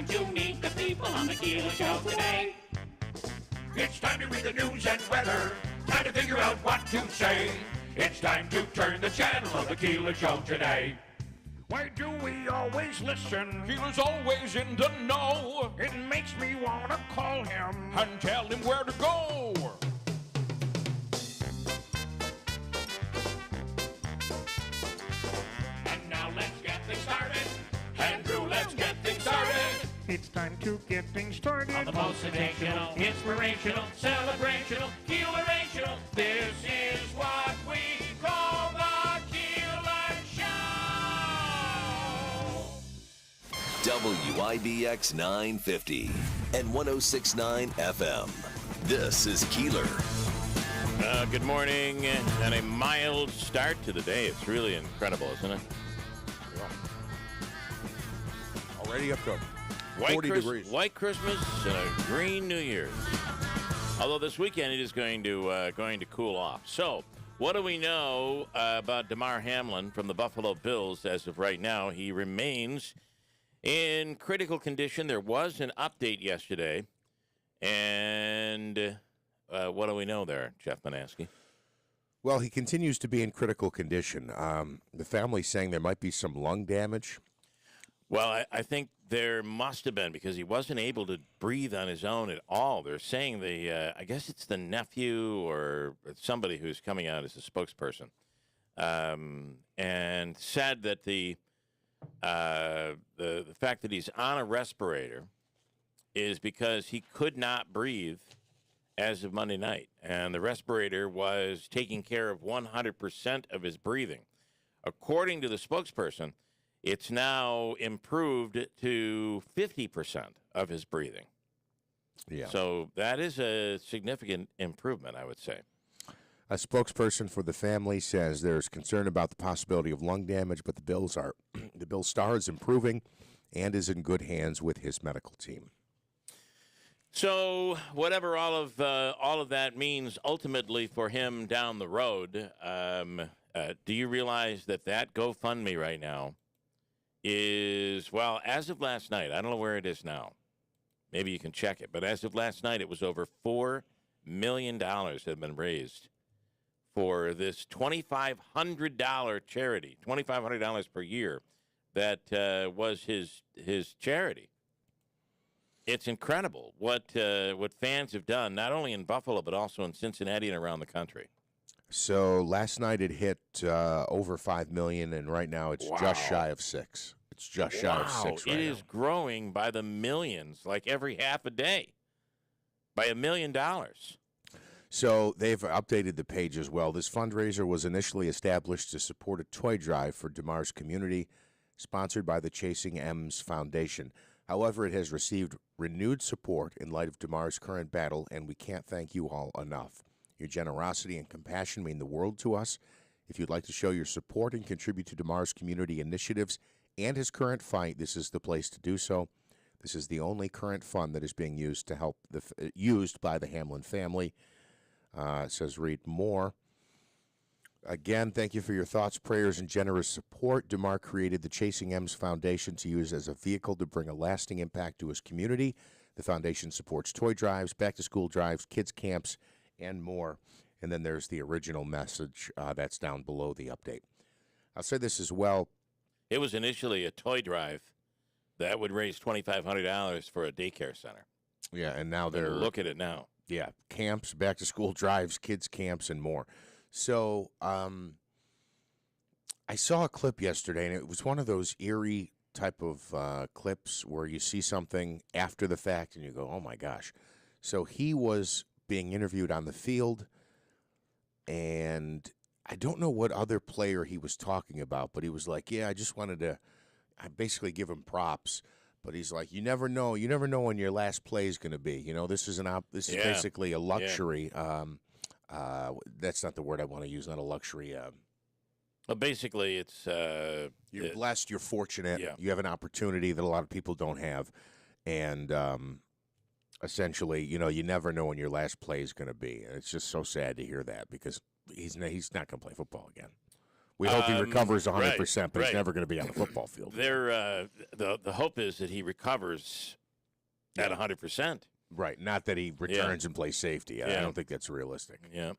time to meet the people on the Keeler Show today. It's time to read the news and weather. Time to figure out what to say. It's time to turn the channel of the Keeler Show today. Why do we always listen? Keeler's always in the know. It makes me want to call him And tell him where to go. And now let's get things started. Andrew, let's get things started. It's time to get things started. On the most sensational, inspirational, celebrational, Keelerational. This is what we call the Keeler Show. WIBX 950 and 106.9 FM. This is Keeler. Good morning and a mild start to the day. It's really incredible, isn't it? Already up to White 40 degrees. White Christmas and a green New Year's. Although this weekend it is going to cool off. So, what do we know about Damar Hamlin from the Buffalo Bills as of right now? He remains in critical condition. There was an update yesterday. And what do we know there, Jeff Manaski? Well, he continues to be in critical condition. The family's saying there might be some lung damage. Well, I think there must have been because he wasn't able to breathe on his own at all. They're saying I guess it's the nephew or somebody who's coming out as a spokesperson, and said that the fact that he's on a respirator is because he could not breathe as of Monday night, and the respirator was taking care of 100% of his breathing. According to the spokesperson, it's now improved to 50% of his breathing. Yeah. So that is a significant improvement, I would say. A spokesperson for the family says there's concern about the possibility of lung damage, but the Bills star is improving and is in good hands with his medical team. So whatever all of that means ultimately for him down the road, do you realize that GoFundMe right now is, well, as of last night, I don't know where it is now. Maybe you can check it. But as of last night, it was over $4 million had been raised for this $2,500 charity, $2,500 per year that was his charity. It's incredible what fans have done, not only in Buffalo, but also in Cincinnati and around the country. So last night it hit over $5 million, and right now it's just shy of $6 million. It's just shy of $6 million right now. It is growing by the millions, like every half a day, by $1 million. So they've updated the page as well. This fundraiser was initially established to support a toy drive for Damar's community, sponsored by the Chasing M's Foundation. However, it has received renewed support in light of Damar's current battle, and we can't thank you all enough. Your generosity and compassion mean the world to us. If you'd like to show your support and contribute to Damar's community initiatives and his current fight, this is the place to do so. This is the only current fund that is being used to help used by the Hamlin family. It says read more. Again, thank you for your thoughts, prayers, and generous support. Damar created the Chasing M's Foundation to use as a vehicle to bring a lasting impact to his community. The foundation supports toy drives, back-to-school drives, kids' camps, and more. And then there's the original message that's down below the update. I'll say this as well. It was initially a toy drive that would raise $2,500 for a daycare center. Yeah, and now they're... Look at it now. Yeah, camps, back-to-school drives, kids' camps, and more. So I saw a clip yesterday, and it was one of those eerie type of clips where you see something after the fact, and you go, oh, my gosh. So he was being interviewed on the field, and I don't know what other player he was talking about, but he was like, yeah, I just wanted to basically give him props. But he's like, you never know when your last play is going to be. You know, this is basically a luxury. Yeah. That's not the word I want to use. Not a luxury. Well, basically, it's you're blessed. You're fortunate. Yeah. You have an opportunity that a lot of people don't have, and essentially, you know, you never know when your last play is going to be. And it's just so sad to hear that because he's not going to play football again. We hope he recovers 100%, right, but he's right. never going to be on the football field. The hope is that he recovers at 100%. Right, not that he returns and plays safety. I don't think that's realistic. Yeah.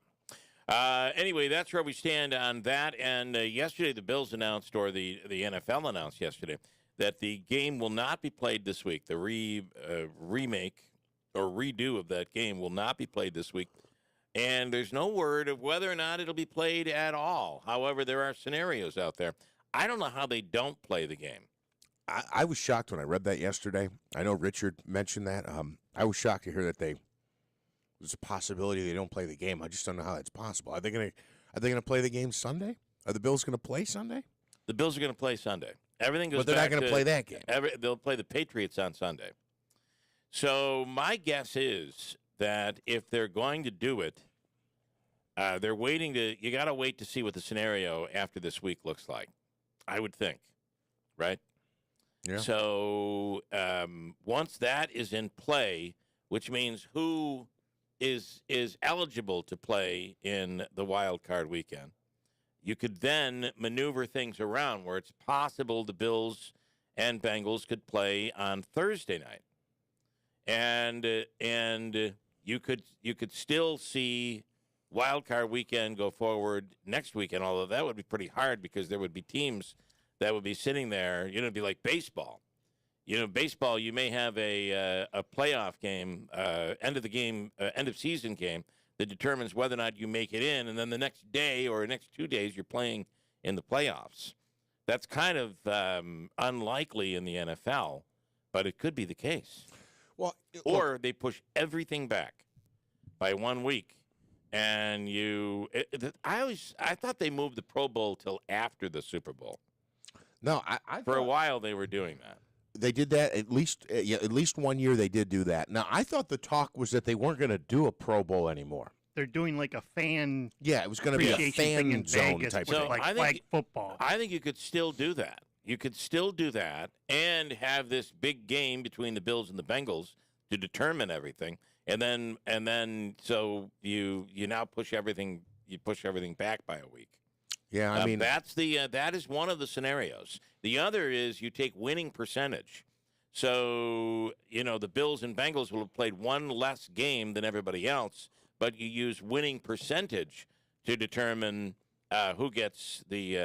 Anyway, that's where we stand on that. And yesterday, the Bills announced, or the NFL announced yesterday, that the game will not be played this week. The remake or redo of that game will not be played this week. And there's no word of whether or not it'll be played at all. However, there are scenarios out there. I don't know how they don't play the game. I was shocked when I read that yesterday. I know Richard mentioned that. I was shocked to hear that there's a possibility they don't play the game. I just don't know how that's possible. Are they gonna play the game Sunday? Are the Bills gonna play Sunday? The Bills are going to play Sunday. Everything goes. But they're not going to play that game. They'll play the Patriots on Sunday. So my guess is that if they're going to do it, they're waiting to. You got to wait to see what the scenario after this week looks like. I would think, right? Yeah. So once that is in play, which means who is eligible to play in the wild card weekend, you could then maneuver things around where it's possible the Bills and Bengals could play on Thursday night, and you could still see wild card weekend go forward next weekend. Although that would be pretty hard because there would be teams that would be sitting there. It'd be like baseball. Baseball, you may have a playoff game, end of season game that determines whether or not you make it in, and then the next day or next 2 days you're playing in the playoffs. That's kind of unlikely in the NFL, but it could be the case. Well, or they push everything back by 1 week, and I thought they moved the Pro Bowl till after the Super Bowl. No, I for a while they were doing that. They did that at least 1 year. They did do that. Now I thought the talk was that they weren't going to do a Pro Bowl anymore. They're doing like a fan. Yeah, it was going to be a fan in zone Vegas, type so of thing. like flag football. I think you could still do that. You could still do that and have this big game between the Bills and the Bengals to determine everything, and then so you now push everything back by a week. Yeah, I mean that is one of the scenarios. The other is you take winning percentage. So the Bills and Bengals will have played one less game than everybody else, but you use winning percentage to determine who gets the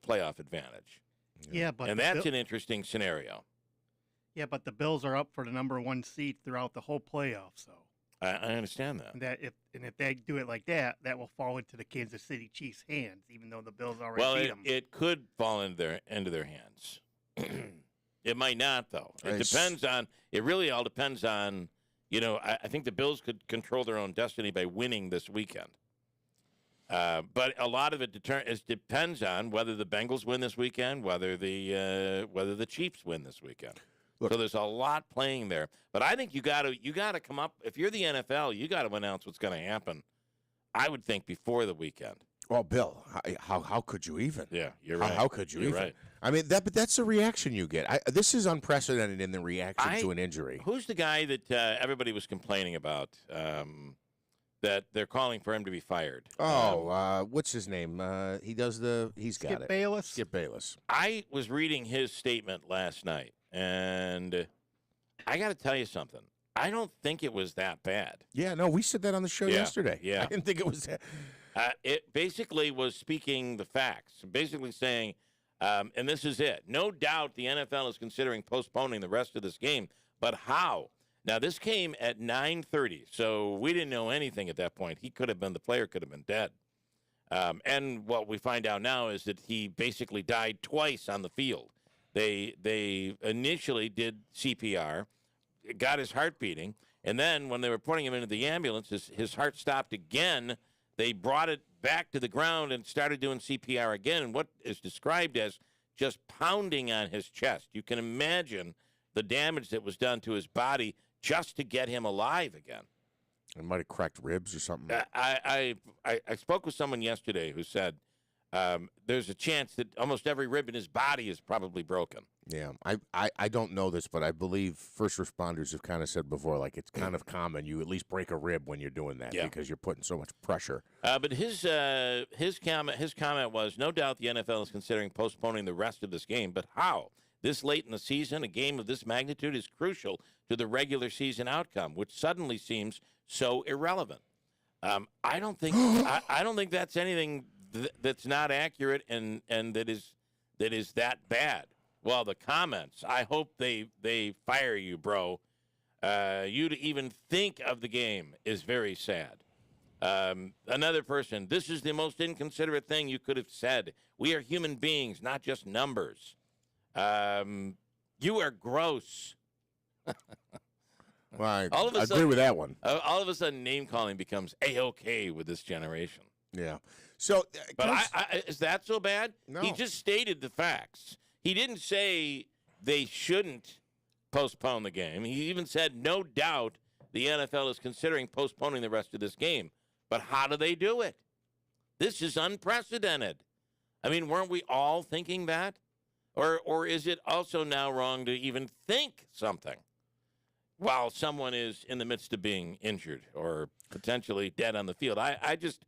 playoff advantage. Yeah, but that's an interesting scenario. Yeah, but the Bills are up for the number 1 seed throughout the whole playoffs, so. I understand that. And if they do it like that, that will fall into the Kansas City Chiefs' hands, even though the Bills already beat them. It could fall into their hands. It might not, though. It really all depends on. I think the Bills could control their own destiny by winning this weekend. But a lot of it depends on whether the Bengals win this weekend, whether the Chiefs win this weekend. So there's a lot playing there. But I think you got to come up. If you're the NFL, you got to announce what's going to happen. I would think before the weekend. Well, Bill, how could you even? Yeah, you're right. How could you you're even? Right. I mean, but that's the reaction you get. This is unprecedented in the reaction to an injury. Who's the guy that everybody was complaining about? That they're calling for him to be fired. What's his name? He's got Skip it. Bayless? Skip Bayless. I was reading his statement last night, and I got to tell you something. I don't think it was that bad. Yeah, no, we said that on the show yesterday. Yeah. I didn't think it was that. It basically was speaking the facts, basically saying, and this is it. No doubt the NFL is considering postponing the rest of this game, but how? Now, this came at 9:30, so we didn't know anything at that point. The player could have been dead. And what we find out now is that he basically died twice on the field. They initially did CPR, got his heart beating, and then when they were putting him into the ambulance, his heart stopped again. They brought it back to the ground and started doing CPR again, and what is described as just pounding on his chest. You can imagine the damage that was done to his body just to get him alive again. It might have cracked ribs or something. I spoke with someone yesterday who said there's a chance that almost every rib in his body is probably broken. Yeah, I don't know this, but I believe first responders have kind of said before, like it's kind of common. You at least break a rib when you're doing that because you're putting so much pressure. But his comment was, no doubt the NFL is considering postponing the rest of this game, but how? This late in the season, a game of this magnitude is crucial to the regular season outcome, which suddenly seems so irrelevant. I don't think I don't think that's anything that's not accurate and that is that bad. Well, the comments, I hope they fire you, bro. You to even think of the game is very sad. Another person, this is the most inconsiderate thing you could have said. We are human beings, not just numbers. You are gross. Well, I I agree with that one. All of a sudden, name-calling becomes A-okay with this generation. Yeah. So, but is that so bad? No. He just stated the facts. He didn't say they shouldn't postpone the game. He even said, no doubt, the NFL is considering postponing the rest of this game. But how do they do it? This is unprecedented. I mean, weren't we all thinking that? Or is it also now wrong to even think something while someone is in the midst of being injured or potentially dead on the field? I just,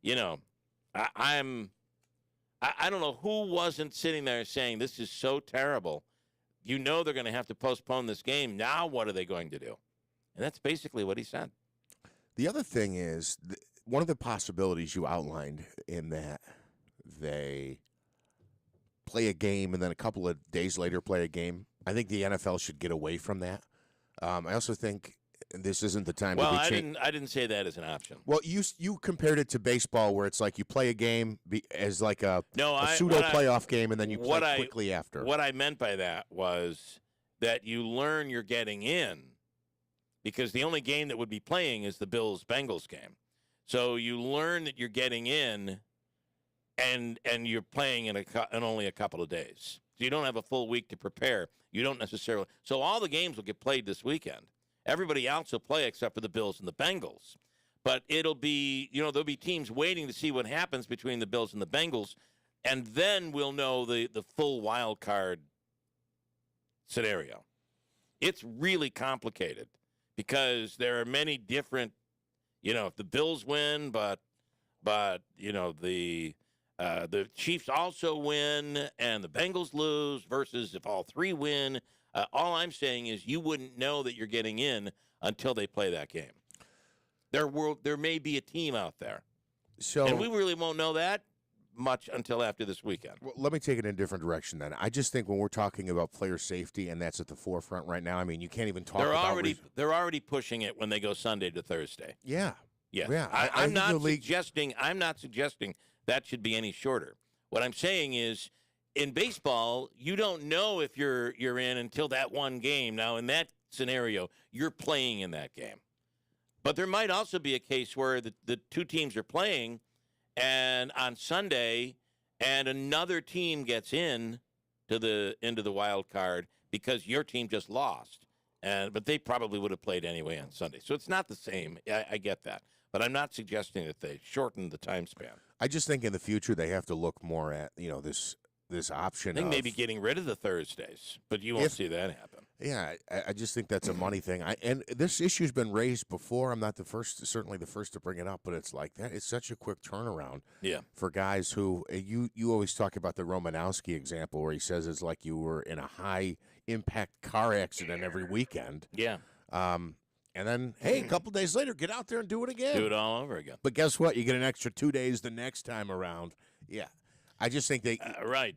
I don't know who wasn't sitting there saying this is so terrible. You know they're going to have to postpone this game. Now what are they going to do? And that's basically what he said. The other thing is, one of the possibilities you outlined in that they play a game and then a couple of days later play a game, I think the NFL should get away from that. I also think this isn't the time to be changing. I didn't say that as an option. Well, you compared it to baseball, where it's like you play a game as like a pseudo playoff game, and then you play quickly after. What I meant by that was that you learn you're getting in, because the only game that would be playing is the Bills-Bengals game. So you learn that you're getting in, and you're playing in only a couple of days. So you don't have a full week to prepare. You don't necessarily. So all the games will get played this weekend. Everybody else will play except for the Bills and the Bengals. But it'll be, there'll be teams waiting to see what happens between the Bills and the Bengals, and then we'll know the full wild card scenario. It's really complicated because there are many different, if the Bills win, but the Chiefs also win and the Bengals lose versus if all three win. All I'm saying is you wouldn't know that you're getting in until they play that game. There may be a team out there. And we really won't know that much until after this weekend. Well, let me take it in a different direction then. I just think when we're talking about player safety, and that's at the forefront right now, I mean, you can't even talk about they're already pushing it when they go Sunday to Thursday. Yeah. Yes. Yeah. I'm not suggesting that should be any shorter. What I'm saying is, in baseball, you don't know if you're in until that one game. Now, in that scenario, you're playing in that game. But there might also be a case where the two teams are playing, and on Sunday, and another team gets into the wild card because your team just lost. But they probably would have played anyway on Sunday. So it's not the same. I get that. But I'm not suggesting that they shorten the time span. I just think in the future they have to look more at, this option. I think maybe getting rid of the Thursdays, but you won't see that happen. Yeah, I just think that's a money thing. And this issue's been raised before. I'm not certainly the first to bring it up, but it's like that. It's such a quick turnaround. Yeah. For guys who you always talk about the Romanowski example where he says it's like you were in a high impact car accident every weekend. Yeah. And then, hey, a couple days later, get out there and do it again. Do it all over again. But guess what? You get an extra 2 days the next time around. Yeah. I just think they right.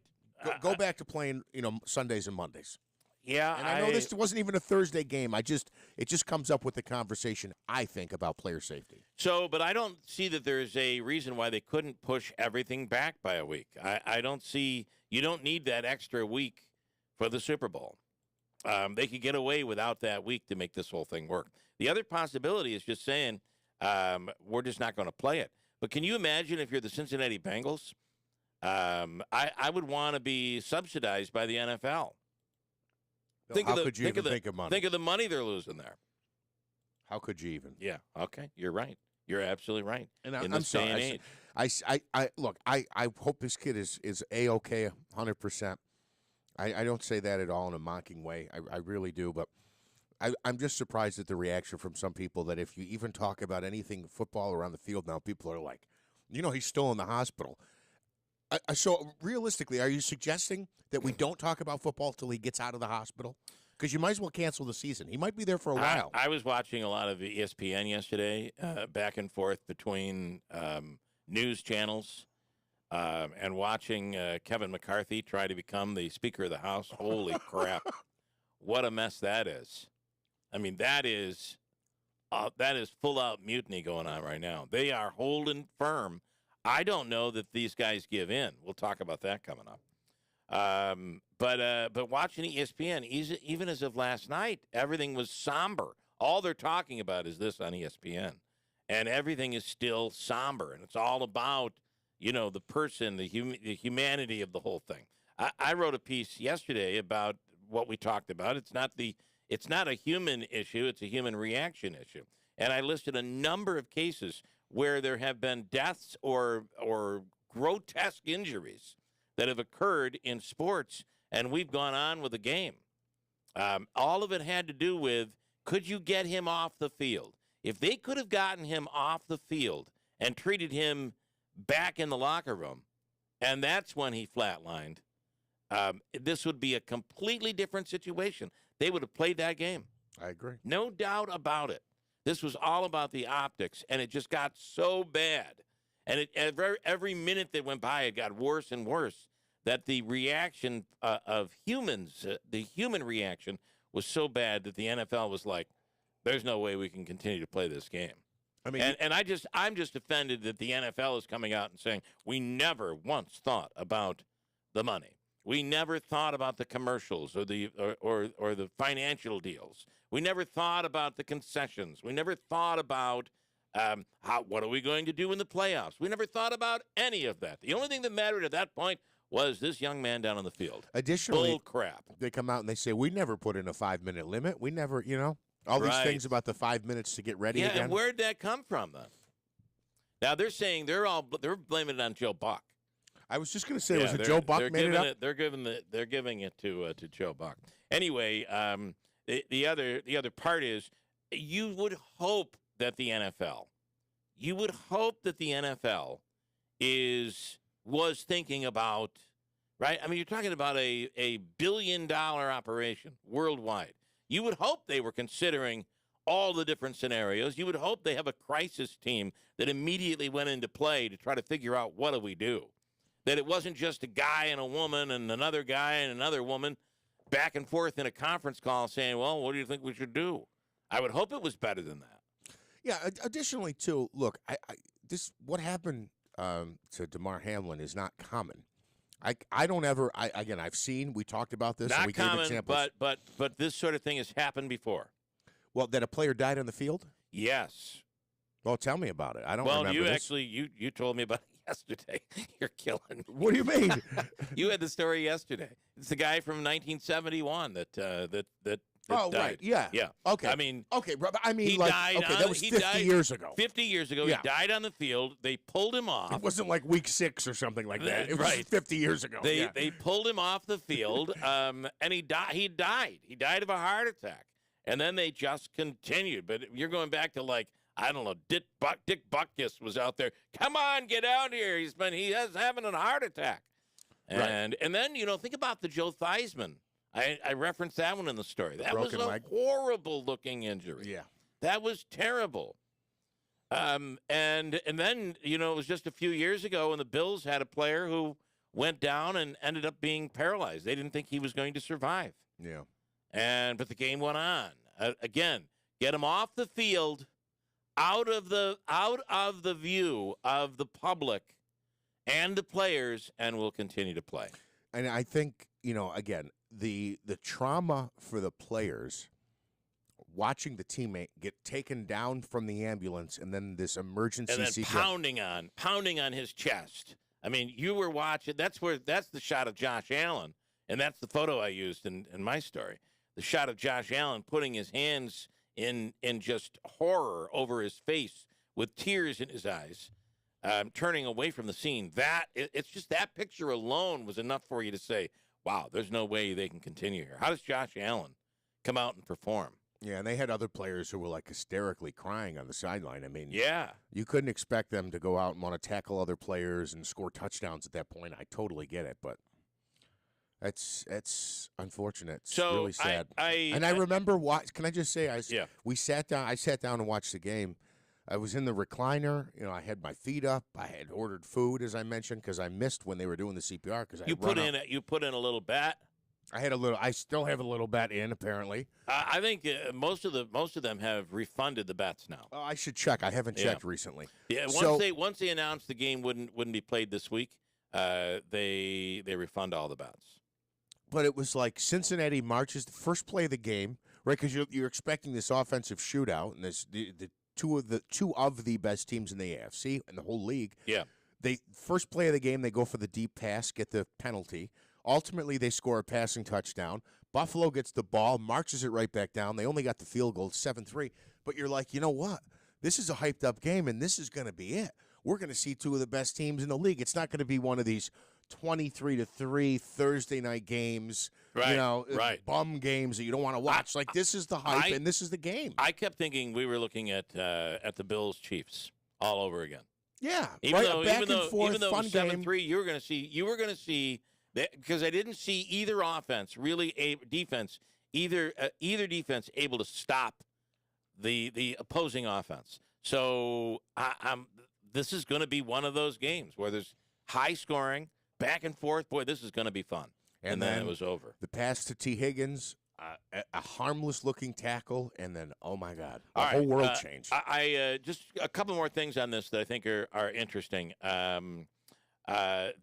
Go back to playing, Sundays and Mondays. Yeah, and I know this wasn't even a Thursday game. It just comes up with the conversation, I think, about player safety. So, but I don't see that there's a reason why they couldn't push everything back by a week. I don't see you don't need that extra week for the Super Bowl. They could get away without that week to make this whole thing work. The other possibility is just saying we're just not going to play it. But can you imagine if you're the Cincinnati Bengals? I would want to be subsidized by the NFL. Think of money? Think of the money they're losing there. How could you even? Yeah. Okay. You're right. You're absolutely right. And I'm sorry. Look, I hope this kid is A-okay 100%. I don't say that at all in a mocking way. I really do, but I'm just surprised at the reaction from some people that if you even talk about anything football around the field now, people are like, he's still in the hospital. So realistically, are you suggesting that we don't talk about football till he gets out of the hospital? Because you might as well cancel the season. He might be there for a while. I was watching a lot of ESPN yesterday, back and forth between news channels and watching Kevin McCarthy try to become the Speaker of the House. Holy crap. What a mess that is. I mean, that is full-out mutiny going on right now. They are holding firm. I don't know that these guys give in. We'll talk about that coming up. But watching ESPN, even as of last night, everything was somber. All they're talking about is this on ESPN, and everything is still somber, and it's all about the person, the humanity of the whole thing. I wrote a piece yesterday about what we talked about. It's not a human issue; it's a human reaction issue, and I listed a number of cases where there have been deaths or grotesque injuries that have occurred in sports, and we've gone on with the game. All of it had to do with, could you get him off the field? If they could have gotten him off the field and treated him back in the locker room, and that's when he flatlined, this would be a completely different situation. They would have played that game. I agree. No doubt about it. This was all about the optics, and it just got so bad. And every minute that went by, it got worse and worse, that the reaction of humans, the human reaction, was so bad that the NFL was like, there's no way we can continue to play this game. I mean, and I'm just offended that the NFL is coming out and saying, we never once thought about the money. We never thought about the commercials or the financial deals. We never thought about the concessions. We never thought about what are we going to do in the playoffs. We never thought about any of that. The only thing that mattered at that point was this young man down on the field. Additionally, bull crap. They come out and they say, we never put in a 5-minute limit. We never, all these things about the 5 minutes to get ready again. Yeah, and where'd that come from, then? Now, they're saying they're blaming it on Joe Buck. I was just going to say, was it Joe Buck made it up? They're giving it to Joe Buck. Anyway, the other part is you would hope that the NFL was thinking about, right? I mean, you're talking about a $1 billion operation worldwide. You would hope they were considering all the different scenarios. You would hope they have a crisis team that immediately went into play to try to figure out what do we do. That it wasn't just a guy and a woman and another guy and another woman back and forth in a conference call saying, well, what do you think we should do? I would hope it was better than that. Yeah, additionally, too, look, what happened to DeMar Hamlin is not common. I don't ever, I've seen, we talked about this. Not and we common, gave examples. but this sort of thing has happened before. Well, that a player died on the field? Yes. Well, tell me about it. I don't remember you this. actually, you told me about it yesterday. You're killing me. What do you mean? You had the story yesterday. It's the guy from 1971 that died. Right. Yeah. Yeah. Okay. I mean, he like, died. Okay, that was 50 years ago. 50 years ago, yeah. He died on the field. They pulled him off. It wasn't like week 6 or something like that. It was 50 years ago. They pulled him off the field, and he died. He died of a heart attack, and then they just continued. But you're going back to like, I don't know, Dick Butkus was out there. Come on, get out here. He's having a heart attack. And then, think about the Joe Theismann. I referenced that one in the story. That was a horrible-looking injury. Yeah. That was terrible. And then, it was just a few years ago when the Bills had a player who went down and ended up being paralyzed. They didn't think he was going to survive. Yeah. But the game went on. Again, get him off the field, out of the view of the public and the players, and we'll continue to play. And I think, again, the trauma for the players watching the teammate get taken down from the ambulance and then this emergency and then CPR. pounding on his chest. I mean, you were watching. That's the shot of Josh Allen, and that's the photo I used in my story. The shot of Josh Allen putting his hands in just horror over his face with tears in his eyes. turning away from the scene. It's just that picture alone was enough for you to say, wow, there's no way they can continue here. How does Josh Allen come out and perform? Yeah, and they had other players who were like hysterically crying on the sideline. I mean, Yeah. you couldn't expect them to go out and want to tackle other players and score touchdowns at that point. I totally get it, but it's unfortunate. It's So really sad. I remember can I just say Yeah. I sat down and watched the game. I was in the recliner. You know, I had my feet up. I had ordered food, as I mentioned, because I missed when they were doing the CPR. Because you put in a little bet. I still have a little bet in, apparently. I think most of them have refunded the bets now. Oh, I should check. I haven't checked recently. Yeah, once they announced the game wouldn't be played this week, they refund all the bets. But it was like Cincinnati marches the first play of the game, right? Because you're expecting this offensive shootout, and this the two of the best teams in the AFC and the whole league. Yeah. They first play of the game, they go for the deep pass, get the penalty. Ultimately, they score a passing touchdown. Buffalo gets the ball, marches it right back down. They only got the field goal, 7-3. But you're like, you know what? This is a hyped-up game, and this is going to be it. We're going to see two of the best teams in the league. It's not going to be one of these 23-3 Thursday night games, right. bum games that you don't want to watch. This is the hype, and this is the game. I kept thinking we were looking at the Bills Chiefs all over again. Yeah, even right, though fun it was game. 7-3, you were going to see because I didn't see either offense either defense able to stop the opposing offense. So this is going to be one of those games where there's high scoring, back and forth. Boy, this is going to be fun. And then it was over. The pass to T. Higgins, a harmless-looking tackle, and then, oh, my God, the All whole right, world changed. I just a couple more things on this that I think are interesting.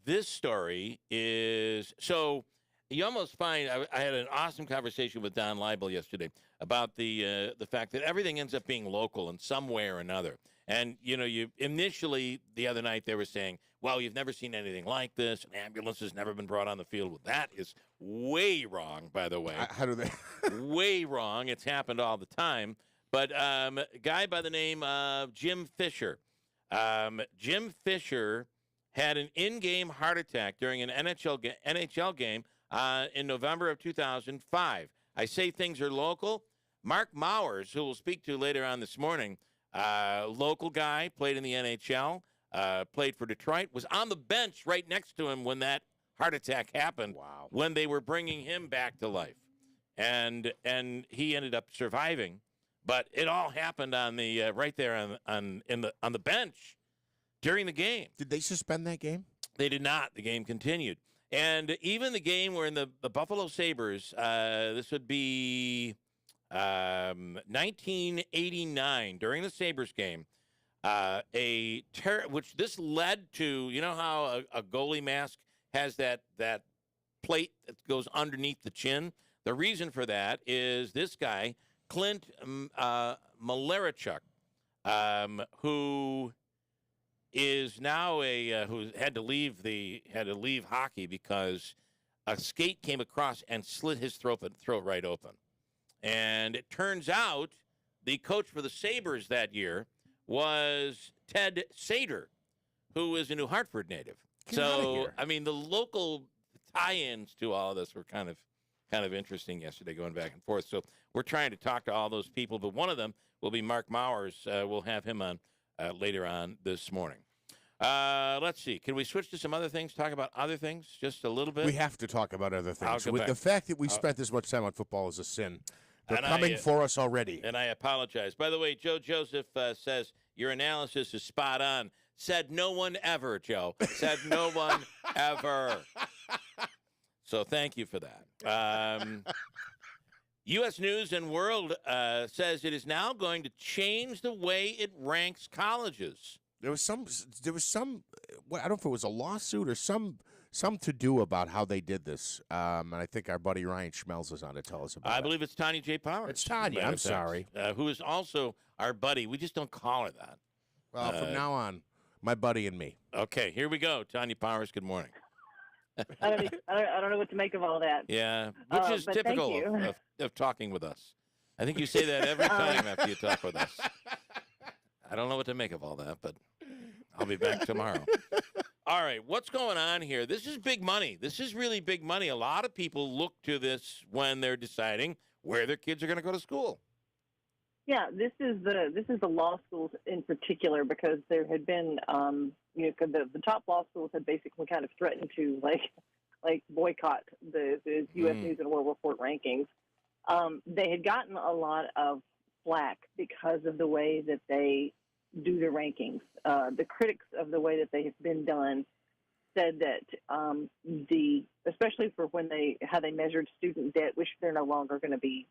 This story is so you almost find I had an awesome conversation with Don Leibel yesterday about the fact that everything ends up being local in some way or another. And you initially the other night they were saying, well, you've never seen anything like this. An ambulance has never been brought on the field. Well, that is way wrong, by the way. How do they? Way wrong. It's happened all the time. But a guy by the name of Jim Fisher. Jim Fisher had an in-game heart attack during an NHL game in November of 2005. I say things are local. Mark Mowers, who we'll speak to later on this morning, local guy, played in the NHL, played for Detroit, was on the bench right next to him when that heart attack happened. Wow. When they were bringing him back to life. And he ended up surviving. But it all happened on the right there on the bench during the game. Did they suspend that game? They did not. The game continued. And even the game where in the Buffalo Sabres, this would be 1989, during the Sabres game, which this led to, you know how a goalie mask has that plate that goes underneath the chin? The reason for that is this guy, Clint Malarchuk, who is now who had to leave hockey because a skate came across and slit his throat right open. And it turns out the coach for the Sabres that year was Ted Sater, who is a New Hartford native. Get outta here. I mean, the local tie-ins to all of this were kind of interesting yesterday, going back and forth. So we're trying to talk to all those people, but one of them will be Mark Mowers. We'll have him on later on this morning. Let's see. Can we switch to some other things, talk about other things just a little bit? We have to talk about other things. I'll go With back. the fact that we spent this much time on football is a sin. They're coming for us already. And I apologize. By the way, Joe Joseph says, your analysis is spot on. Said no one ever, Joe. Said no one ever. So thank you for that. U.S. News and World says it is now going to change the way it ranks colleges. There was some. I don't know if it was a lawsuit or some to do about how they did this. And I think our buddy Ryan Schmelz is on to tell us about it. I believe it's Tanya J. Powers. It's Tanya. I'm sorry. Who is also our buddy. We just don't call her that. Well, from now on, my buddy and me. Okay, here we go. Tanya Powers, good morning. I don't know what to make of all that. Yeah, which is but typical thank you. of talking with us. I think you say that every time after you talk with us. I don't know what to make of all that, but I'll be back tomorrow. All right, what's going on here? This is big money. This is really big money. A lot of people look to this when they're deciding where their kids are going to go to school. Yeah, this is the law schools in particular, because there had been the top law schools had basically kind of threatened to like boycott the U.S. News and World Report rankings. They had gotten a lot of flack because of the way that they do the rankings. The critics of the way that they have been done said that especially for how they measured student debt, which they're no longer going to be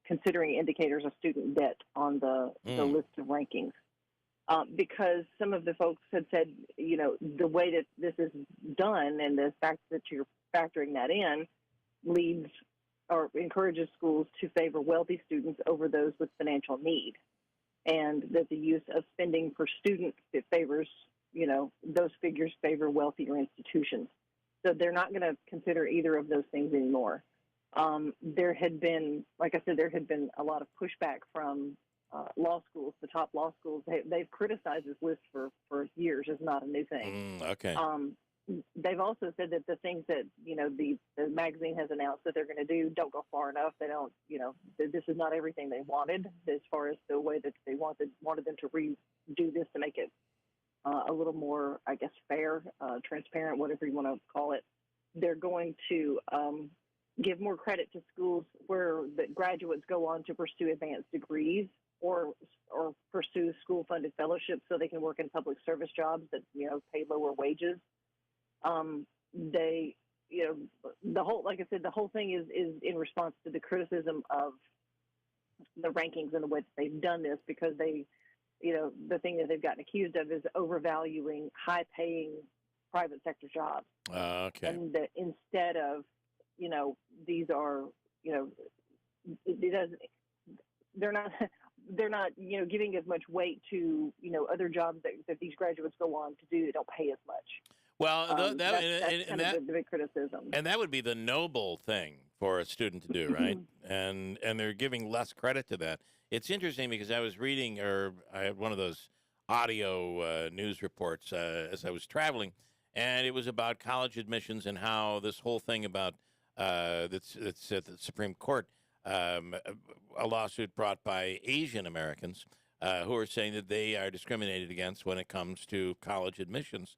considering indicators of student debt on the list of rankings. Because some of the folks had said, the way that this is done and the fact that you're factoring that in leads or encourages schools to favor wealthy students over those with financial need. And that the use of spending per student favors, those figures favor wealthier institutions. So they're not going to consider either of those things anymore. There had been, like I said, a lot of pushback from law schools, the top law schools. They've criticized this list for years. It's not a new thing. Okay. They've also said that the things that, the magazine has announced that they're going to do don't go far enough. They don't, this is not everything they wanted as far as the way that they wanted them to redo this to make it a little more, I guess, fair, transparent, whatever you want to call it. They're going to give more credit to schools where the graduates go on to pursue advanced degrees or pursue school-funded fellowships so they can work in public service jobs that, pay lower wages. The whole thing is in response to the criticism of the rankings and the way that they've done this, because they, the thing that they've gotten accused of is overvaluing high-paying private sector jobs. Okay. And that instead of, these are, they're not, giving as much weight to, other jobs that these graduates go on to do that don't pay as much. Well, that's kind of the big criticism. And that would be the noble thing for a student to do, right? and they're giving less credit to that. It's interesting because I was reading, or I had one of those audio news reports as I was traveling, and it was about college admissions and how this whole thing about that's at the Supreme Court, a lawsuit brought by Asian Americans who are saying that they are discriminated against when it comes to college admissions.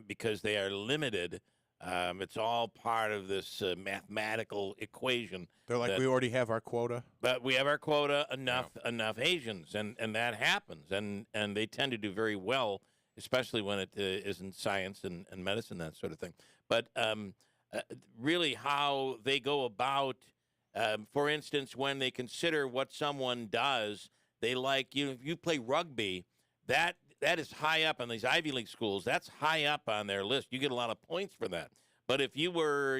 Because they are limited. It's all part of this mathematical equation. They're like, we already have our quota. But we have our quota, enough Asians, and that happens. And they tend to do very well, especially when it is in science and medicine, that sort of thing. But really how they go about, for instance, when they consider what someone does, they like, if you play rugby, that is high up on these Ivy League schools. That's high up on their list. You get a lot of points for that. But if you were,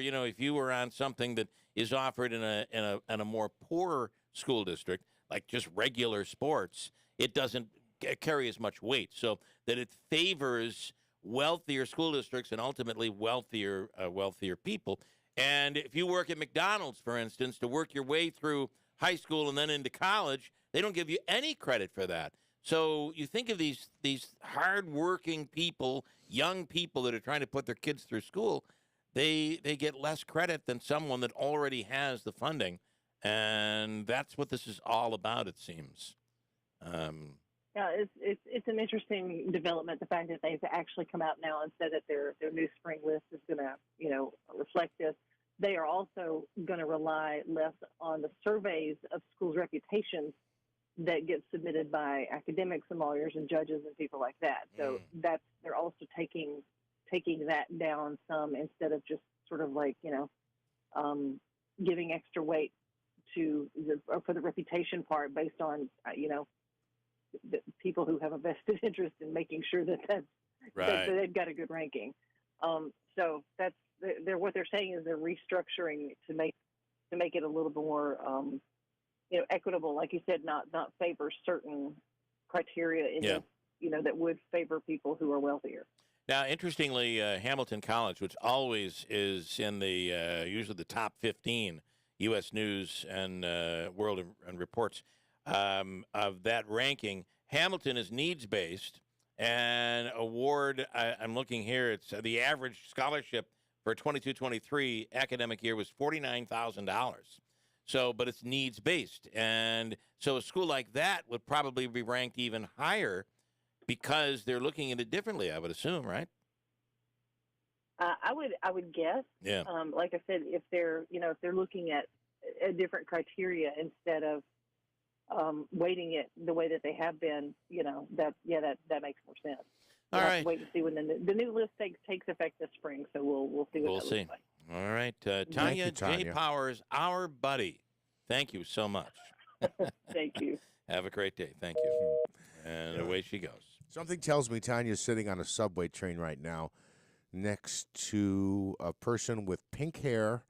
on something that is offered in a more poor school district, like just regular sports, it doesn't carry as much weight. So that it favors wealthier school districts and ultimately wealthier people. And if you work at McDonald's, for instance, to work your way through high school and then into college, they don't give you any credit for that. So you think of these hardworking people, young people that are trying to put their kids through school, they get less credit than someone that already has the funding, and that's what this is all about, it seems. Yeah, it's an interesting development. The fact that they've actually come out now and said that their new spring list is going to reflect this. They are also going to rely less on the surveys of schools' reputations that get submitted by academics and lawyers and judges and people like that. So they're also taking that down some, instead of just sort of like, giving extra weight for the reputation part based on, the people who have a vested interest in making sure that they've got a good ranking. So what they're saying is they're restructuring to make it a little bit more, equitable, like you said, not favor certain criteria in this, that would favor people who are wealthier. Now, interestingly, Hamilton College, which always is in the usually the top 15 U.S. News and World and Reports of that ranking, Hamilton is needs-based, and award. I'm looking here. It's the average scholarship for 22-23 academic year was $49,000. So, but it's needs based, and so a school like that would probably be ranked even higher because they're looking at it differently. I would assume, right? I would guess. Yeah. Like I said, if they're looking at a different criteria instead of weighting it the way that they have been, that makes more sense. All We'll have right. to wait and see when the new list takes effect this spring. So we'll see what We'll that see. looks like. All right, Thank Tanya you, J. Tanya. Powers, our buddy. Thank you so much. Thank you. Have a great day. Thank you. And away she goes. Something tells me Tanya's sitting on a subway train right now next to a person with pink hair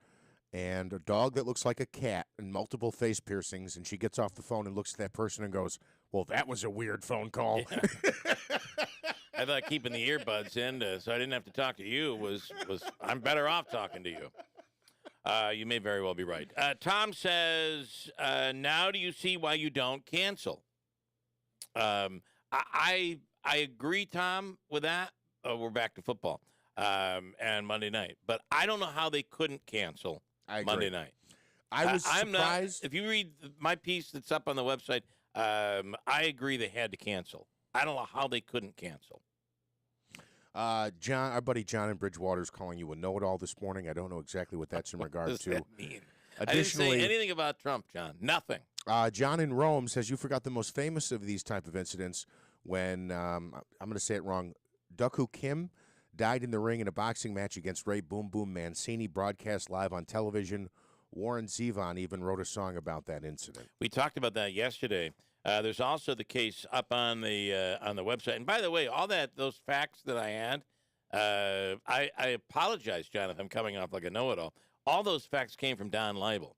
and a dog that looks like a cat and multiple face piercings, and she gets off the phone and looks at that person and goes, well, that was a weird phone call. Yeah. I thought keeping the earbuds in so I didn't have to talk to you was I'm better off talking to you. You may very well be right. Tom says, now do you see why you don't cancel? I agree, Tom, with that. We're back to football and Monday night. But I don't know how they couldn't cancel Monday night. I was I'm surprised. not, if you read my piece that's up on the website, I agree they had to cancel. I don't know how they couldn't cancel. John, our buddy John in Bridgewater is calling you a know-it-all this morning. I don't know exactly what that's in regard What does to. that mean? I didn't Additionally, say anything about Trump, John. Nothing. John in Rome says you forgot the most famous of these type of incidents when, I'm going to say it wrong, Dukhu Kim died in the ring in a boxing match against Ray Boom Boom Mancini, broadcast live on television. Warren Zevon even wrote a song about that incident. We talked about that yesterday. There's also the case up on the website. And by the way, all those facts that I had, I apologize, John, if I'm coming off like a know-it-all. All those facts came from Don Leibel.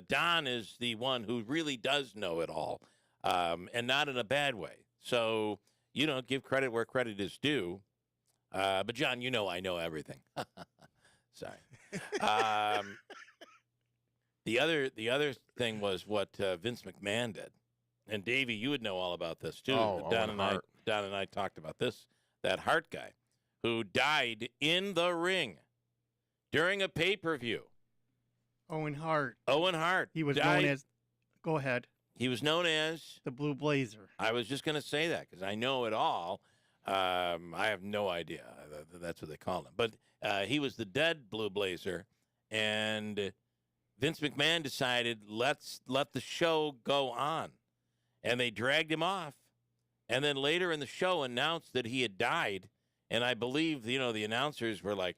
Don is the one who really does know it all, and not in a bad way. So, give credit where credit is due. But, John, I know everything. Sorry. The other thing was what Vince McMahon did. And, Davey, you would know all about this, too. Don and I talked about this. That Hart guy who died in the ring during a pay-per-view. Owen Hart. He was known as. Go ahead. He was known as the Blue Blazer. I was just going to say that because I know it all. I have no idea. That's what they call him. But he was the dead Blue Blazer, and Vince McMahon decided let's let the show go on, and they dragged him off, and then later in the show announced that he had died, and I believe the announcers were like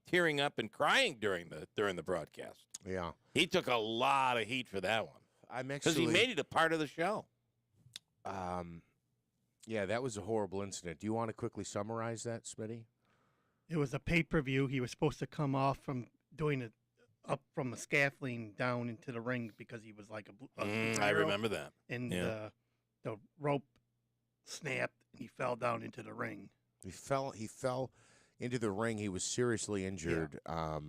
tearing up and crying during the broadcast. Yeah, he took a lot of heat for that one. Because he made it a part of the show. Yeah, that was a horrible incident. Do you want to quickly summarize that, Smitty? It was a pay-per-view. He was supposed to come off from doing it up from the scaffolding down into the ring because he was like a superhero. I remember that. And the rope snapped, and he fell down into the ring. He fell into the ring. He was seriously injured. Yeah.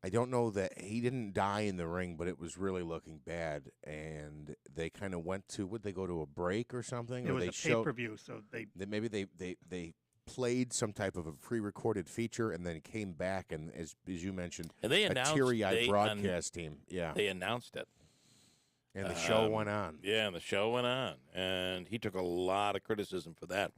I don't know that he didn't die in the ring, but it was really looking bad. And they kind of went to, would they go to a break or something? It or was they a pay-per-view, so maybe they played some type of a pre-recorded feature and then came back, and as you mentioned, and they announced, a teary-eyed broadcast team. Yeah, they announced it. And the show went on. Yeah, and the show went on. And he took a lot of criticism for that.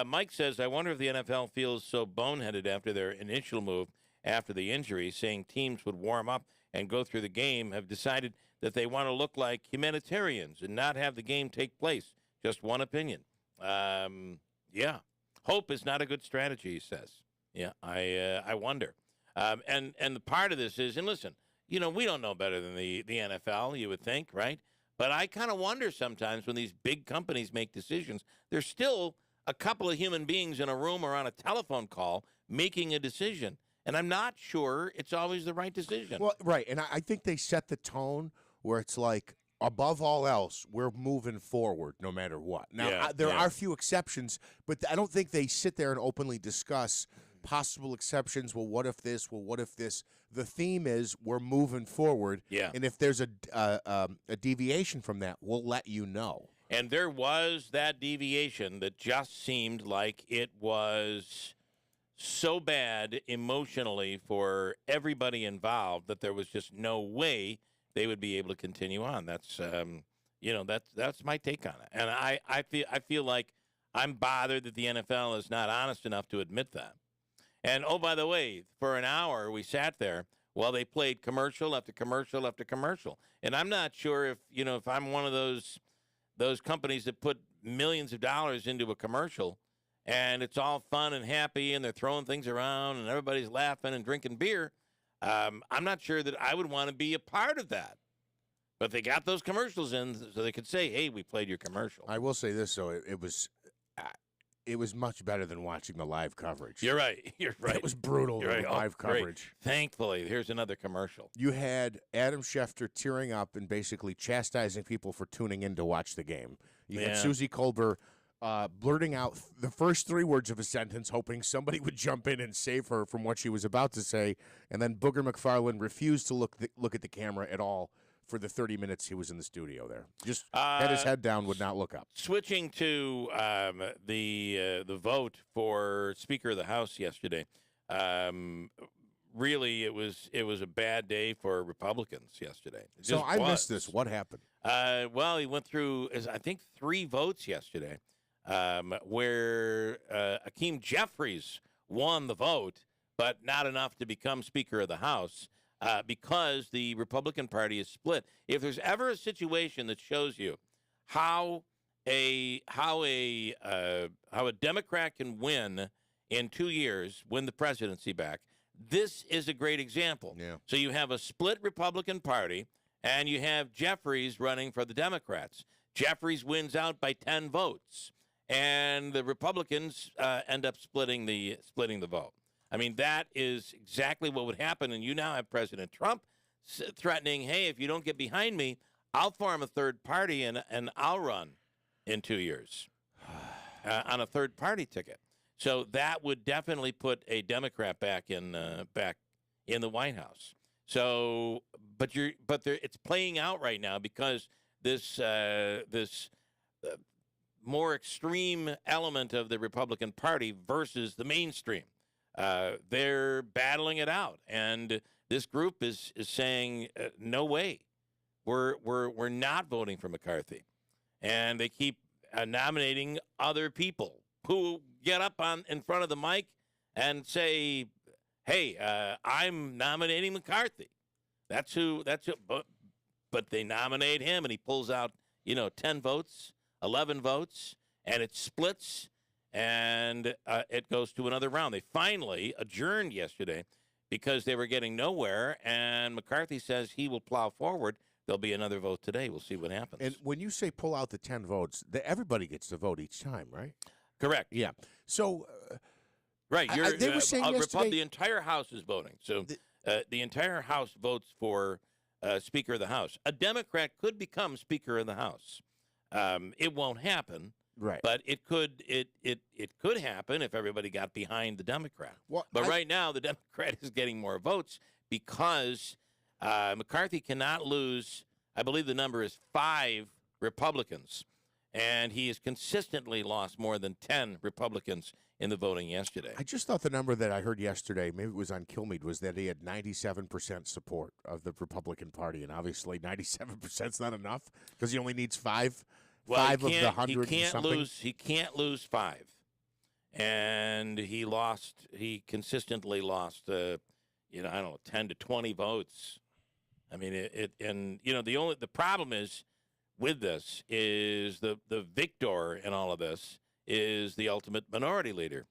Mike says, I wonder if the NFL feels so boneheaded after their initial move after the injury, saying teams would warm up and go through the game, have decided that they want to look like humanitarians and not have the game take place. Just one opinion. Yeah. Hope is not a good strategy, he says. Yeah, I wonder. And the part of this is, and listen, we don't know better than the NFL, you would think, right? But I kind of wonder sometimes when these big companies make decisions, there's still a couple of human beings in a room or on a telephone call making a decision. And I'm not sure it's always the right decision. Well, right. And I think they set the tone where it's like, above all else, we're moving forward no matter what. Now, there are a few exceptions, but I don't think they sit there and openly discuss possible exceptions. Well, what if this? Well, what if this? The theme is we're moving forward. Yeah. And if there's a deviation from that, we'll let you know. And there was that deviation that just seemed like it was so bad emotionally for everybody involved that there was just no way they would be able to continue on. That's that's my take on it. And I feel like I'm bothered that the NFL is not honest enough to admit that. And oh, by the way, for an hour we sat there while they played commercial after commercial after commercial. And I'm not sure if I'm one of those companies that put millions of dollars into a commercial and it's all fun and happy and they're throwing things around and everybody's laughing and drinking beer. I'm not sure that I would want to be a part of that. But they got those commercials in so they could say, hey, we played your commercial. I will say this, though. It was much better than watching the live coverage. You're right. You're right. It was brutal, the live coverage. Great. Thankfully, here's another commercial. You had Adam Schefter tearing up and basically chastising people for tuning in to watch the game. You had Susie Kolber blurting out the first 3 words of a sentence, hoping somebody would jump in and save her from what she was about to say. And then Booger McFarland refused to look at the camera at all for the 30 minutes he was in the studio there. Just had his head down, would not look up. Switching to the vote for Speaker of the House yesterday, really it was a bad day for Republicans yesterday. So I missed this. What happened? Well, he went through, I think, 3 votes yesterday where Hakeem Jeffries won the vote, but not enough to become Speaker of the House. Because the Republican Party is split. If there's ever a situation that shows you how a Democrat can win in 2 years, win the presidency back, this is a great example. Yeah. So you have a split Republican Party, and you have Jeffries running for the Democrats. Jeffries wins out by 10 votes, and the Republicans end up splitting the vote. I mean, that is exactly what would happen. And you now have President Trump threatening, hey, if you don't get behind me, I'll form a third party and I'll run in 2 years on a third party ticket. So that would definitely put a Democrat back in the White House. So, it's playing out right now because this more extreme element of the Republican Party versus the mainstream. They're battling it out, and this group is saying, "No way, we're not voting for McCarthy," and they keep nominating other people who get up in front of the mic and say, "Hey, I'm nominating McCarthy." That's who. But they nominate him, and he pulls out 10 votes, 11 votes, and it splits. And it goes to another round. They finally adjourned yesterday because they were getting nowhere, and McCarthy says he will plow forward. There'll be another vote today. We'll see what happens. And when you say pull out the 10 votes, everybody gets to vote each time, right? Correct. Yeah. So, right. They were saying yesterday, the entire House is voting. So the entire House votes for Speaker of the House. A Democrat could become Speaker of the House. It won't happen. Right, but it could happen if everybody got behind the Democrat. Well, right now, the Democrat is getting more votes because McCarthy cannot lose. I believe the number is 5 Republicans, and he has consistently lost more than 10 Republicans in the voting yesterday. I just thought the number that I heard yesterday, maybe it was on Kilmeade, was that he had 97% support of the Republican Party, and obviously 97% is not enough because he only needs 5. Well, 5 of the 100 he can't and something. He can't lose 5, and he lost. He consistently lost. I don't know, 10 to 20 votes. I mean, the problem is with this is the victor in all of this is the ultimate minority leader.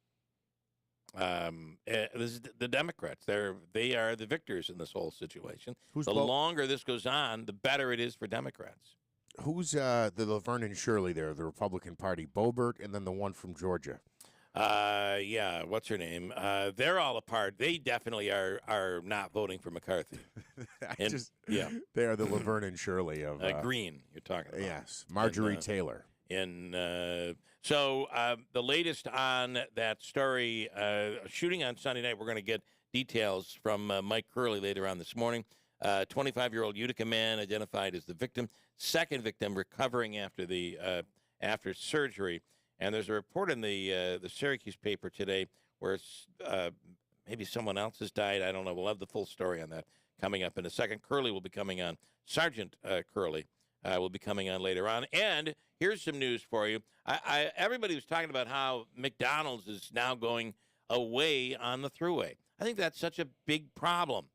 This is the Democrats. They are the victors in this whole situation. The longer this goes on, the better it is for Democrats. Who's the Laverne and Shirley there, the Republican Party? Boebert, and then the one from Georgia. Yeah, what's her name? They're all apart. They definitely are not voting for McCarthy. They are the Laverne and Shirley of Green. You're talking about. Yes, Marjorie Taylor. So the latest on that story, shooting on Sunday night. We're going to get details from Mike Curley later on this morning. 25-year-old Utica man identified as the victim. Second victim recovering after surgery. And there's a report in the Syracuse paper today where maybe someone else has died. I don't know. We'll have the full story on that coming up in a second. Curley will be coming on. Sergeant Curley will be coming on later on. And here's some news for you. Everybody was talking about how McDonald's is now going away on the thruway. I think that's such a big problem.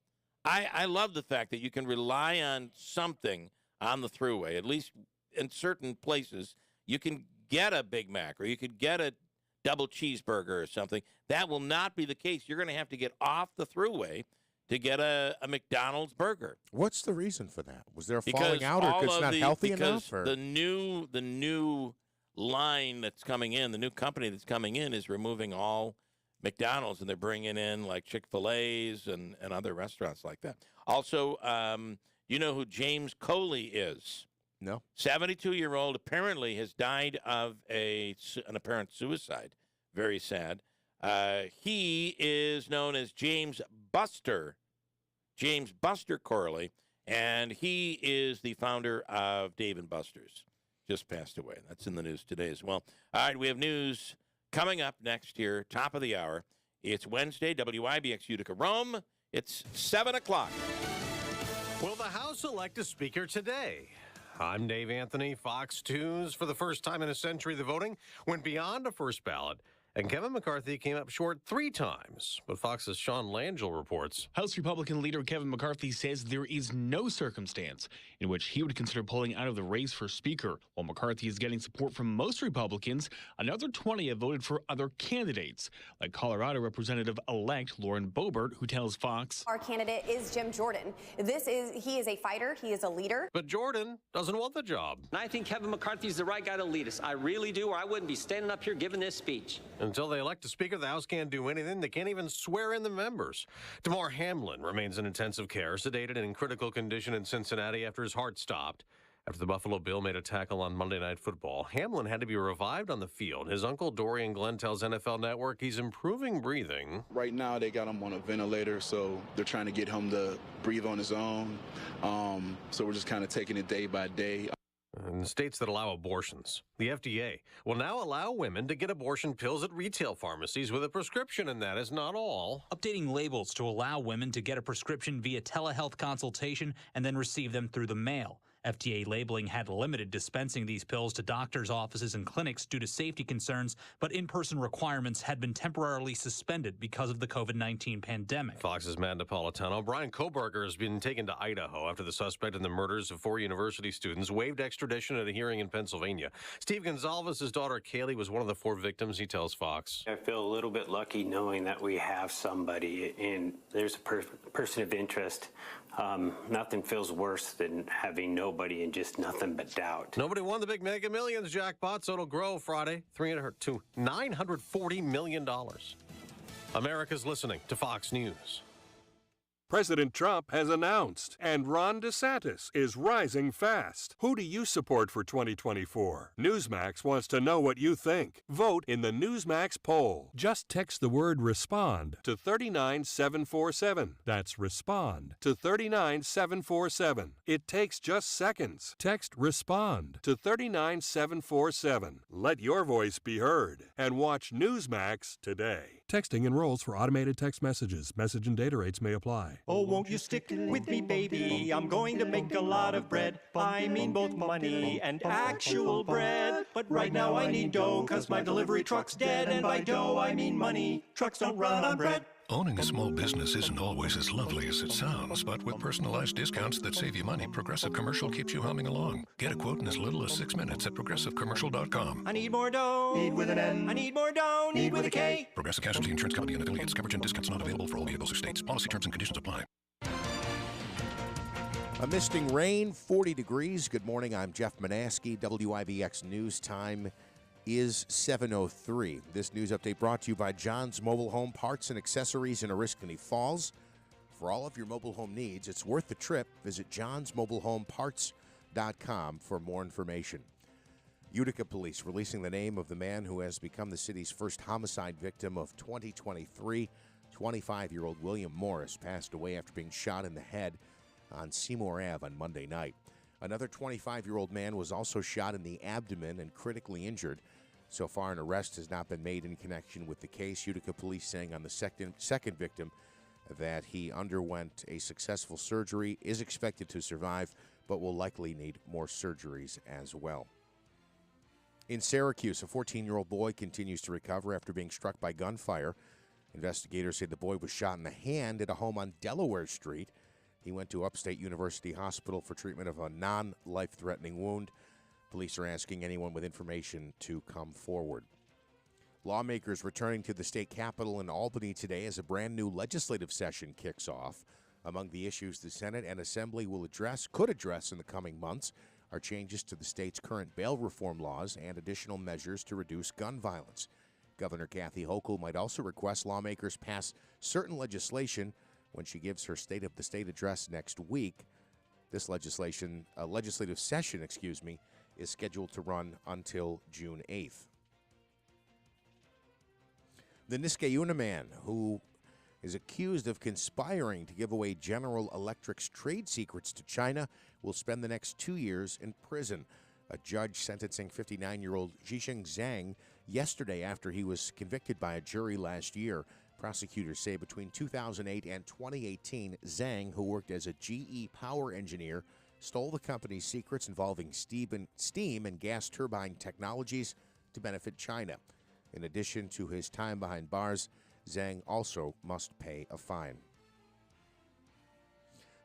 I love the fact that you can rely on something on the thruway, at least in certain places. You can get a Big Mac or you could get a double cheeseburger or something. That will not be the case. You're going to have to get off the thruway to get a McDonald's burger. What's the reason for that? Was there a falling out, or it's not healthy enough? Or? The new line that's coming in, the new company that's coming in, is removing all McDonald's, and they're bringing in like Chick-fil-A's and other restaurants like that. Also, you know who James Coley is? No. 72-year-old apparently has died of an apparent suicide. Very sad. He is known as James Buster Corley, and he is the founder of Dave & Buster's. Just passed away. That's in the news today as well. All right, we have news coming up next here, top of the hour. It's Wednesday, WIBX Utica Rome. It's 7 o'clock. Will the House elect a speaker today? I'm Dave Anthony, Fox 2's. For the first time in a century, the voting went beyond a first ballot, and Kevin McCarthy came up short 3 times. But Fox's Sean Langell reports. House Republican leader Kevin McCarthy says there is no circumstance in which he would consider pulling out of the race for Speaker. While McCarthy is getting support from most Republicans, another 20 have voted for other candidates, like Colorado Representative-elect Lauren Boebert, who tells Fox, "Our candidate is Jim Jordan. He is a fighter. He is a leader." But Jordan doesn't want the job. And I think Kevin McCarthy's the right guy to lead us. I really do, or I wouldn't be standing up here giving this speech. Until they elect a speaker, the House can't do anything. They can't even swear in the members. Damar Hamlin remains in intensive care, sedated and in critical condition in Cincinnati after his heart stopped. After the Buffalo Bill made a tackle on Monday Night Football, Hamlin had to be revived on the field. His uncle Dorian Glenn tells NFL Network he's improving breathing. Right now, they got him on a ventilator, so they're trying to get him to breathe on his own. So we're just kind of taking it day by day. In states that allow abortions, the FDA will now allow women to get abortion pills at retail pharmacies with a prescription, and that is not all. Updating labels to allow women to get a prescription via telehealth consultation and then receive them through the mail. FDA labeling had limited dispensing these pills to doctors' offices and clinics due to safety concerns, but in-person requirements had been temporarily suspended because of the COVID-19 pandemic. Fox's Matt Napolitano. Brian Koberger has been taken to Idaho after the suspect in the murders of 4 university students waived extradition at a hearing in Pennsylvania. Steve Gonzalez's daughter Kaylee was one of the 4 victims, he tells Fox. I feel a little bit lucky knowing that we have somebody and there's a person of interest. Nothing feels worse than having nobody and just nothing but doubt. Nobody won the big Mega Millions jackpot, so it'll grow Friday to $940 million. America's listening to Fox News. President Trump has announced, and Ron DeSantis is rising fast. Who do you support for 2024? Newsmax wants to know what you think. Vote in the Newsmax poll. Just text the word RESPOND to 39747. That's RESPOND to 39747. It takes just seconds. Text RESPOND to 39747. Let your voice be heard and watch Newsmax today. Texting enrolls for automated text messages. Message and data rates may apply. Oh, won't you stick with me, baby? I'm going to make a lot of bread. I mean both money and actual bread. But right now I need dough, 'cause my delivery truck's dead. And by dough I mean money. Trucks don't run on bread. Owning a small business isn't always as lovely as it sounds, but with personalized discounts that save you money, Progressive Commercial keeps you humming along. Get a quote in as little as 6 minutes at progressivecommercial.com. I need more dough. Need with an N. I need more dough. Need with a K. Progressive Casualty Insurance Company and affiliates. Coverage and discounts not available for all vehicles or states. Policy terms and conditions apply. A misting rain, 40 degrees. Good morning. I'm Jeff Manaski. WIBX News Time is 7:03. This news update brought to you by John's Mobile Home Parts and Accessories in Oriskany Falls. For all of your mobile home needs, it's worth the trip. Visit johnsmobilehomeparts.com for more information. Utica Police releasing the name of the man who has become the city's first homicide victim of 2023. 25-year-old William Morris passed away after being shot in the head on Seymour Ave on Monday night. Another 25-year-old man was also shot in the abdomen and critically injured. So far, an arrest has not been made in connection with the case. Utica police saying on the second victim that he underwent a successful surgery, is expected to survive, but will likely need more surgeries as well. In Syracuse, a 14-year-old boy continues to recover after being struck by gunfire. Investigators say the boy was shot in the hand at a home on Delaware Street. He went to Upstate University Hospital for treatment of a non-life-threatening wound. Police are asking anyone with information to come forward. Lawmakers returning to the state capitol in Albany today as a brand new legislative session kicks off. Among the issues the Senate and Assembly could address in the coming months are changes to the state's current bail reform laws and additional measures to reduce gun violence. Governor Kathy Hochul might also request lawmakers pass certain legislation when she gives her State of the State address next week. This legislative session, is scheduled to run until June 8th. The Niskayuna man, who is accused of conspiring to give away General Electric's trade secrets to China, will spend the next 2 years in prison. A judge sentencing 59-year-old Zhisheng Zhang yesterday after he was convicted by a jury last year. Prosecutors say between 2008 and 2018, Zhang, who worked as a GE power engineer, stole the company's secrets involving steam and gas turbine technologies to benefit China. In addition to his time behind bars, Zhang also must pay a fine.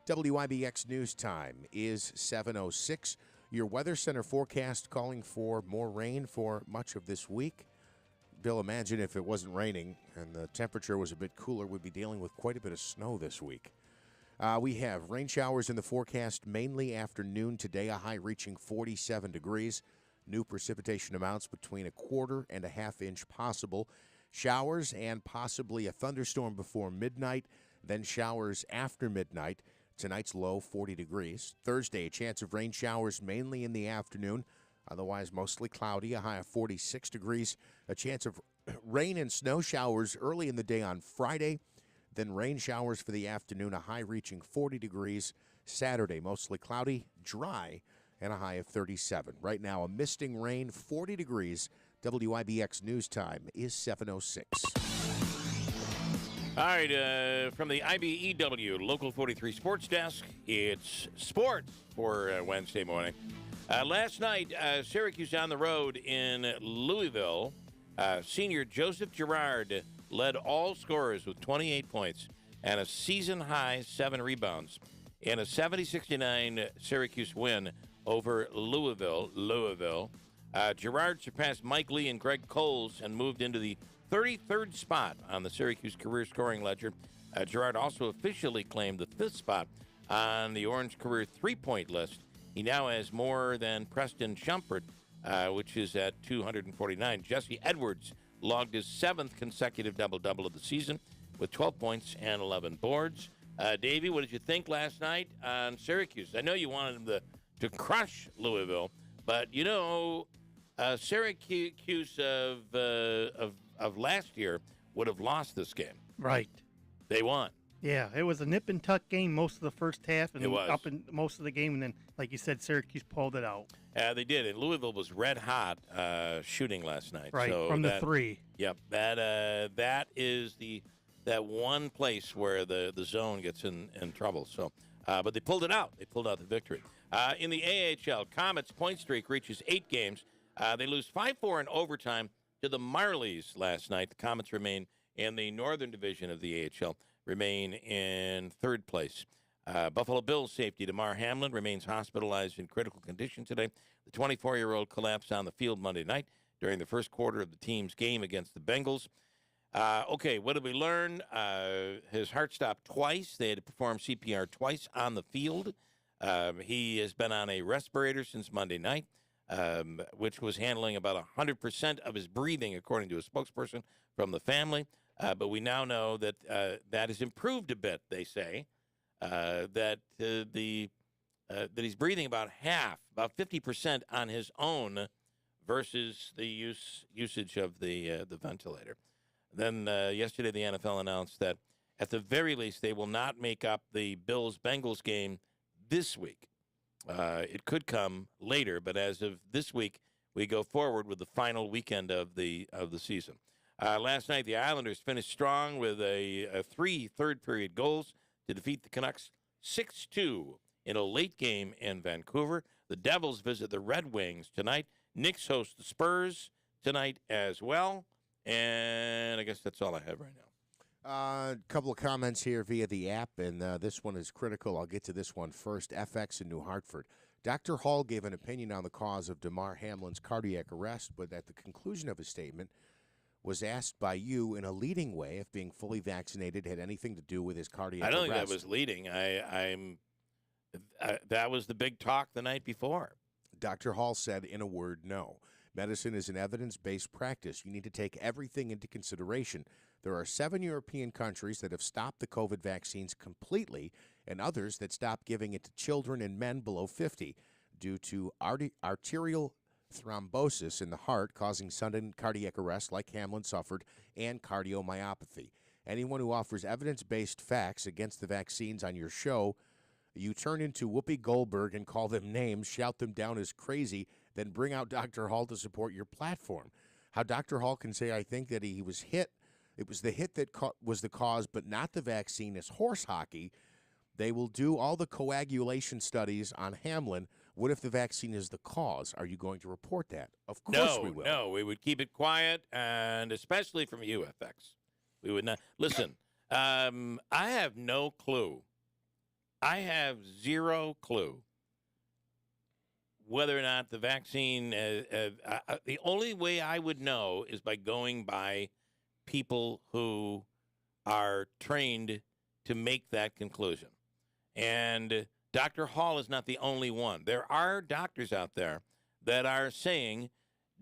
WIBX News Time is 7:06. Your Weather Center forecast calling for more rain for much of this week. Bill, imagine if it wasn't raining and the temperature was a bit cooler, we'd be dealing with quite a bit of snow this week. We have rain showers in the forecast mainly afternoon today, a high reaching 47 degrees. New precipitation amounts between 1/4 and 1/2 inch possible. Showers and possibly a thunderstorm before midnight, then showers after midnight. Tonight's low, 40 degrees. Thursday, a chance of rain showers mainly in the afternoon. Otherwise, mostly cloudy, a high of 46 degrees. A chance of rain and snow showers early in the day on Friday. Then rain showers for the afternoon, a high reaching 40 degrees. Saturday, mostly cloudy, dry, and a high of 37. Right now, a misting rain, 40 degrees. WIBX News Time is 7:06. All right, from the IBEW Local 43 Sports Desk, it's sports for Wednesday morning. Last night, Syracuse on the road in Louisville. Senior Joseph Girard led all scorers with 28 points and a season-high 7 rebounds in a 70-69 Syracuse win over Louisville. Girard surpassed Mike Lee and Greg Coles and moved into the 33rd spot on the Syracuse career scoring ledger. Girard also officially claimed the 5th spot on the Orange career three-point list. He now has more than Preston Shumpert, which is at 249. Jesse Edwards logged his 7th consecutive double-double of the season with 12 points and 11 boards. Davey, what did you think last night on Syracuse? I know you wanted them to crush Louisville, but Syracuse of last year would have lost this game. Right. They won. Yeah, it was a nip and tuck game most of the first half and It was. up in most of the game, and then, like you said, Syracuse pulled it out. They did, and Louisville was red hot shooting last night. Right, so from the three. Yep, that is that one place where the zone gets in trouble. So, but they pulled it out. They pulled out the victory. In the AHL, Comets' point streak reaches 8 games. They lose 5-4 in overtime to the Marlies last night. The Comets remain in the Northern Division of the AHL, remain in 3rd place. Buffalo Bills safety Damar Hamlin remains hospitalized in critical condition today. The 24-year-old collapsed on the field Monday night during the first quarter of the team's game against the Bengals. Okay, what did we learn? His heart stopped twice. They had to perform CPR twice on the field. He has been on a respirator since Monday night, which was handling about 100% of his breathing, according to a spokesperson from the family. But we now know that that has improved a bit, they say, that he's breathing about half, about 50% on his own versus the usage of the ventilator. Then yesterday the NFL announced that at the very least they will not make up the Bills-Bengals game this week. It could come later, but as of this week, we go forward with the final weekend of the season. Last night, the Islanders finished strong with a 3 third-period goals to defeat the Canucks 6-2 in a late game in Vancouver. The Devils visit the Red Wings tonight. Knicks host the Spurs tonight as well. And I guess that's all I have right now. A couple of comments here via the app, and this one is critical. I'll get to this one first. FX in New Hartford. Dr. Hall gave an opinion on the cause of Damar Hamlin's cardiac arrest, but at the conclusion of his statement was asked by you in a leading way if being fully vaccinated had anything to do with his cardiac arrest. I don't think that was leading. That was the big talk the night before. Dr. Hall said, in a word, no. Medicine is an evidence-based practice. You need to take everything into consideration. There are 7 European countries that have stopped the COVID vaccines completely and others that stopped giving it to children and men below 50 due to arterial thrombosis in the heart causing sudden cardiac arrest like Hamlin suffered and cardiomyopathy. Anyone who offers evidence-based facts against the vaccines on your show, you turn into Whoopi Goldberg and call them names, shout them down as crazy, then bring out Dr. Hall to support your platform. How Dr. Hall can say, I think that he was hit, it was the hit that was the cause, but not the vaccine, is horse hockey. They will do all the coagulation studies on Hamlin. What if the vaccine is the cause? Are you going to report that? Of course we will. No, we would keep it quiet, and especially from you, FX. We would not. Listen, I have no clue. I have zero clue whether or not the vaccine, the only way I would know is by going by people who are trained to make that conclusion. And Dr. Hall is not the only one. There are doctors out there that are saying,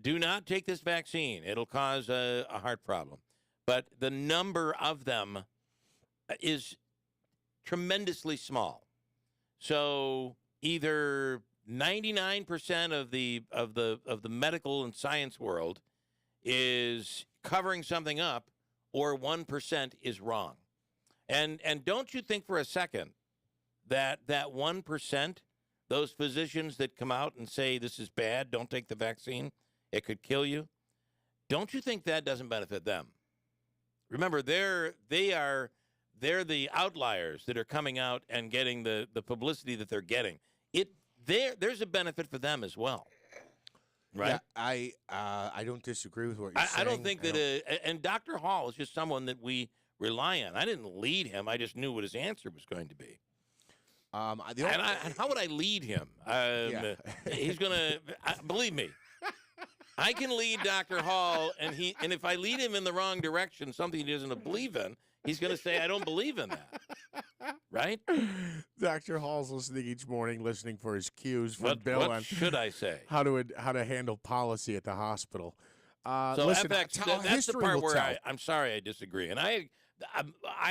do not take this vaccine. It'll cause a heart problem. But the number of them is tremendously small. So either 99% of the medical and science world is covering something up, or 1% is wrong. And don't you think for a second that 1%, those physicians that come out and say this is bad, don't take the vaccine, it could kill you, don't you think that doesn't benefit them? Remember, they're the outliers that are coming out and getting the publicity that they're getting. There's a benefit for them as well, right? Yeah, I don't disagree with what you're saying. I don't think and Dr. Hall is just someone that we rely on. I didn't lead him. I just knew what his answer was going to be. And how would I lead him? He's going to, believe me, I can lead Dr. Hall, and if I lead him in the wrong direction, something he doesn't believe in, he's going to say, I don't believe in that. Right? Dr. Hall's listening each morning, listening for his cues from Bill what on should I say? How to handle policy at the hospital. So listen, FX, that's the part where I'm sorry I disagree. And I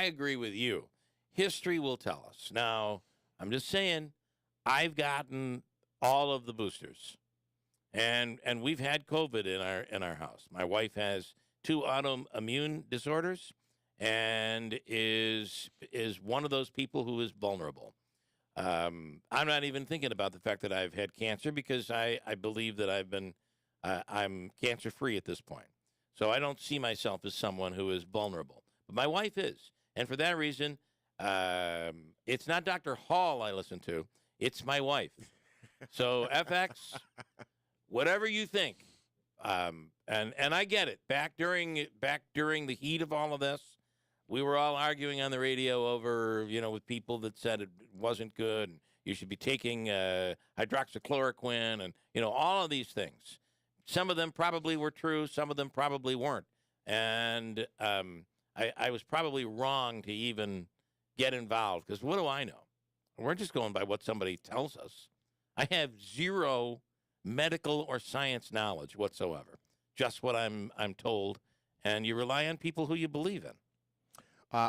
agree with you. History will tell us. Now, I'm just saying, I've gotten all of the boosters. And we've had COVID in our house. My wife has 2 autoimmune disorders and is one of those people who is vulnerable. I'm not even thinking about the fact that I've had cancer because I believe that I'm cancer-free at this point. So I don't see myself as someone who is vulnerable. But my wife is. And for that reason, it's not Dr. Hall I listen to. It's my wife. So FX, whatever you think, and I get it. Back during the heat of all of this, we were all arguing on the radio over, with people that said it wasn't good, and you should be taking hydroxychloroquine, and all of these things. Some of them probably were true. Some of them probably weren't. And I was probably wrong to even get involved because what do I know? We're just going by what somebody tells us. I have zero medical or science knowledge whatsoever. Just what I'm told, and you rely on people who you believe in.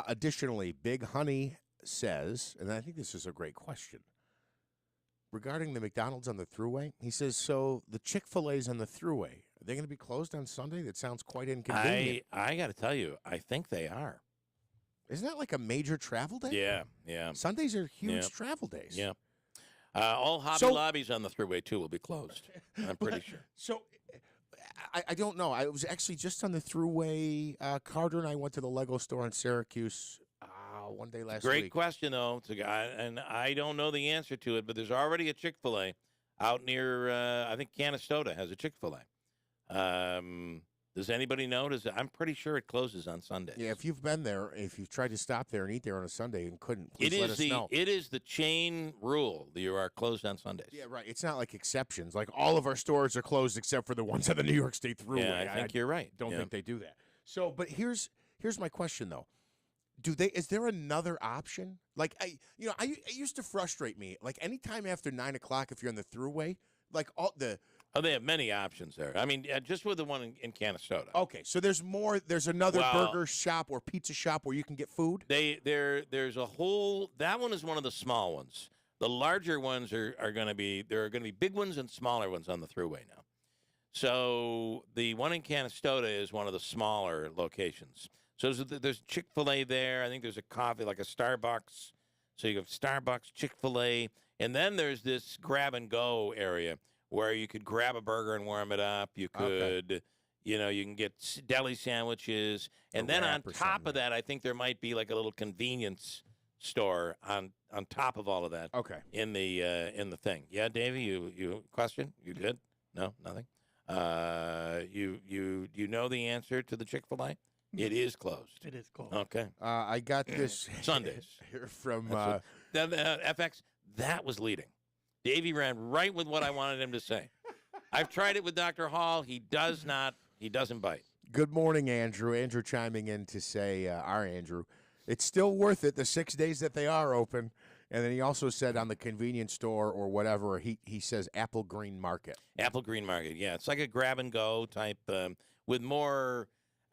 Additionally, Big Honey says, and I think this is a great question, regarding the McDonald's on the Thruway. He says, so the Chick-fil-A's on the Thruway, are they going to be closed on Sunday? That sounds quite inconvenient. I got to tell you, I think they are. Isn't that like a major travel day? Yeah. Sundays are huge travel days. Yeah. All Hobby Lobbies on the Thruway, too, will be closed. I'm pretty sure. So I don't know. I was actually just on the Thruway. Carter and I went to the Lego store in Syracuse one day last week. Great question, though. And I don't know the answer to it, but there's already a Chick-fil-A out near, I think, Canastota has a Chick-fil-A. Does anybody know? I'm pretty sure it closes on Sundays. Yeah, if you've been there, if you've tried to stop there and eat there on a Sunday and couldn't, please let us know. It is the chain rule that you are closed on Sundays. Yeah, right. It's not like exceptions. Like all of our stores are closed except for the ones on the New York State Thruway. Yeah, I think you're right. Don't think they do that. So, but here's my question though. Is there another option? Like I used to frustrate me. Like anytime after 9 o'clock, if you're on the Thruway, like they have many options there. I mean, just with the one in Canastota. Okay, so there's more. There's another burger shop or pizza shop where you can get food. There's a whole. That one is one of the small ones. The larger ones are going to be. There are going to be big ones and smaller ones on the Thruway now. So the one in Canastota is one of the smaller locations. So there's Chick-fil-A there. I think there's a coffee, like a Starbucks. So you have Starbucks, Chick-fil-A, and then there's this grab-and-go area where you could grab a burger and warm it up. You could, you can get deli sandwiches. And then on top of that, I think there might be like a little convenience store on top of all of that. Okay. In the thing. Yeah, Davey, you question? You good? No, nothing? You know the answer to the Chick-fil-A? It is closed. It is closed. Okay. I got this Sundays here from FX. That was leading. Davey ran right with what I wanted him to say. I've tried it with Dr. Hall. He doesn't bite. Good morning, Andrew. Andrew chiming in to say, our Andrew, it's still worth it the 6 days that they are open. And then he also said on the convenience store or whatever, he says Apple Green Market. Apple Green Market, yeah. It's like a grab-and-go type with more,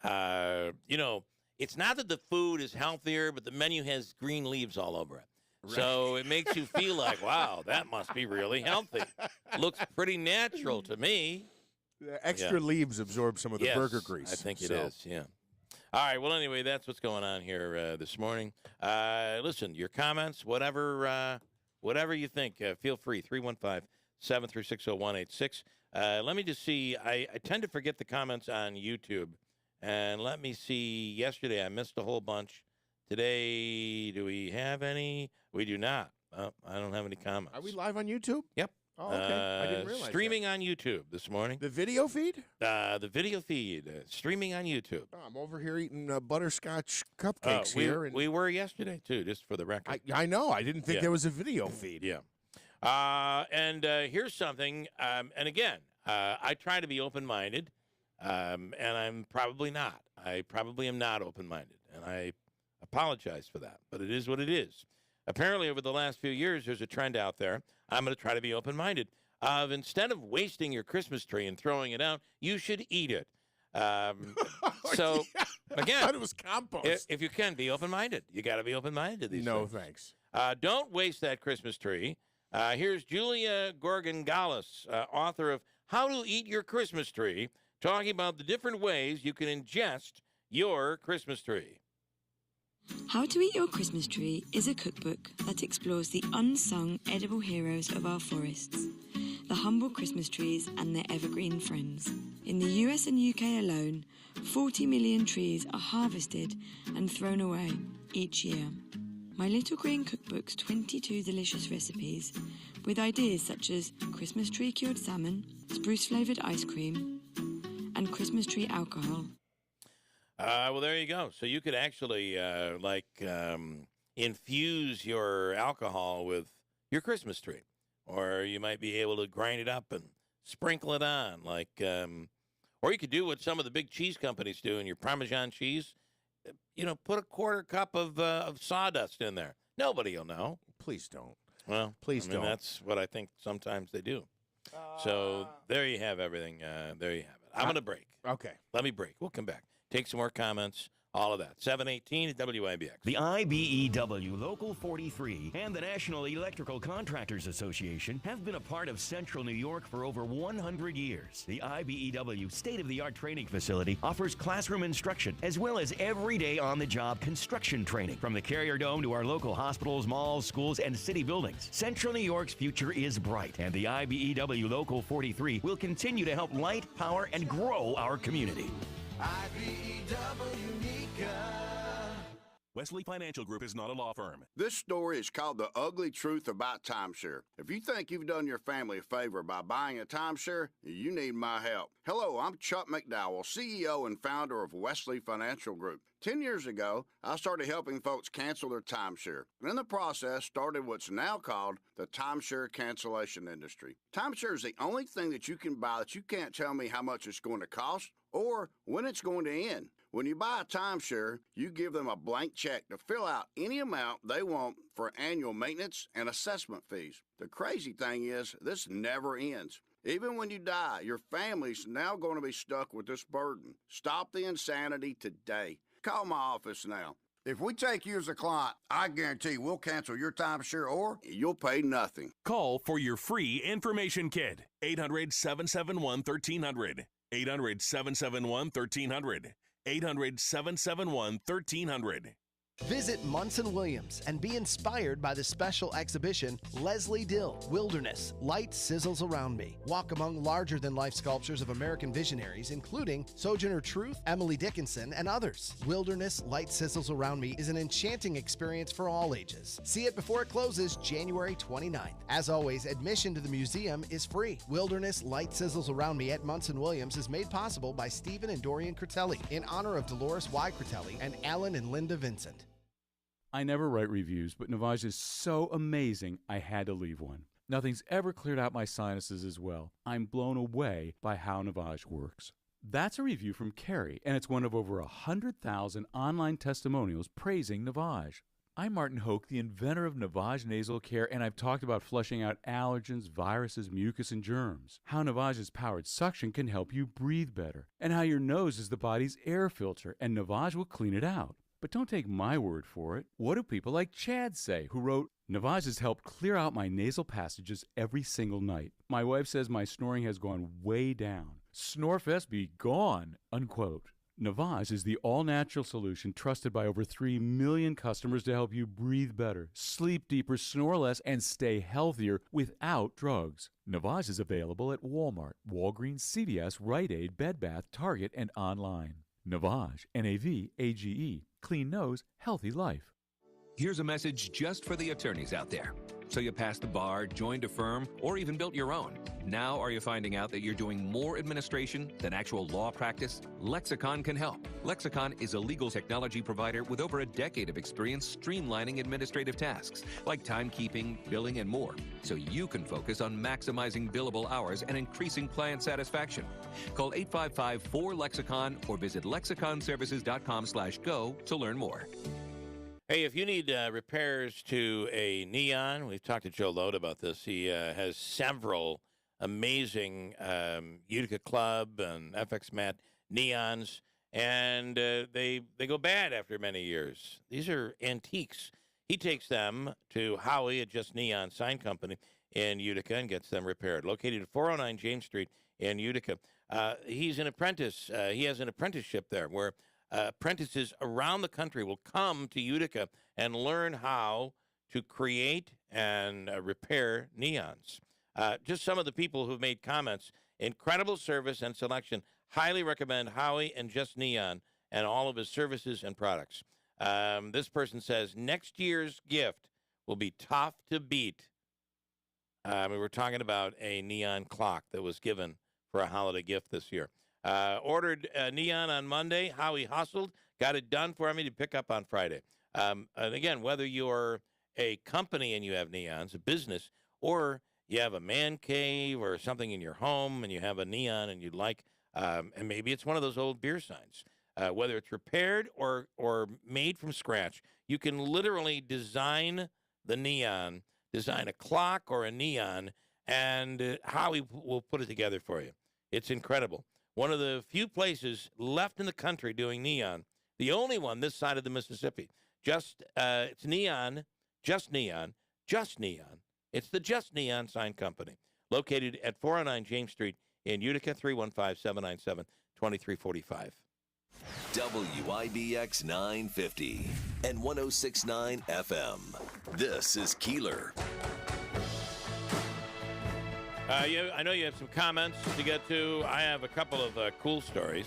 it's not that the food is healthier, but the menu has green leaves all over it. Right. So it makes you feel like, wow, that must be really healthy. Looks pretty natural to me. The extra leaves absorb some of the burger grease. I think it is, yeah. All right, well, anyway, that's what's going on here this morning. Listen, your comments, whatever you think, feel free, 315-736-0186. Let me just see. I tend to forget the comments on YouTube. And let me see. Yesterday, I missed a whole bunch. Today, do we have any? We do not. I don't have any comments. Are we live on YouTube? Yep. Oh, okay. I didn't realize streaming on YouTube this morning. The video feed? The video feed. Streaming on YouTube. Oh, I'm over here eating butterscotch cupcakes here. We were yesterday, too, just for the record. I know. I didn't think there was a video feed. Yeah. And here's something. And again, I try to be open-minded, and I'm probably not. I probably am not open-minded, and I apologize for that. But it is what it is. Apparently, over the last few years, there's a trend out there. I'm going to try to be open-minded. Instead of wasting your Christmas tree and throwing it out, you should eat it. So, again, I thought it was compost. If you can, be open-minded. You got to be open-minded. No, thanks. Don't waste that Christmas tree. Here's Julia Gorgongalis, author of How to Eat Your Christmas Tree, talking about the different ways you can ingest your Christmas tree. How to Eat Your Christmas Tree is a cookbook that explores the unsung edible heroes of our forests, the humble Christmas trees and their evergreen friends. In the US and UK alone, 40 million trees are harvested and thrown away each year. My Little Green Cookbook's 22 delicious recipes, with ideas such as Christmas tree cured salmon, spruce flavoured ice cream, and Christmas tree alcohol. Well, there you go. So you could actually, infuse your alcohol with your Christmas tree. Or you might be able to grind it up and sprinkle it on. Or you could do what some of the big cheese companies do in your Parmesan cheese. Put a quarter cup of sawdust in there. Nobody will know. Please don't. Well, please don't. That's what I think sometimes they do. So there you have everything. There you have it. I'm going to break. Okay. Let me break. We'll come back. Take some more comments All of that. 718 at WIBX. The IBEW Local 43 and the National Electrical Contractors Association have been a part of Central New York for over 100 years. The IBEW state-of-the-art training facility offers classroom instruction as well as everyday on-the-job construction training. From the Carrier Dome to our local hospitals, malls, schools, and city buildings, Central New York's future is bright, and the IBEW Local 43 will continue to help light, power, and grow our community. Wesley Financial Group is not a law firm. This story is called The Ugly Truth About Timeshare. If you think you've done your family a favor by buying a timeshare, you need my help. Hello, I'm Chuck McDowell, CEO and founder of Wesley Financial Group. 10 years ago, I started helping folks cancel their timeshare. And in the process, started what's now called the timeshare cancellation industry. Timeshare is the only thing that you can buy that you can't tell me how much it's going to cost or when it's going to end. When you buy a timeshare, you give them a blank check to fill out any amount they want for annual maintenance and assessment fees. The crazy thing is, this never ends. Even when you die, your family's now going to be stuck with this burden. Stop the insanity today. Call my office now. If we take you as a client, I guarantee we'll cancel your timeshare or you'll pay nothing. Call for your free information kit. 800-771-1300. 800-771-1300. 800-771-1300. Visit Munson Williams and be inspired by the special exhibition Leslie Dill, Wilderness, Light Sizzles Around Me. Walk among larger-than-life sculptures of American visionaries, including Sojourner Truth, Emily Dickinson, and others. Wilderness, Light Sizzles Around Me is an enchanting experience for all ages. See it before it closes January 29th. As always, admission to the museum is free. Wilderness, Light Sizzles Around Me at Munson Williams is made possible by Stephen and Dorian Critelli in honor of Dolores Y. Critelli and Alan and Linda Vincent. I never write reviews, but Navage is so amazing, I had to leave one. Nothing's ever cleared out my sinuses as well. I'm blown away by how Navage works. That's a review from Carrie, and it's one of over 100,000 online testimonials praising Navage. I'm Martin Hoke, the inventor of Navage Nasal Care, and I've talked about flushing out allergens, viruses, mucus, and germs. How Navage's powered suction can help you breathe better, and how your nose is the body's air filter, and Navage will clean it out. But don't take my word for it. What do people like Chad say, who wrote, Navage has helped clear out my nasal passages every single night. My wife says my snoring has gone way down. Snorefest be gone, unquote. Navage is the all-natural solution trusted by over 3 million customers to help you breathe better, sleep deeper, snore less, and stay healthier without drugs. Navage is available at Walmart, Walgreens, CVS, Rite Aid, Bed Bath, Target, and online. Navage, N-A-V-A-G-E. Clean nose, healthy life. Here's a message just for the attorneys out there. So you passed the bar, joined a firm, or even built your own. Now are you finding out that you're doing more administration than actual law practice? Lexicon can help. Lexicon is a legal technology provider with over a decade of experience streamlining administrative tasks like timekeeping, billing, and more, so you can focus on maximizing billable hours and increasing client satisfaction. Call 855-4-LEXICON or visit lexiconservices.com/go to learn more. Hey, if you need repairs to a neon, we've talked to Joe Lode about this. He has several amazing Utica Club and FX Mat neons, and they go bad after many years. These are antiques. He takes them to Howie at Just Neon Sign Company in Utica and gets them repaired. Located at 409 James Street in Utica. He's an apprentice. He has an apprenticeship there where apprentices around the country will come to Utica and learn how to create and repair neons. Just some of the people who've made comments. Incredible service and selection. Highly recommend Howie and Just Neon and all of his services and products. This person says, next year's gift will be tough to beat. We were talking about a neon clock that was given for a holiday gift this year. Ordered neon on Monday. Howie hustled, got it done for me to pick up on Friday. And again, whether you're a company and you have neons, a business, or you have a man cave or something in your home and you have a neon and you'd like, and maybe it's one of those old beer signs, whether it's repaired or made from scratch, you can literally design the neon, design a clock or a neon, and Howie will put it together for you. It's incredible. One of the few places left in the country doing neon The only one this side of the Mississippi. It's neon, just neon, just neon. It's the Just Neon Sign Company, located at 409 James Street in Utica, 315-797-2345. WIBX 950 and 106.9 FM. This is Keeler. I know you have some comments to get to. I have a couple of cool stories,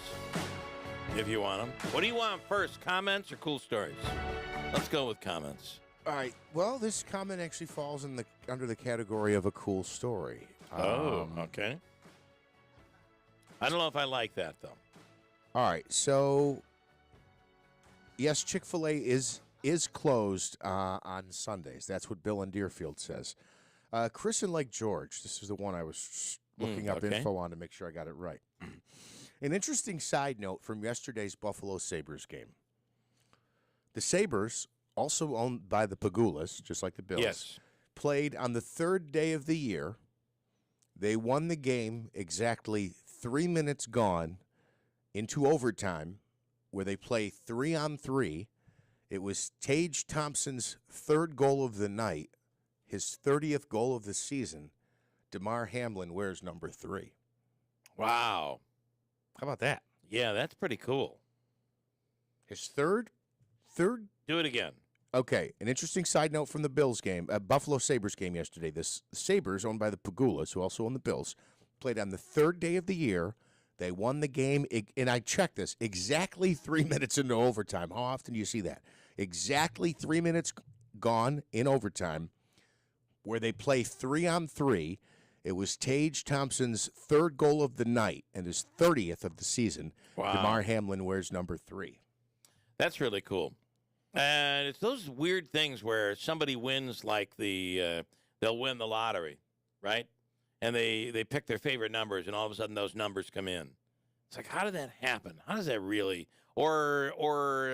if you want them. What do you want first, comments or cool stories? Let's go with comments. All right. Well, this comment actually falls under the category of a cool story. Okay. I don't know if I like that, though. All right. So, yes, Chick-fil-A is closed on Sundays. That's what Bill in Deerfield says. Chris in Lake George, this is the one I was looking up info on to make sure I got it right. An interesting side note from yesterday's Buffalo Sabres game. The Sabres, also owned by the Pagulas, just like the Bills, played on the third day of the year. They won the game exactly 3 minutes gone into overtime, where they play 3-on-3. It was Tage Thompson's third goal of the night, his 30th goal of the season. DeMar Hamlin wears number 3. Wow. How about that? Yeah, that's pretty cool. His third? Do it again. Okay, an interesting side note from the Bills game, Buffalo Sabres game yesterday. The Sabres, owned by the Pagulas, who also own the Bills, played on the third day of the year. They won the game, and I checked this, exactly 3 minutes into overtime. How often do you see that? Exactly 3 minutes gone in overtime, where they play 3-on-3. It was Tage Thompson's third goal of the night and his 30th of the season. Wow. DeMar Hamlin wears number 3. That's really cool. And it's those weird things where somebody wins, like they'll win the lottery, right? And they pick their favorite numbers, and all of a sudden those numbers come in. It's like, how did that happen? How does that really? Or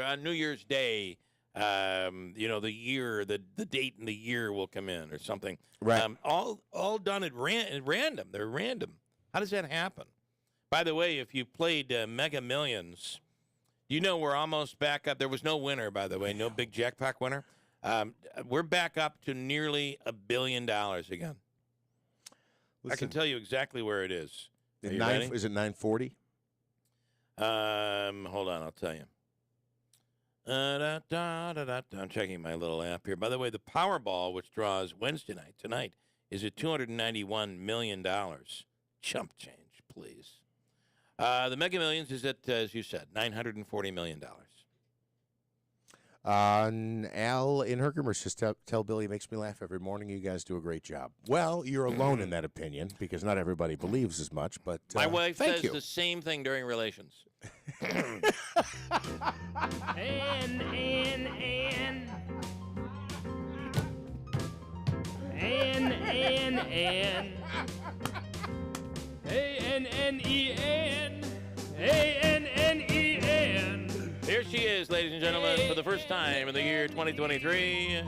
on New Year's Day, the year, the date and the year will come in or something. Right. All done at random. They're random. How does that happen? By the way, if you played Mega Millions, you know we're almost back up. There was no winner, by the way, no big jackpot winner. We're back up to nearly $1 billion again. Listen, I can tell you exactly where it is. Is it 940? Hold on, I'll tell you. I'm checking my little app here. By the way, the Powerball, which draws Wednesday night, tonight, is at $291 million. Chump change, please. The Mega Millions is at, as you said, $940 million. Al in Herkimer says, tell Billy, makes me laugh every morning. You guys do a great job. Well, you're alone in that opinion because not everybody believes as much. But my wife says you. the same thing during relations. And. A-N-N-E-N. A-N-N-E-N. Here she is, ladies and gentlemen, for the first time in the year 2023.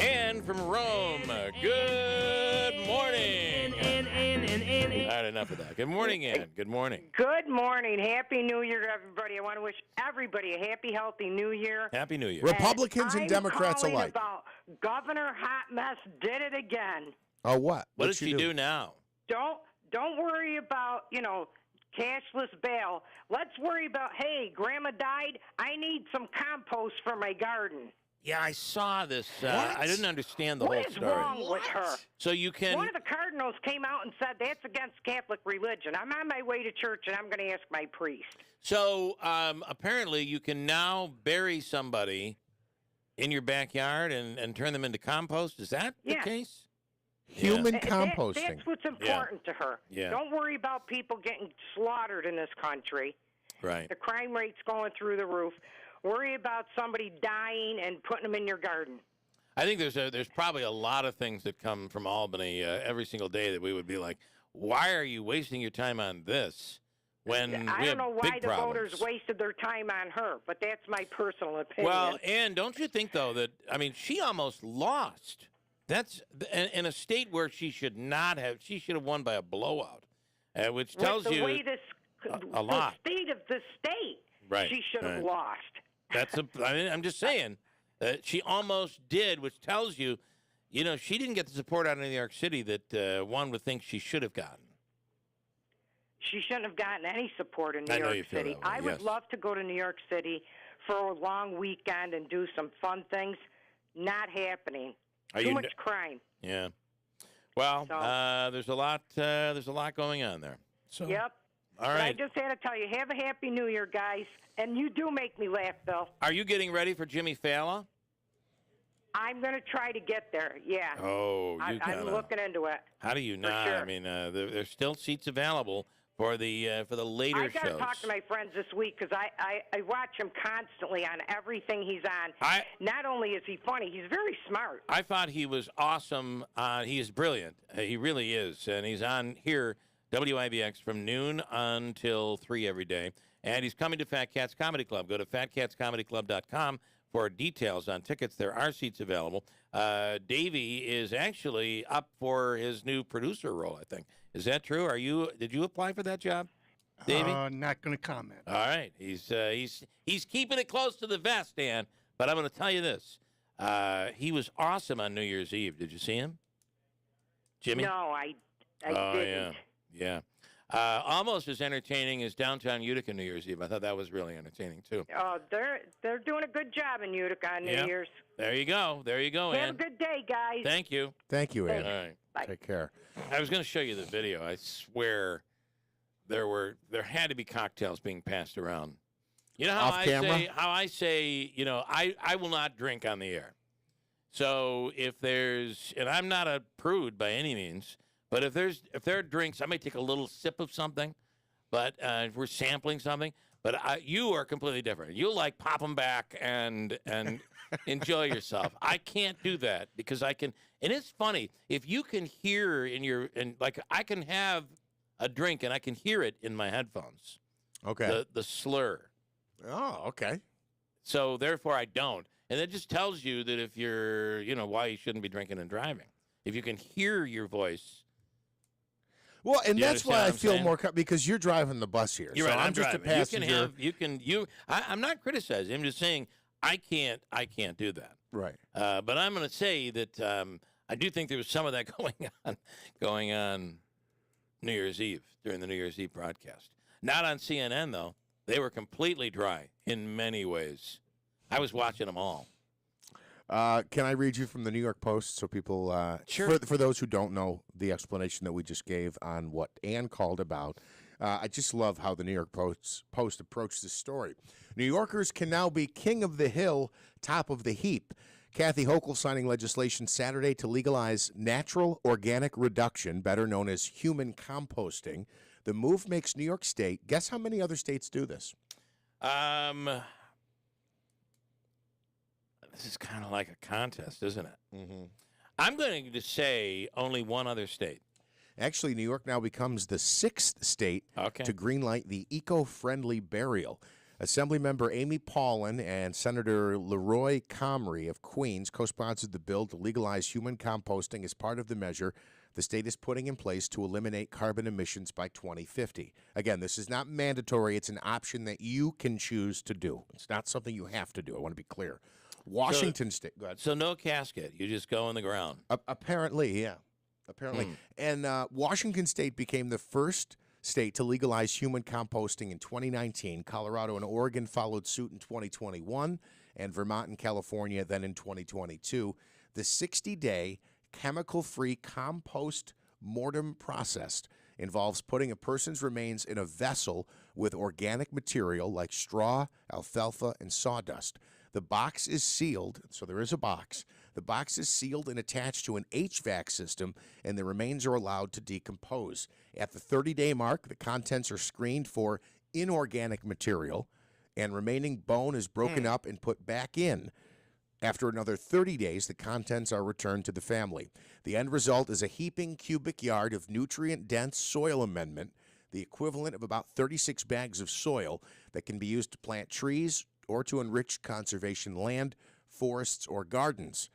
And from Rome, good morning. All right, enough of that. Good morning, Ann. Good morning. Good morning. Happy New Year, everybody. I want to wish everybody a happy, healthy New Year. Happy New Year. Republicans and Democrats alike. alike. About Governor Hot Mess did it again. Oh, what? What did she do now? Don't worry about, cashless bail. Let's worry about, hey, Grandma died. I need some compost for my garden. Yeah, I saw this. I didn't understand the whole story. What is wrong with her? So you can... One of the cardinals came out and said that's against Catholic religion. I'm on my way to church, and I'm going to ask my priest. So apparently you can now bury somebody in your backyard and turn them into compost. Is that the case? Human composting. That's what's important to her. Yeah. Don't worry about people getting slaughtered in this country. Right. The crime rate's going through the roof. Worry about somebody dying and putting them in your garden. I think there's probably a lot of things that come from Albany every single day that we would be like, why are you wasting your time on this when I don't know why the problems? voters wasted their time on her, but that's my personal opinion. Well, and don't you think, though, that, she almost lost. That's in a state where she should not have. She should have won by a blowout, which tells With the you way a lot. The state of the state. Right. She should have lost. I'm just saying. She almost did, which tells you, she didn't get the support out of New York City that one would think she should have gotten. She shouldn't have gotten any support in New I know York you feel City. that way, I would yes. love to go to New York City for a long weekend and do some fun things. Not happening. Too much crime. Yeah. Well, So- there's a lot. There's a lot going on there. So. Yep. All But right. I just had to tell you, have a happy New Year, guys. And you do make me laugh, Bill. Are you getting ready for Jimmy Fallon? I'm going to try to get there. Yeah. Oh, you I'm gotta. looking into it. How do you not? sure. I mean, there's still seats available for the later I got to shows. talk to my friends this week because I watch him constantly on everything he's on. Not only is he funny, he's very smart. I thought he was awesome. He is brilliant. He really is. And he's on here, WIBX, from noon until 3 every day. And he's coming to Fat Cats Comedy Club. Go to fatcatscomedyclub.com for details on tickets. There are seats available. Davey is actually up for his new producer role, I think. Is that true? Did you apply for that job, Davey? Not going to comment. All right. He's keeping it close to the vest, Dan. But I'm going to tell you this. He was awesome on New Year's Eve. Did you see him? Jimmy? No, I didn't. Yeah. Almost as entertaining as downtown Utica New Year's Eve. I thought that was really entertaining, too. Oh, they're doing a good job in Utica on New Yeah. Year's. There you go. There you go, Have Ann. a good day, guys. Thank you. Thank you, Ann. All right. Bye. Take care. I was going to show you the video. I swear there had to be cocktails being passed around. You know how Off camera? I say, I will not drink on the air. So if there's, and I'm not a prude by any means, but if there are drinks, I may take a little sip of something, but if we're sampling something, but you are completely different. You like pop them back and enjoy yourself. I can't do that because I can, and it's funny, if you can hear like I can have a drink and I can hear it in my headphones. Okay. The slur. Oh, okay. So therefore I don't. And it just tells you that if you're, why you shouldn't be drinking and driving. If you can hear your voice. Well, and You that's why understand I what I'm feel saying? more because you're driving the bus here. You're so right. I'm just driving. a passenger. I'm not criticizing. I'm just saying I can't do that. Right. But I'm going to say that I do think there was some of that going on New Year's Eve during the New Year's Eve broadcast. Not on CNN though. They were completely dry in many ways. I was watching them all. Can I read you from the New York Post so people, Sure. for those who don't know the explanation that we just gave on what Ann called about, I just love how the New York Post approached this story. New Yorkers can now be king of the hill, top of the heap. Kathy Hochul signing legislation Saturday to legalize natural organic reduction, better known as human composting. The move makes New York State, guess how many other states do this? This is kind of like a contest, isn't it? Mm-hmm. I'm going to say only one other state. Actually, New York now becomes the 6th state to greenlight the eco-friendly burial. Assemblymember Amy Paulin and Senator Leroy Comrie of Queens co-sponsored the bill to legalize human composting as part of the measure the state is putting in place to eliminate carbon emissions by 2050. Again, this is not mandatory. It's an option that you can choose to do. It's not something you have to do. I want to be clear. Washington State. Go ahead. So no casket. You just go in the ground. Apparently, yeah. Apparently. And Washington State became the first state to legalize human composting in 2019. Colorado and Oregon followed suit in 2021, and Vermont and California then in 2022. The 60-day chemical-free compost mortem process involves putting a person's remains in a vessel with organic material like straw, alfalfa, and sawdust. The box is sealed, so there is a box. The box is sealed and attached to an HVAC system, and the remains are allowed to decompose. At the 30-day mark, the contents are screened for inorganic material, and remaining bone is broken up and put back in. After another 30 days, the contents are returned to the family. The end result is a heaping cubic yard of nutrient-dense soil amendment, the equivalent of about 36 bags of soil that can be used to plant trees or to enrich conservation land, forests, or gardens.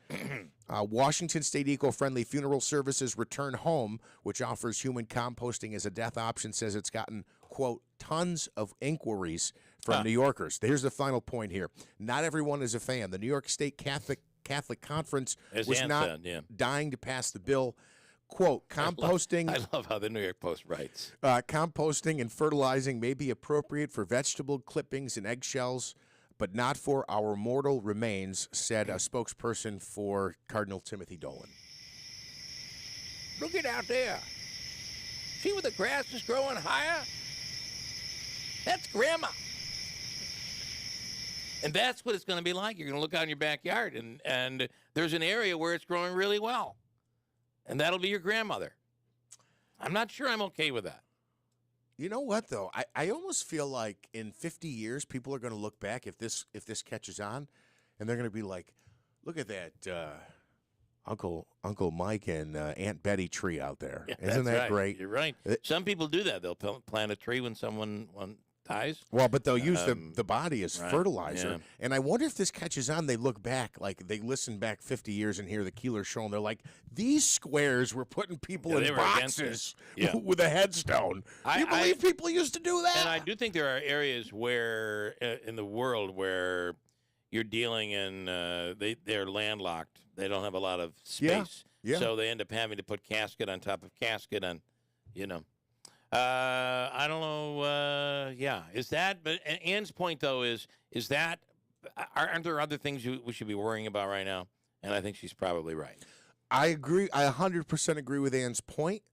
Washington State Eco-Friendly Funeral Services Return Home, which offers human composting as a death option, says it's gotten, quote, tons of inquiries from New Yorkers. Here's the final point here. Not everyone is a fan. The New York State Catholic Conference As was Ann not said, yeah. dying to pass the bill. Quote, composting. I love how the New York Post writes. Composting and fertilizing may be appropriate for vegetable clippings and eggshells, but not for our mortal remains, said a spokesperson for Cardinal Timothy Dolan. Look it out there. See where the grass is growing higher? That's Grandma. And that's what it's going to be like. You're going to look out in your backyard, and there's an area where it's growing really well. And that'll be your grandmother. I'm not sure I'm okay with that. You know what, though? I almost feel like in 50 years, people are going to look back if this catches on, and they're going to be like, look at that Uncle Mike and Aunt Betty tree out there. Yeah, Isn't that right. great? You're right. Some people do that. They'll plant a tree when someone dies. Well, but they'll use the body as right, fertilizer. yeah. And I wonder if this catches on, they look back, like they listen back 50 years and hear the Keeler show, and they're like, these squares were putting people Yeah, they in were against boxes it. Yeah. with a headstone. You believe people used to do that? And I do think there are areas where in the world where you're dealing in they're landlocked. They don't have a lot of space. Yeah. So they end up having to put casket on top of casket on, I don't know. Is that? But Ann's point though is that aren't there other things we should be worrying about right now? And I think she's probably right. I agree. I 100% agree with Ann's point.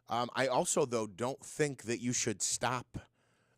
I also, though, don't think that you should stop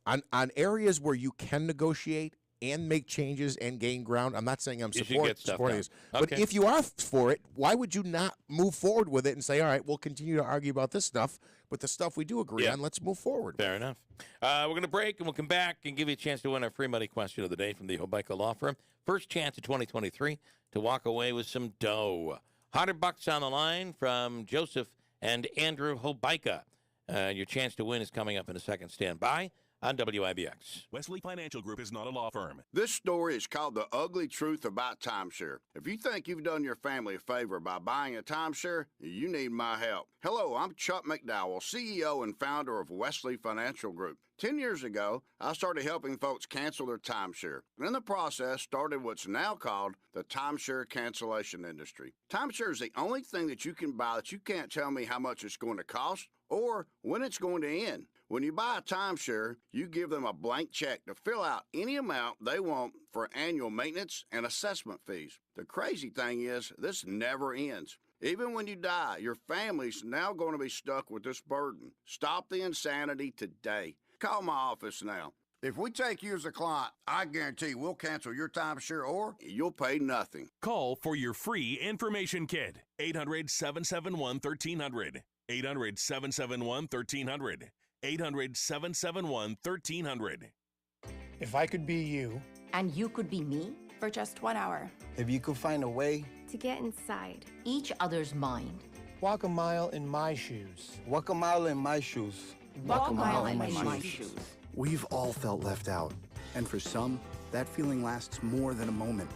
on areas where you can negotiate and make changes and gain ground. I'm not saying I'm supporting this, but Okay. if you are for it, why would you not move forward with it and say, all right, we'll continue to argue about this stuff, but the stuff we do agree on, let's move forward. Fair enough. We're going to break, and we'll come back and give you a chance to win our free money question of the day from the Hobeika Law Firm. First chance of 2023 to walk away with some dough. $100 on the line from Joseph and Andrew Hobeika. Your chance to win is coming up in a second. Stand by on WIBX. Wesley Financial Group is not a law firm. This story is called The Ugly Truth About Timeshare. If you think you've done your family a favor by buying a timeshare, you need my help. Hello, I'm Chuck McDowell, CEO and founder of Wesley Financial Group. 10 years ago, I started helping folks cancel their timeshare. In the process, started what's now called the timeshare cancellation industry. Timeshare is the only thing that you can buy that you can't tell me how much it's going to cost or when it's going to end. When you buy a timeshare, you give them a blank check to fill out any amount they want for annual maintenance and assessment fees. The crazy thing is, this never ends. Even when you die, your family's now going to be stuck with this burden. Stop the insanity today. Call my office now. If we take you as a client, I guarantee we'll cancel your timeshare or you'll pay nothing. Call for your free information kit. 800-771-1300. 800-771-1300. 800-771-1300. If I could be you. And you could be me for just 1 hour. If you could find a way. To get inside each other's mind. Walk a mile in my shoes. Walk a mile in my shoes. Walk a mile in my shoes. We've all felt left out. And for some, that feeling lasts more than a moment.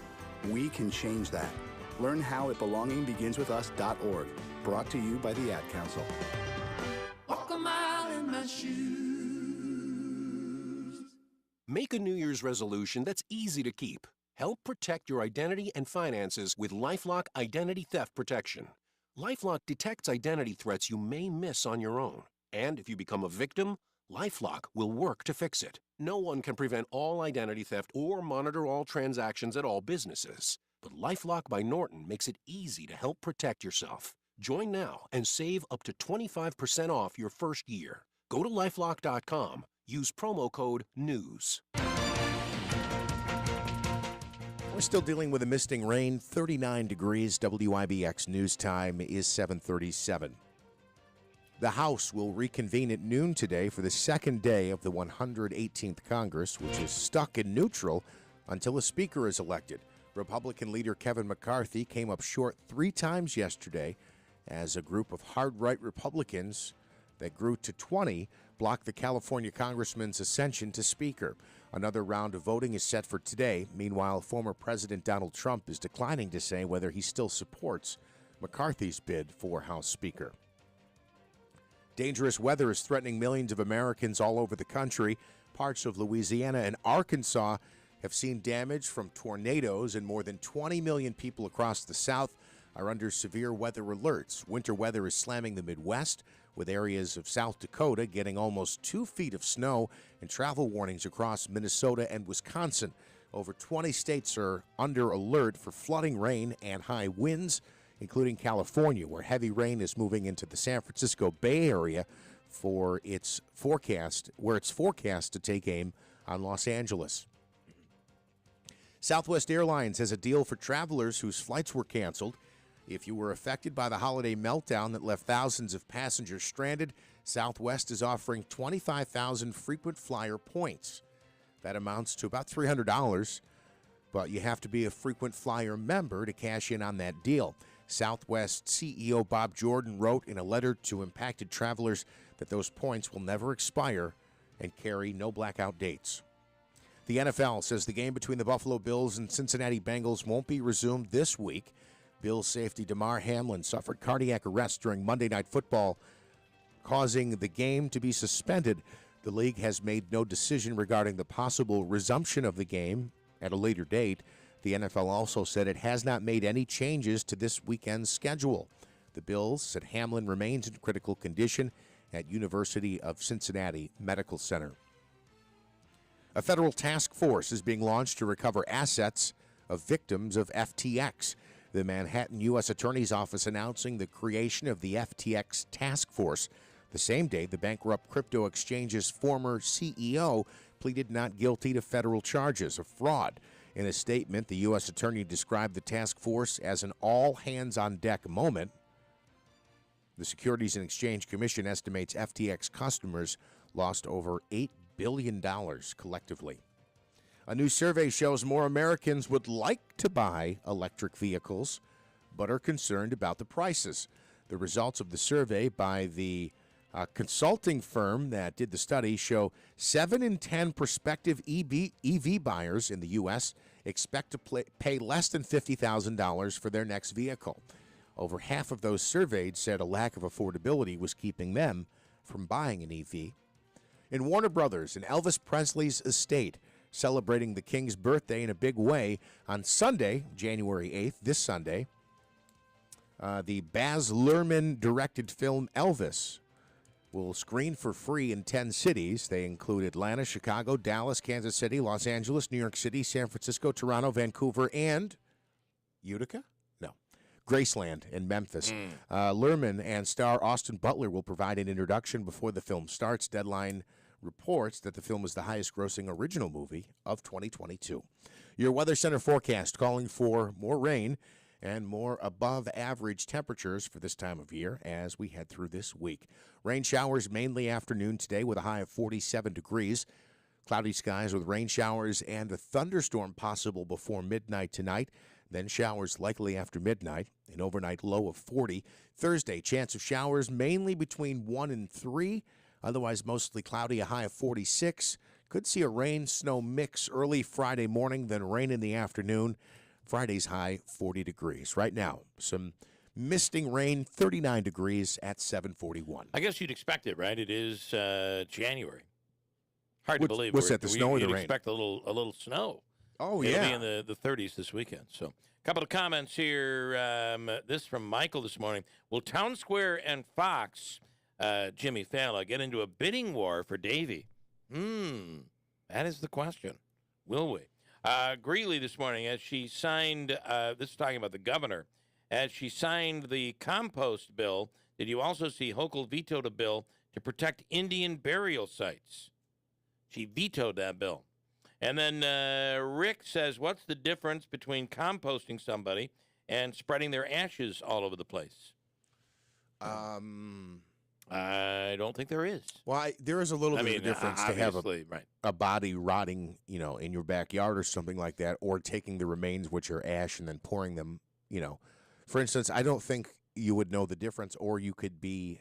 We can change that. Learn how at belongingbeginswithus.org. Brought to you by the Ad Council. Walk a mile in my shoes. Make a New Year's resolution that's easy to keep. Help protect your identity and finances with LifeLock Identity Theft Protection. LifeLock detects identity threats you may miss on your own. And if you become a victim, LifeLock will work to fix it. No one can prevent all identity theft or monitor all transactions at all businesses. But LifeLock by Norton makes it easy to help protect yourself. Join now and save up to 25% off your first year. Go to LifeLock.com. Use promo code NEWS. We're still dealing with a misting rain, 39 degrees. WIBX news time is 7:37. The House will reconvene at noon today for the second day of the 118th Congress, which is stuck in neutral until a speaker is elected. Republican leader Kevin McCarthy came up short 3 times yesterday as a group of hard-right Republicans that grew to 20 blocked the California congressman's ascension to speaker. Another round of voting is set for today. Meanwhile, former President Donald Trump is declining to say whether he still supports McCarthy's bid for House Speaker. Dangerous weather is threatening millions of Americans all over the country. parts of Louisiana and Arkansas have seen damage from tornadoes, and more than 20 million people across the South are under severe weather alerts. Winter weather is slamming the Midwest, with areas of South Dakota getting almost 2 feet of snow and travel warnings across Minnesota and Wisconsin. Over 20 states are under alert for flooding rain and high winds, including California, where heavy rain is moving into the San Francisco Bay Area where it's forecast to take aim on Los Angeles. Southwest Airlines has a deal for travelers whose flights were canceled. If you were affected by the holiday meltdown that left thousands of passengers stranded, Southwest is offering 25,000 frequent flyer points. That amounts to about $300, but you have to be a frequent flyer member to cash in on that deal. Southwest CEO Bob Jordan wrote in a letter to impacted travelers that those points will never expire and carry no blackout dates. The NFL says the game between the Buffalo Bills and Cincinnati Bengals won't be resumed this week. Bills safety Damar Hamlin suffered cardiac arrest during Monday Night Football, causing the game to be suspended. The league has made no decision regarding the possible resumption of the game at a later date. The NFL also said it has not made any changes to this weekend's schedule. The Bills said Hamlin remains in critical condition at University of Cincinnati Medical Center. A federal task force is being launched to recover assets of victims of FTX. The Manhattan U.S. Attorney's Office announcing the creation of the FTX task force. The same day, the bankrupt crypto exchange's former CEO pleaded not guilty to federal charges of fraud. In a statement, the U.S. Attorney described the task force as an all-hands-on-deck moment. The Securities and Exchange Commission estimates FTX customers lost over $8 billion collectively. A new survey shows more Americans would like to buy electric vehicles, but are concerned about the prices. The results of the survey by the consulting firm that did the study show 7 in 10 prospective EV buyers in the U.S. expect to pay less than $50,000 for their next vehicle. Over half of those surveyed said a lack of affordability was keeping them from buying an EV. In Warner Brothers and Elvis Presley's estate, celebrating the King's birthday in a big way on Sunday, January 8th, this Sunday, the Baz Luhrmann-directed film Elvis will screen for free in 10 cities. They include Atlanta, Chicago, Dallas, Kansas City, Los Angeles, New York City, San Francisco, Toronto, Vancouver, and Utica? No. Graceland in Memphis. Luhrmann and star Austin Butler will provide an introduction before the film starts. Deadline reports that the film is the highest-grossing original movie of 2022. Your Weather Center forecast calling for more rain and more above-average temperatures for this time of year as we head through this week. Rain showers mainly afternoon today with a high of 47 degrees. Cloudy skies with rain showers and a thunderstorm possible before midnight tonight. Then showers likely after midnight. An overnight low of 40. Thursday, chance of showers mainly between 1 and 3. Otherwise, mostly cloudy, a high of 46. Could see a rain-snow mix early Friday morning, then rain in the afternoon. Friday's high, 40 degrees. Right now, some misting rain, 39 degrees at 7:41. I guess you'd expect it, right? It is January. Hard to believe. What's that, the snow or the you'd rain? expect a little snow. Oh, It'll yeah. be in the 30s this weekend. So a couple of comments here. This from Michael this morning. Will Town Square and Fox, Jimmy Fallon, get into a bidding war for Davy? That is the question. Will we? Greeley this morning, as she signed, this is talking about the governor, as she signed the compost bill, did you also see Hochul vetoed a bill to protect Indian burial sites? She vetoed that bill. And then Rick says, what's the difference between composting somebody and spreading their ashes all over the place? I don't think there is. Well, there is a little bit of a difference to have right. a body rotting, in your backyard or something like that, or taking the remains, which are ash, and then pouring them, For instance, I don't think you would know the difference, or you could be,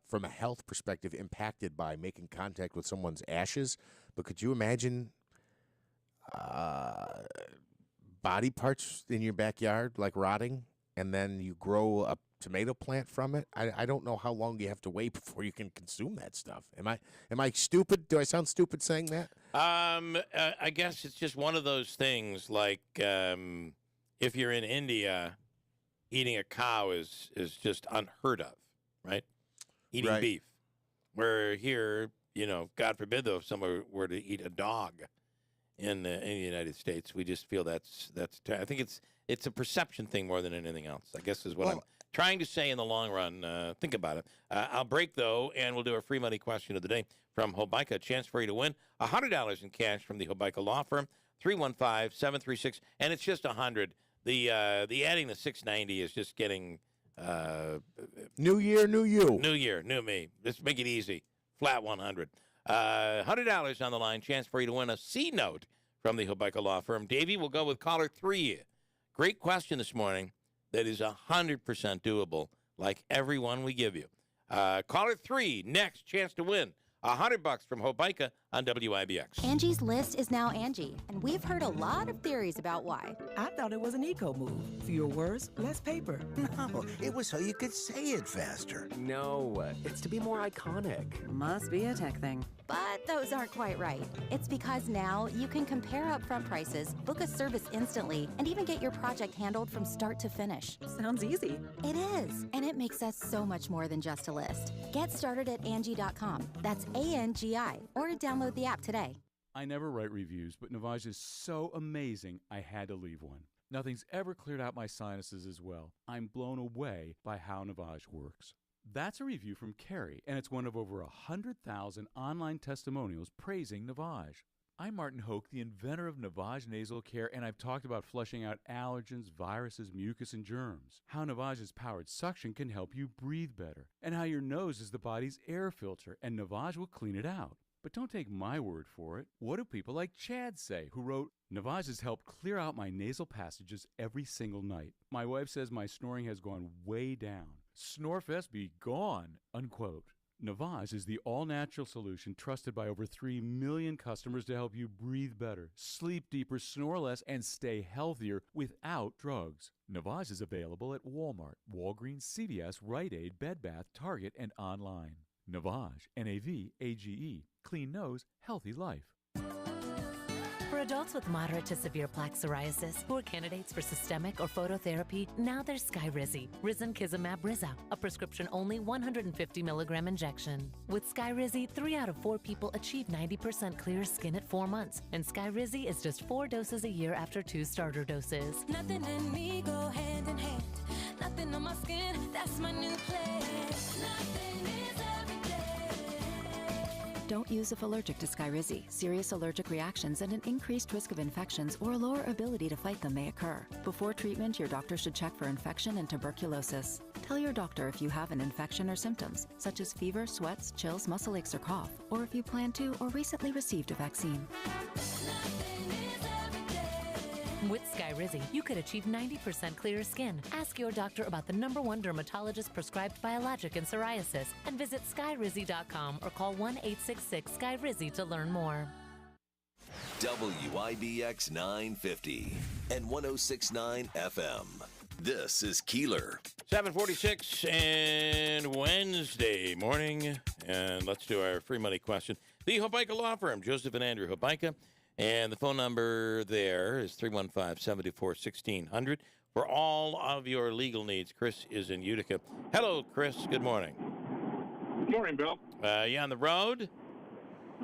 from a health perspective, impacted by making contact with someone's ashes. But could you imagine body parts in your backyard, like rotting, and then you grow a tomato plant from it. I don't know how long you have to wait before you can consume that stuff. Am I stupid? Do I sound stupid saying that? I guess it's just one of those things. Like if you're in India, eating a cow is just unheard of, right? Eating beef. Where here, God forbid though, if someone were to eat a dog in the United States, we just feel that's. I think it's a perception thing more than anything else. I guess is what I'm trying to say in the long run. Think about it. I'll break though, and we'll do a free money question of the day from Hobica. A chance for you to win $100 in cash from the Hobica Law Firm. 315-736, and it's just $100. The adding the $690 is just getting. New year, new you. New year, new me. Let's make it easy. Flat 100. $100 on the line. Chance for you to win a C note from the Hobica Law Firm. Davey, we'll go with caller 3. Great question this morning that is 100% doable, like every one we give you. Caller 3, next chance to win $100 from Hobica on WIBX. Angie's List is now Angie, and we've heard a lot of theories about why. I thought it was an eco move. Fewer words, less paper. No, it was so you could say it faster. No, it's to be more iconic. Must be a tech thing. But those aren't quite right. It's because now you can compare upfront prices, book a service instantly, and even get your project handled from start to finish. Sounds easy. It is, and it makes us so much more than just a list. Get started at Angie.com. That's ANGI, or download the app today. I never write reviews, but Navage is so amazing, I had to leave one. Nothing's ever cleared out my sinuses as well. I'm blown away by how Navage works. That's a review from Carrie, and it's one of over 100,000 online testimonials praising Navage. I'm Martin Hoke, the inventor of Navage Nasal Care, and I've talked about flushing out allergens, viruses, mucus, and germs. How Navage's powered suction can help you breathe better, and how your nose is the body's air filter, and Navage will clean it out. But don't take my word for it. What do people like Chad say, who wrote, Navage has helped clear out my nasal passages every single night. My wife says my snoring has gone way down. Snorefest be gone, unquote. Navage is the all-natural solution trusted by over 3 million customers to help you breathe better, sleep deeper, snore less, and stay healthier without drugs. Navage is available at Walmart, Walgreens, CVS, Rite Aid, Bed Bath, Target, and online. Navage, N-A-V-A-G-E. Clean nose, healthy life. For adults with moderate to severe plaque psoriasis who are candidates for systemic or phototherapy, now there's Skyrizi, Risankizumab Riza, a prescription-only 150 milligram injection. With Skyrizi, 3 out of 4 people achieve 90% clear skin at 4 months, and Skyrizi is just 4 doses a year after 2 starter doses. Nothing and me go hand in hand. Nothing on my skin, that's my new plan. Nothing is everyday. Don't use if allergic to Skyrizi. Serious allergic reactions and an increased risk of infections or a lower ability to fight them may occur. Before treatment, your doctor should check for infection and tuberculosis. Tell your doctor if you have an infection or symptoms, such as fever, sweats, chills, muscle aches, or cough, or if you plan to or recently received a vaccine. With Skyrizi, you could achieve 90% clearer skin. Ask your doctor about the #1 dermatologist-prescribed biologic in psoriasis and visit Skyrizi.com or call 1-866-SKYRIZI to learn more. WIBX 950 and 106.9 FM. This is Keeler. 7:46 and Wednesday morning, and let's do our free money question. The Hobica Law Firm, Joseph and Andrew Hobica. And the phone number there is 315-724-1600. For all of your legal needs, Chris is in Utica. Hello, Chris. Good morning. Good morning, Bill. You on the road?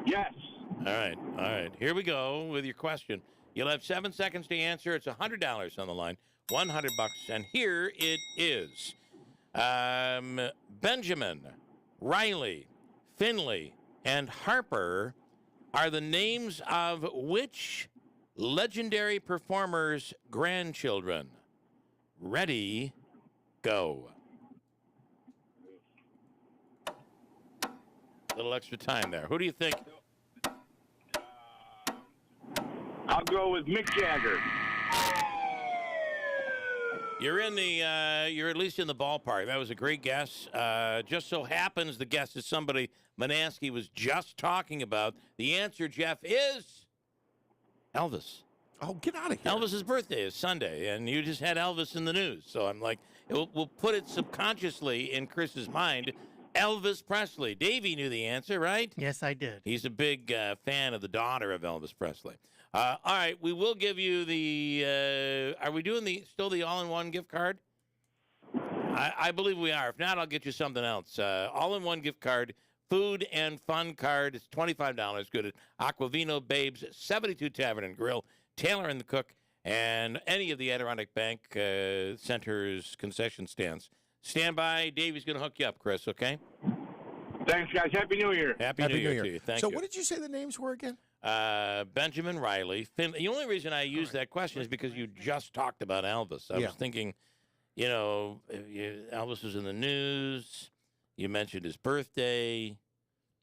Yes. All right. Here we go with your question. You'll have 7 seconds to answer. It's $100 on the line, $100. And here it is. Benjamin, Riley, Finley, and Harper are the names of which legendary performers' grandchildren? Ready, go. A little extra time there. Who do you think? I'll go with Mick Jagger. You're you're at least in the ballpark. That was a great guess. Just so happens the guess is somebody Manansky was just talking about. The answer, Jeff, is Elvis. Oh, get out of here. Elvis's birthday is Sunday, and you just had Elvis in the news. So I'm like, We'll put it subconsciously in Chris's mind. Elvis Presley. Davey knew the answer, right? Yes, I did. He's a big fan of the daughter of Elvis Presley. All right, we will give you the. Are we doing still the all-in-one gift card? I believe we are. If not, I'll get you something else. All-in-one gift card, food and fun card. It's $25. Good at Aquavino, Babes, 72 Tavern and Grill, Taylor and the Cook, and any of the Adirondack Bank Center's concession stands. Stand by. Davey's going to hook you up, Chris, okay? Thanks, guys. Happy New Year. Happy New Year to you. Thank so you. what did you say the names were again? Benjamin Riley. The only reason I used that question is because you just talked about Elvis. I was thinking, Elvis was in the news. You mentioned his birthday.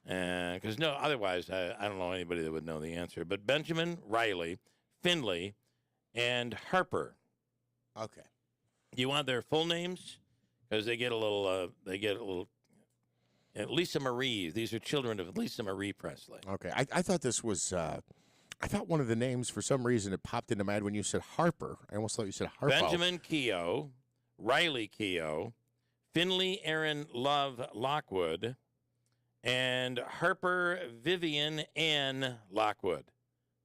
Because otherwise, I don't know anybody that would know the answer. But Benjamin Riley, Finley, and Harper. Okay. You want their full names? Because they get a little. Lisa Marie. These are children of Lisa Marie Presley. Okay. I thought this was. I thought one of the names, for some reason, it popped into my head when you said Harper. I almost thought you said Harpo. Benjamin Keogh, Riley Keogh, Finley Aaron Love Lockwood, and Harper Vivian Ann Lockwood.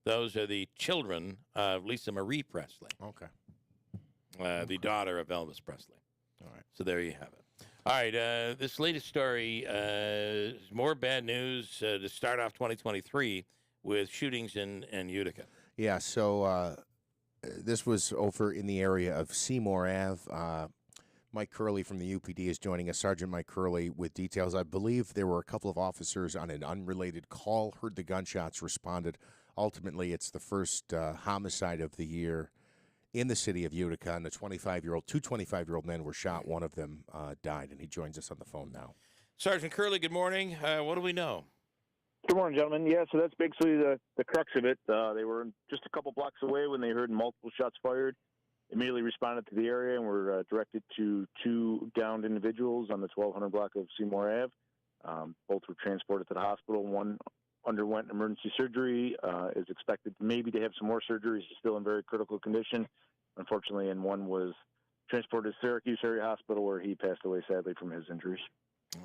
Those are the children of Lisa Marie Presley. Okay. The daughter of Elvis Presley. All right. So there you have it. All right. This latest story is more bad news to start off 2023 with shootings in Utica. Yeah, so this was over in the area of Seymour Ave. Mike Curley from the UPD is joining us. Sergeant Mike Curley with details. I believe there were a couple of officers on an unrelated call, heard the gunshots, responded. Ultimately, it's the first homicide of the year in the city of Utica, and two 25-year-old men were shot. One of them died, and he joins us on the phone now. Sergeant Curley, good morning. What do we know? Good morning, gentlemen. Yeah, so that's basically the crux of it. They were just a couple blocks away when they heard multiple shots fired. Immediately responded to the area and were directed to two downed individuals on the 1200 block of Seymour Ave. Both were transported to the hospital. One underwent emergency surgery, is expected maybe to have some more surgeries, is still in very critical condition, unfortunately, and one was transported to Syracuse Area Hospital where he passed away sadly from his injuries.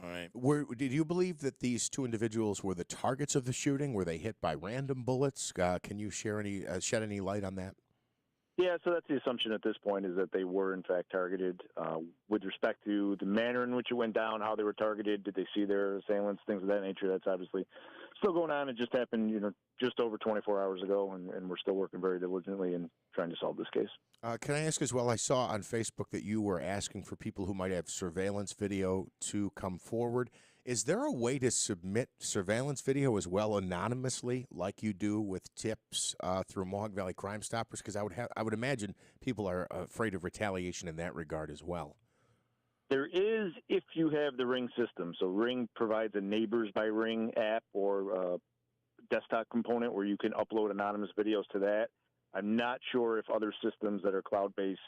All right. Did you believe that these two individuals were the targets of the shooting? Were they hit by random bullets? Can you shed any light on that? Yeah, so that's the assumption at this point, is that they were in fact targeted. With respect to the manner in which it went down, how they were targeted, did they see their assailants, things of that nature, that's obviously still going on. It just happened, just over 24 hours ago, and we're still working very diligently in trying to solve this case. Can I ask as well, I saw on Facebook that you were asking for people who might have surveillance video to come forward. Is there a way to submit surveillance video as well anonymously, like you do with tips through Mohawk Valley Crime Stoppers? Because I would imagine people are afraid of retaliation in that regard as well. There is, if you have the Ring system. So Ring provides a Neighbors by Ring app or desktop component where you can upload anonymous videos to that. I'm not sure if other systems that are cloud-based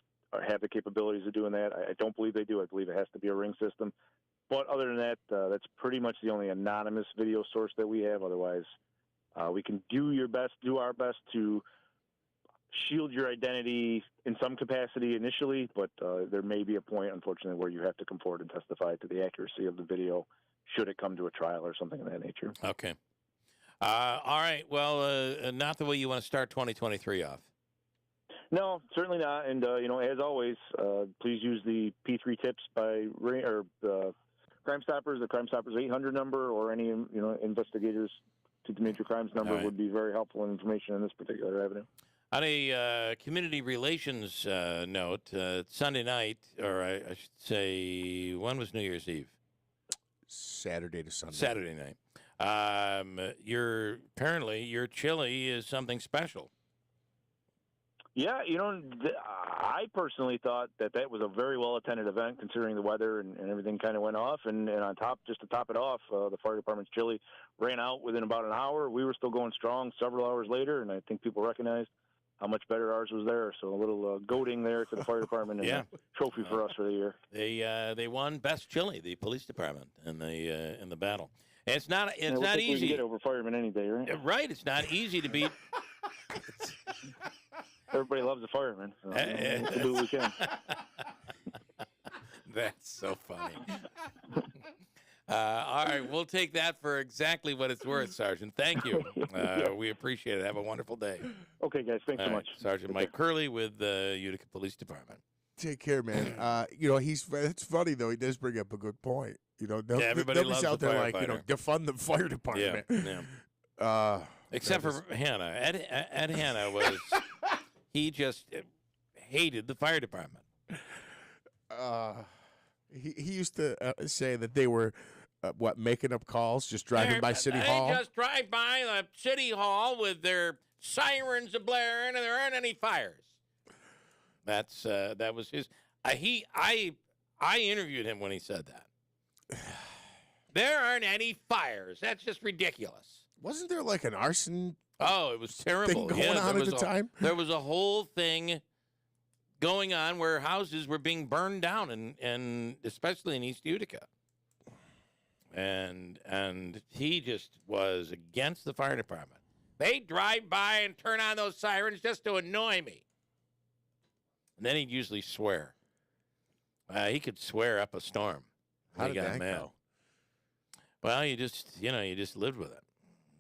have the capabilities of doing that. I don't believe they do. I believe it has to be a Ring system. But other than that, that's pretty much the only anonymous video source that we have. Otherwise, we can do our best to shield your identity in some capacity initially, but there may be a point, unfortunately, where you have to come forward and testify to the accuracy of the video should it come to a trial or something of that nature. Okay. All right. Well, not the way you want to start 2023 off. No, certainly not. And, as always, please use the P3 tips by Crime Stoppers, the Crime Stoppers 800 number, or any, investigators to the major crimes number would be very helpful information in this particular avenue. On a community relations note, Sunday night, or I should say, when was New Year's Eve? Saturday to Sunday. Saturday night. Apparently your chili is something special. Yeah, I personally thought that was a very well-attended event considering the weather and everything kind of went off. And on top, just to top it off, the fire department's chili ran out within about an hour. We were still going strong several hours later, and I think people recognized how much better ours was there. So a little goading there to the fire department and a trophy for us for the year. They won best chili, the police department, in the battle. And it's not not easy. We can get over firemen any day, right? Right. It's not easy to beat. Everybody loves the firemen. So we'll do what we can. That's so funny. All right, we'll take that for exactly what it's worth, Sergeant. Thank you. We appreciate it. Have a wonderful day. Okay, guys. Thanks so much. Sergeant Mike Curley with the Utica Police Department. Take care, man. It's funny though. He does bring up a good point. Everybody nobody's loves out the there like firefighter. defund the fire department. Yeah. Except for Hannah. Ed Hannah was he just hated the fire department. He used to say that they were making up calls, just driving by City Hall. They just drive by the City Hall with their sirens blaring, and there aren't any fires. That was his. I interviewed him when he said that. There aren't any fires. That's just ridiculous. Wasn't there like an arson? Oh, it was terrible. Thing going on at the time. There was a whole thing going on where houses were being burned down, and especially in East Utica. And he just was against the fire department. They drive by and turn on those sirens just to annoy me. And then he'd usually swear. He could swear up a storm. How He did got that mad. go? Well, you just lived with it.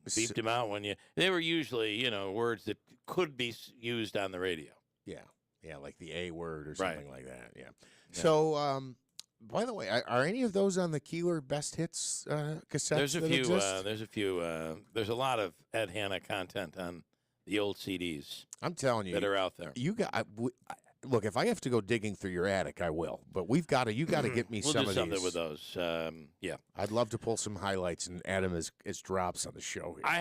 Beeped him out when they were usually, words that could be used on the radio. Yeah, like the A word or something like that. Yeah. So, by the way, are any of those on the Keeler Best Hits cassettes? There's a that few. exist? There's a few. There's a lot of Ed Hanna content on the old CDs. I'm telling you, that are out there. You got. Look, if I have to go digging through your attic, I will. But you got to get me We'll some do of something these. with those. Yeah, I'd love to pull some highlights and add them as drops on the show here. I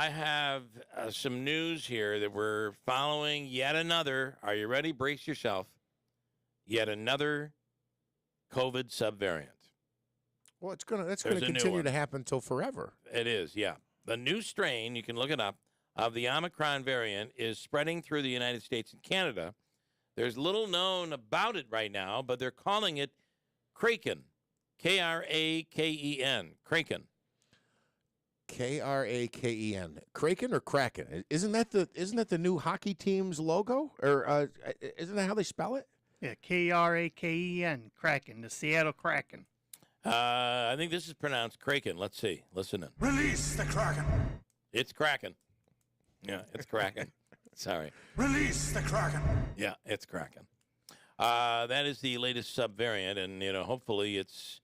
have some news here that we're following. Yet another. Are you ready? Brace yourself. Yet another COVID subvariant. Well, that's gonna continue to happen until forever. It is. Yeah, the new strain. You can look it up. Of the Omicron variant is spreading through the United States and Canada. There's little known about it right now, but they're calling it Kraken, Kraken, Kraken. Kraken, Kraken or Kraken? Isn't that the new hockey team's logo, or isn't that how they spell it? Yeah, Kraken, Kraken, the Seattle Kraken. I think this is pronounced Kraken. Let's see. Listen in. Release the Kraken. It's Kraken. Yeah, it's Kraken. Sorry. Release the Kraken. Yeah, it's Kraken. That is the latest subvariant, and hopefully it's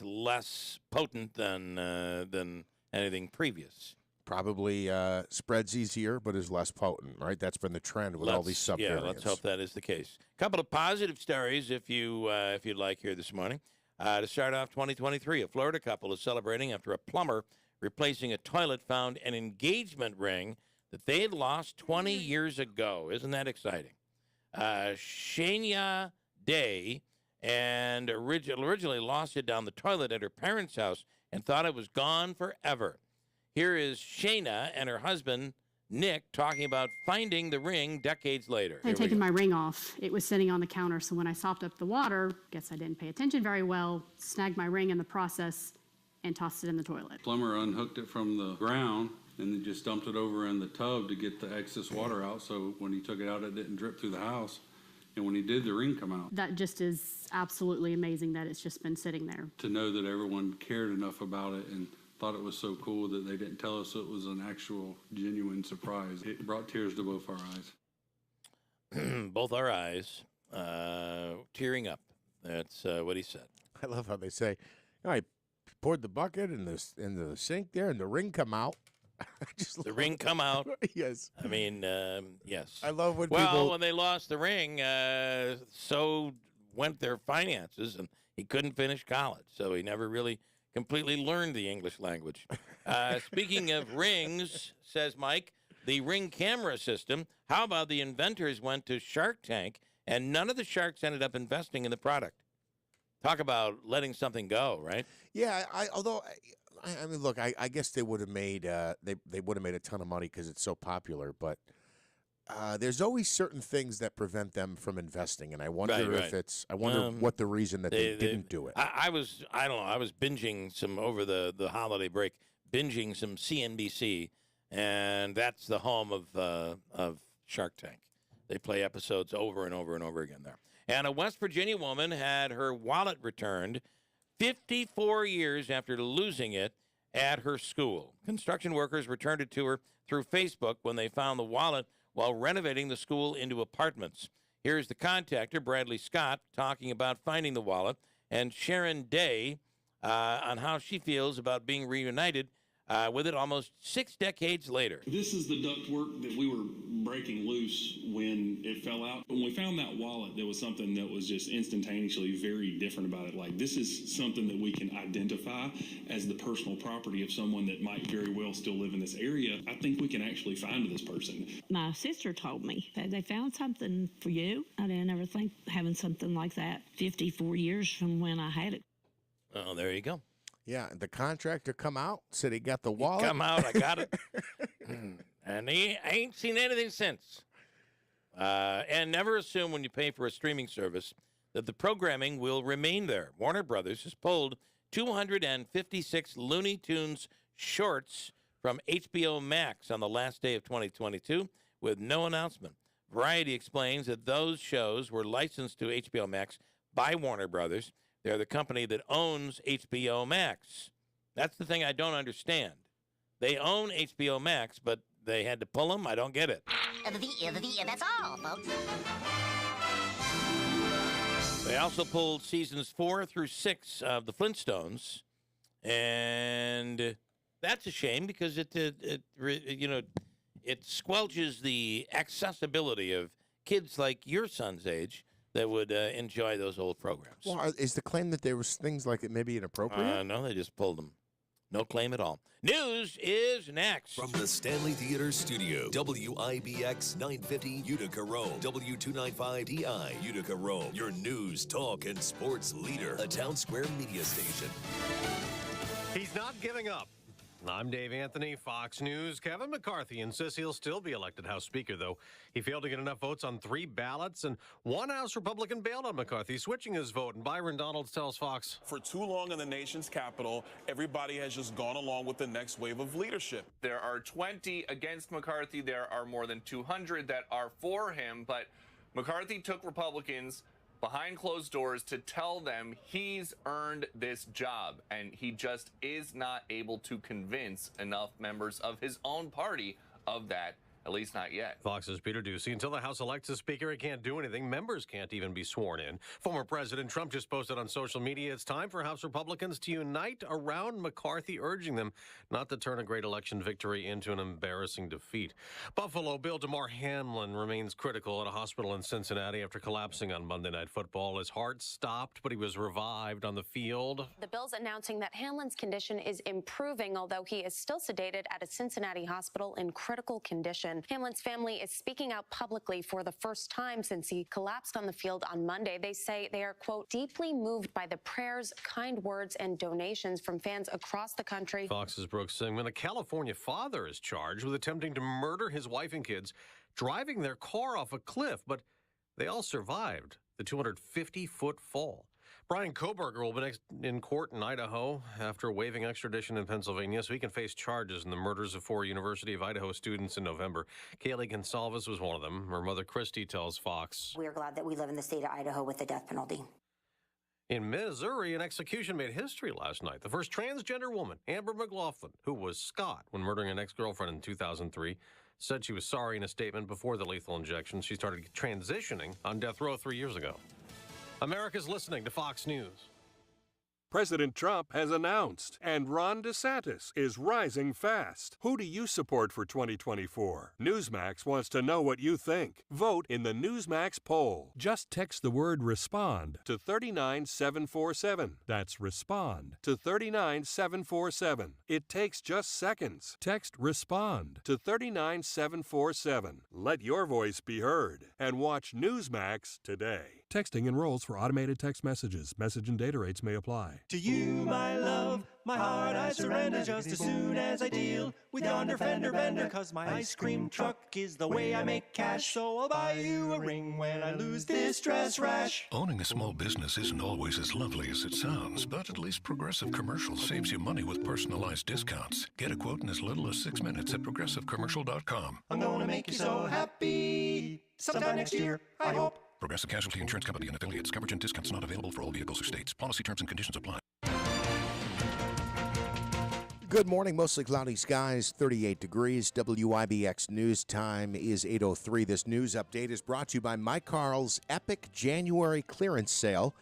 less potent than anything previous. Probably spreads easier, but is less potent. Right? That's been the trend with all these subvariants. Yeah, let's hope that is the case. A couple of positive stories, if you'd like, here this morning. To start off 2023, a Florida couple is celebrating after a plumber replacing a toilet found an engagement ring that they had lost 20 years ago. Isn't that exciting? Shania Day and originally lost it down the toilet at her parents' house and thought it was gone forever. Here is Shana and her husband, Nick, talking about finding the ring decades later. I had taken my ring off. It was sitting on the counter, so when I sopped up the water, guess I didn't pay attention very well, snagged my ring in the process, and tossed it in the toilet. Plumber unhooked it from the ground and then just dumped it over in the tub to get the excess water out, so when he took it out, it didn't drip through the house. And when he did, the ring come out. That just is absolutely amazing that it's just been sitting there. To know that everyone cared enough about it and thought it was so cool that they didn't tell us it was an actual, genuine surprise. It brought tears to both our eyes. Both our eyes, tearing up. That's what he said. I love how they say, I poured the bucket in the sink there, and the ring come out. The ring come out. Yes. I mean, yes. I love when when they lost the ring, so went their finances, and he couldn't finish college, so he never really completely learned the English language. Speaking of rings, says Mike, the Ring camera system, how about the inventors went to Shark Tank, and none of the sharks ended up investing in the product? Talk about letting something go, right? Yeah, I mean, look, I guess they would have made they would have made a ton of money because it's so popular, but there's always certain things that prevent them from investing, and I wonder what the reason that they didn't do it. I don't know. I was binging some over the holiday break, binging some CNBC, and that's the home of Shark Tank. They play episodes over and over and over again there. And a West Virginia woman had her wallet returned 54 years after losing it at her school. Construction workers returned it to her through Facebook when they found the wallet while renovating the school into apartments. Here's the contactor, Bradley Scott, talking about finding the wallet, and Sharon Day on how she feels about being reunited with it almost 6 decades later. This is the ductwork that we were breaking loose when it fell out. When we found that wallet, there was something that was just instantaneously very different about it. Like, this is something that we can identify as the personal property of someone that might very well still live in this area. I think we can actually find this person. My sister told me that they found something for you. I didn't ever think having something like that 54 years from when I had it. Oh, there you go. Yeah, the contractor come out, said he got the wallet. Come out, I got it. And I ain't seen anything since. And never assume when you pay for a streaming service that the programming will remain there. Warner Brothers has pulled 256 Looney Tunes shorts from HBO Max on the last day of 2022 with no announcement. Variety explains that those shows were licensed to HBO Max by Warner Brothers. They're the company that owns HBO Max. That's the thing I don't understand. They own HBO Max, but they had to pull them? I don't get it. That's all, folks. They also pulled seasons 4 through 6 of The Flintstones, and that's a shame because it squelches the accessibility of kids like your son's age that would enjoy those old programs. Well, is the claim that there was things like it may be inappropriate? No, they just pulled them. No claim at all. News is next. From the Stanley Theater Studio, WIBX 950 Utica, Rome, W295DI Utica, Rome, your news, talk, and sports leader, a Town Square media station. He's not giving up. I'm Dave Anthony, Fox News. Kevin McCarthy insists he'll still be elected House Speaker, though he failed to get enough votes on 3 ballots, and one House Republican bailed on McCarthy, switching his vote. And Byron Donalds tells Fox. For too long in the nation's capital, everybody has just gone along with the next wave of leadership. There are 20 against McCarthy. There are more than 200 that are for him, but McCarthy took Republicans behind closed doors to tell them he's earned this job, and he just is not able to convince enough members of his own party of that, at least not yet. Fox's Peter Ducey. Until the House elects a speaker, it can't do anything. Members can't even be sworn in. Former President Trump just posted on social media it's time for House Republicans to unite around McCarthy, urging them not to turn a great election victory into an embarrassing defeat. Buffalo Bill DeMar Hamlin remains critical at a hospital in Cincinnati after collapsing on Monday Night Football. His heart stopped, but he was revived on the field. The Bills announcing that Hamlin's condition is improving, although he is still sedated at a Cincinnati hospital in critical condition. Hamlin's family is speaking out publicly for the first time since he collapsed on the field on Monday. They say they are, quote, deeply moved by the prayers, kind words, and donations from fans across the country. Fox's Brooks Singman, a California father, is charged with attempting to murder his wife and kids, driving their car off a cliff, but they all survived the 250-foot fall. Brian Koberger will be next in court in Idaho after waiving extradition in Pennsylvania, so he can face charges in the murders of 4 University of Idaho students in November. Kaylee Gonsalves was one of them. Her mother, Christy, tells Fox. We are glad that we live in the state of Idaho with the death penalty. In Missouri, an execution made history last night. The first transgender woman, Amber McLaughlin, who was Scott when murdering an ex-girlfriend in 2003, said she was sorry in a statement before the lethal injection. She started transitioning on death row 3 years ago. America's listening to Fox News. President Trump has announced, and Ron DeSantis is rising fast. Who do you support for 2024? Newsmax wants to know what you think. Vote in the Newsmax poll. Just text the word RESPOND to 39747. That's RESPOND to 39747. It takes just seconds. Text RESPOND to 39747. Let your voice be heard and watch Newsmax today. Texting enrolls for automated text messages. Message and data rates may apply. To you, my love, my heart I surrender just as soon as I deal with yonder fender bender. 'Cause my ice cream truck is the way I make cash, so I'll buy you a ring when I lose this dress rash. Owning a small business isn't always as lovely as it sounds, but at least Progressive Commercial saves you money with personalized discounts. Get a quote in as little as 6 minutes at progressivecommercial.com. I'm gonna make you so happy sometime next year, I hope. Progressive Casualty Insurance Company and affiliates. Coverage and discounts not available for all vehicles or states. Policy terms and conditions apply. Good morning. Mostly cloudy skies, 38 degrees. WIBX News Time is 8:03. This news update is brought to you by Mike Carl's Epic January Clearance Sale.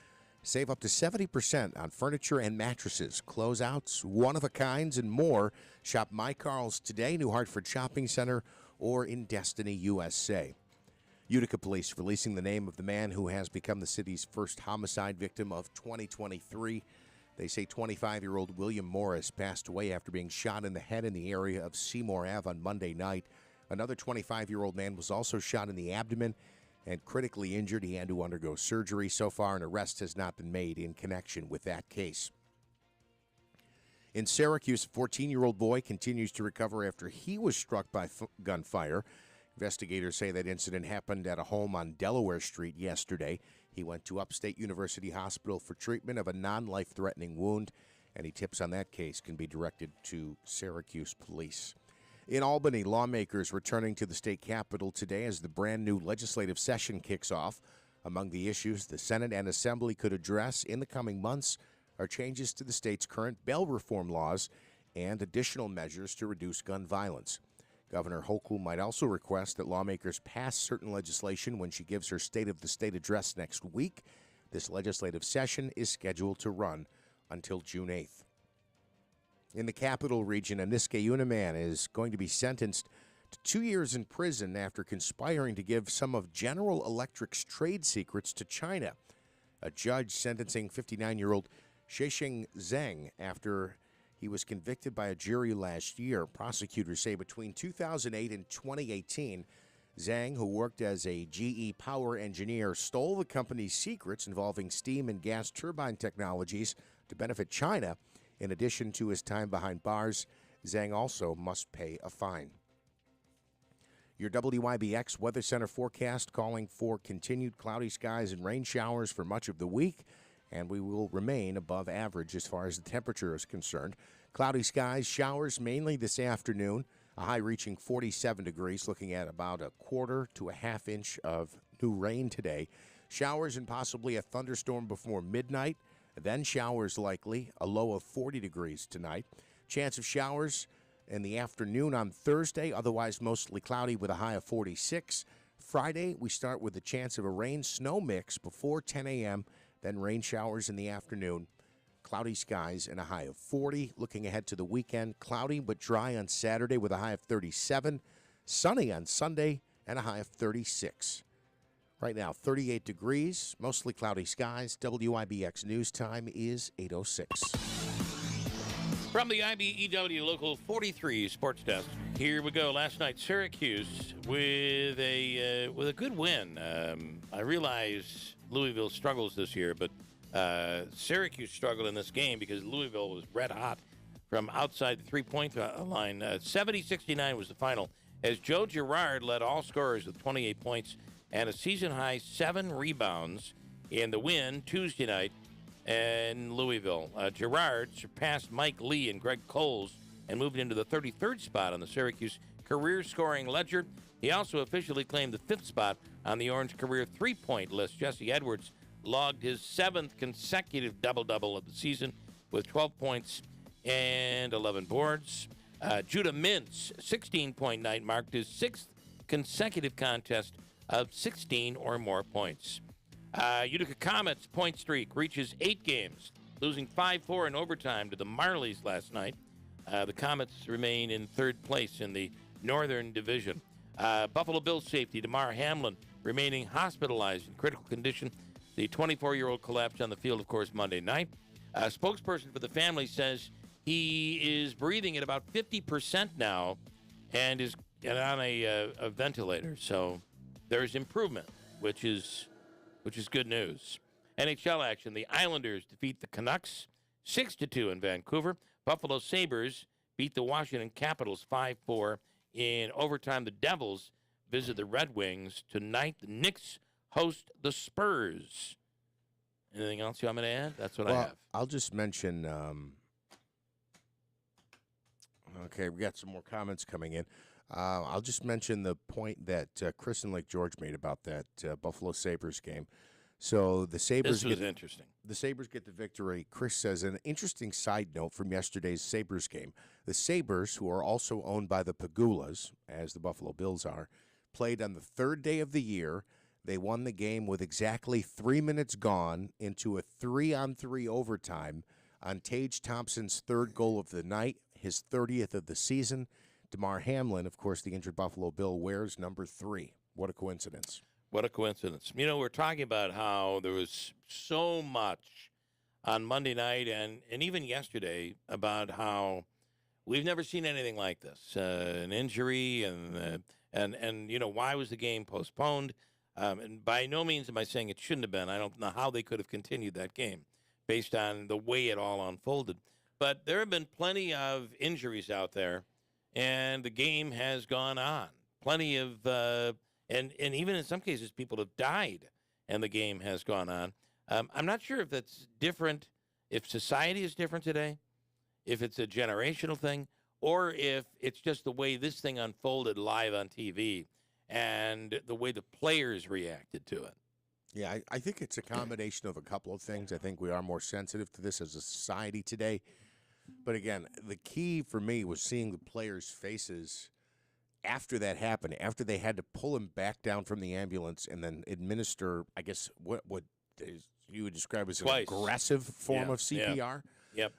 Save up to 70% on furniture and mattresses, closeouts, one-of-a-kinds, and more. Shop Mike Carl's today, New Hartford Shopping Center, or in Destiny, USA. Utica Police releasing the name of the man who has become the city's first homicide victim of 2023. They say 25-year-old William Morris passed away after being shot in the head in the area of Seymour Ave on Monday night. Another 25-year-old man was also shot in the abdomen and critically injured. He had to undergo surgery. So far, an arrest has not been made in connection with that case. In Syracuse, a 14-year-old boy continues to recover after he was struck by gunfire. Investigators say that incident happened at a home on Delaware Street yesterday. He went to Upstate University Hospital for treatment of a non-life-threatening wound. Any tips on that case can be directed to Syracuse Police. In Albany, lawmakers returning to the state capitol today as the brand-new legislative session kicks off. Among the issues the Senate and Assembly could address in the coming months are changes to the state's current bail reform laws and additional measures to reduce gun violence. Governor Hochul might also request that lawmakers pass certain legislation when she gives her State of the State address next week. This legislative session is scheduled to run until June 8th. In the Capital Region, a Niskayuna man is going to be sentenced to 2 years in prison after conspiring to give some of General Electric's trade secrets to China. A judge sentencing 59-year-old Shesheng Zheng after he was convicted by a jury last year. Prosecutors say between 2008 and 2018, Zhang, who worked as a GE power engineer, stole the company's secrets involving steam and gas turbine technologies to benefit China. In addition to his time behind bars, Zhang also must pay a fine. Your WIBX Weather Center forecast calling for continued cloudy skies and rain showers for much of the week, and we will remain above average as far as the temperature is concerned. Cloudy skies, showers mainly this afternoon, a high reaching 47 degrees, looking at about a quarter to a half inch of new rain today. Showers and possibly a thunderstorm before midnight, then showers likely, a low of 40 degrees tonight. Chance of showers in the afternoon on Thursday, otherwise mostly cloudy with a high of 46. Friday, we start with a chance of a rain-snow mix before 10 a.m., then rain showers in the afternoon, cloudy skies, and a high of 40. Looking ahead to the weekend, cloudy but dry on Saturday with a high of 37. Sunny on Sunday and a high of 36. Right now, 38 degrees, mostly cloudy skies. WIBX News Time is 8:06. From the IBEW Local 43 Sports Desk, here we go. Last night, Syracuse with a good win. I realize Louisville struggles this year, but Syracuse struggled in this game because Louisville was red hot from outside the three-point line. 70-69 was the final, as Joe Girard led all scorers with 28 points and a season-high 7 rebounds in the win Tuesday night in Louisville. Girard surpassed Mike Lee and Greg Coles and moved into the 33rd spot on the Syracuse career scoring ledger. He also officially claimed the 5th spot on the Orange career three-point list. Jesse Edwards logged his 7th consecutive double-double of the season with 12 points and 11 boards. Judah Mintz, 16-point night, marked his 6th consecutive contest of 16 or more points. Utica Comets' point streak reaches 8 games, losing 5-4 in overtime to the Marlies last night. The Comets remain in 3rd place in the Northern Division. Buffalo Bills safety DeMar Hamlin remaining hospitalized in critical condition. The 24-year-old collapsed on the field, of course, Monday night. A spokesperson for the family says he is breathing at about 50% now and is on a ventilator. So there's improvement, which is good news. NHL action. The Islanders defeat the Canucks 6-2 in Vancouver. Buffalo Sabres beat the Washington Capitals 5-4 in overtime. The Devils visit the Red Wings tonight. The Knicks host the Spurs. Anything else you want me to add? That's what I have. I'll just mention, okay, we got some more comments coming in. I'll just mention the point that Chris and Lake George made about that Buffalo Sabres game. So the Sabres This was interesting. The Sabres get the victory. Chris says an interesting side note from yesterday's Sabres game. The Sabres, who are also owned by the Pagulas, as the Buffalo Bills are, played on the third day of the year. They won the game with exactly 3 minutes gone into a 3-on-3 overtime on Tage Thompson's third goal of the night, his 30th of the season. Damar Hamlin, of course, the injured Buffalo Bill, wears number 3. What a coincidence. What a coincidence. You know, we're talking about how there was so much on Monday night and even yesterday about how we've never seen anything like this. An injury and you know, why was the game postponed? And by no means am I saying it shouldn't have been. I don't know how they could have continued that game based on the way it all unfolded. But there have been plenty of injuries out there, and the game has gone on. Plenty of and even in some cases, people have died, and the game has gone on. I'm not sure if that's different, if society is different today, if it's a generational thing, or if it's just the way this thing unfolded live on TV and the way the players reacted to it. Yeah, I think it's a combination of a couple of things. I think we are more sensitive to this as a society today. But again, the key for me was seeing the players' faces after that happened, after they had to pull him back down from the ambulance and then administer, I guess, what you would describe as an aggressive form of CPR. Yep.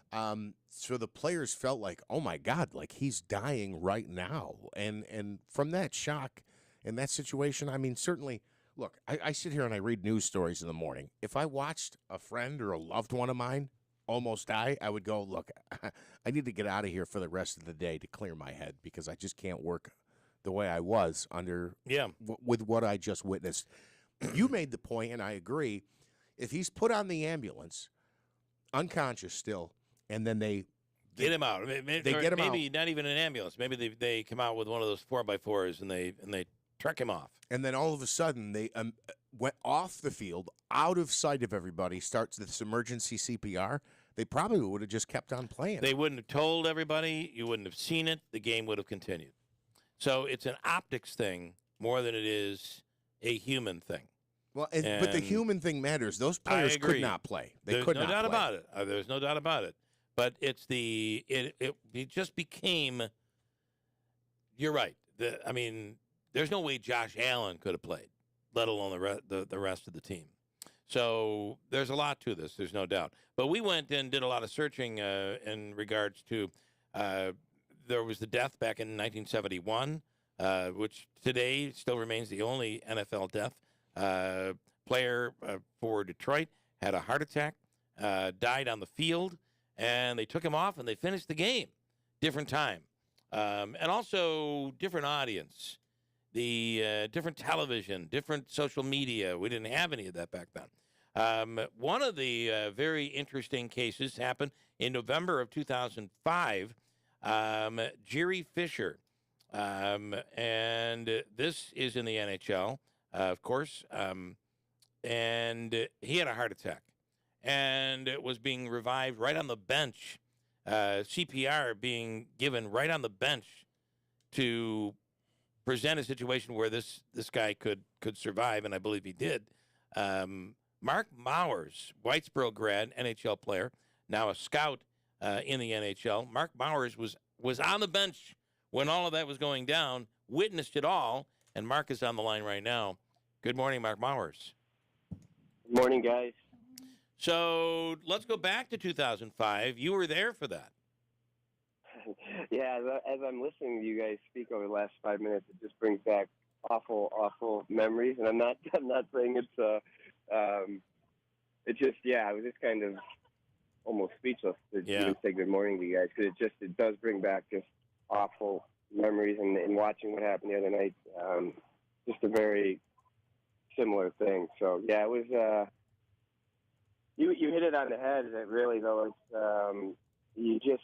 So the players felt like, oh, my God, like he's dying right now. And from that shock in that situation, I mean, certainly, look, I sit here and I read news stories in the morning. If I watched a friend or a loved one of mine almost die, I would go, look, I need to get out of here for the rest of the day to clear my head because I just can't work the way I was under with what I just witnessed. You made the point, and I agree. If he's put on the ambulance, unconscious still, and then they get him out. They get him out. Maybe not even an ambulance. Maybe they come out with one of those 4x4s and they truck him off. And then all of a sudden they went off the field, out of sight of everybody, starts this emergency CPR. They probably would have just kept on playing. They wouldn't have told everybody. You wouldn't have seen it. The game would have continued. So it's an optics thing more than it is a human thing. Well, but the human thing matters. Those players could not play. There's no doubt about it. There's no doubt about it. But it's it just became. You're right. I mean, there's no way Josh Allen could have played, let alone the rest of the team. So there's a lot to this. There's no doubt. But we went and did a lot of searching in regards to. There was the death back in 1971, which today still remains the only NFL death. Player for Detroit had a heart attack, died on the field, and they took him off and they finished the game. Different time. And also different audience. The different television, different social media. We didn't have any of that back then. One of the very interesting cases happened in November of 2005. Jerry Fisher, and this is in the NHL, of course, and he had a heart attack and was being revived right on the bench, CPR being given right on the bench to present a situation where this guy could survive, and I believe he did. Mark Mowers, Whitesboro grad, NHL player, now a scout in the NHL. Mark Mowers was on the bench when all of that was going down, witnessed it all, and Mark is on the line right now. Good morning, Mark Mowers. Good morning, guys. So let's go back to 2005. You were there for that. Yeah, as I'm listening to you guys speak over the last 5 minutes, it just brings back awful memories. And I'm not saying it's I was just kind of almost speechless to even say good morning to you guys, because it does bring back just awful memories. And watching what happened the other night, just a very similar thing. So yeah, it was. You hit it on the head. That really though, it's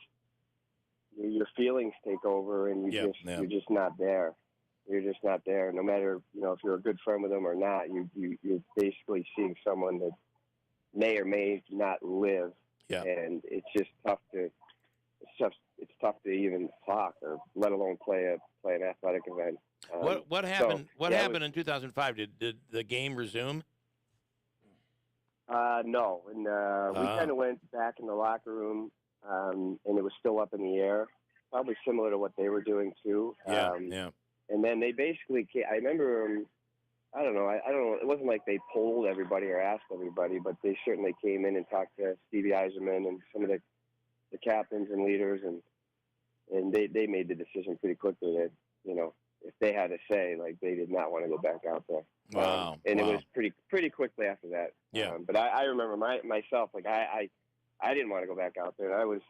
your feelings take over, and you're just not there. You're just not there. No matter if you're a good friend with them or not, you're basically seeing someone that may or may not live. Yeah. And it's just tough to even talk, or let alone play an athletic what happened? What happened in 2005? Did the game resume? No, and we kind of went back in the locker room, and it was still up in the air, probably similar to what they were doing too. Yeah. And then they basically I remember, I don't know. It wasn't like they polled everybody or asked everybody, but they certainly came in and talked to Stevie Eiserman and some of the captains and leaders, and they made the decision pretty quickly that, if they had a say, like, they did not want to go back out there. Wow. And it was pretty quickly after that. Yeah. But I remember myself, like, I didn't want to go back out there. I was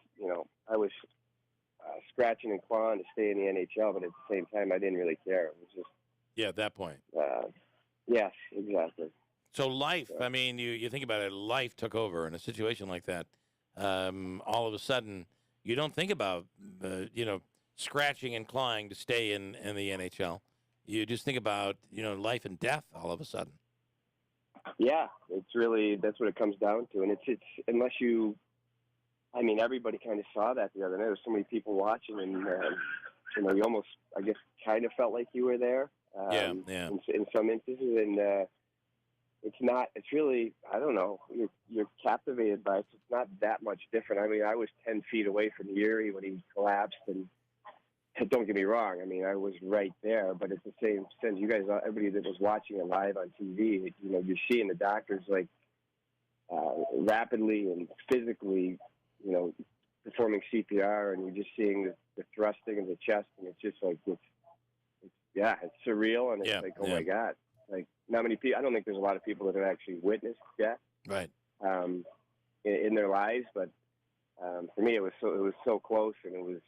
scratching and clawing to stay in the NHL, but at the same time, I didn't really care. It was just at that point. Yes, exactly. So life, I mean, you think about it, life took over in a situation like that. All of a sudden, you don't think about, scratching and clawing to stay in the NHL. You just think about, life and death all of a sudden. Yeah, that's what it comes down to. And it's unless you, everybody kind of saw that the other night. There were so many people watching, and, you almost, I guess, kind of felt like you were there. Yeah. In some instances, and it's really, I don't know, you're captivated by it. It's not that much different. I was 10 feet away from Yuri when he collapsed, and don't get me wrong, I was right there, but at the same sense, you guys, everybody that was watching it live on TV, you're seeing the doctors, like, rapidly and physically, performing CPR, and you're just seeing the thrusting of the chest, and it's just like, it's surreal, and it's oh my God. Like, not many people, I don't think there's a lot of people that have actually witnessed that. Right. In their lives, but for me, it was so close, and it was,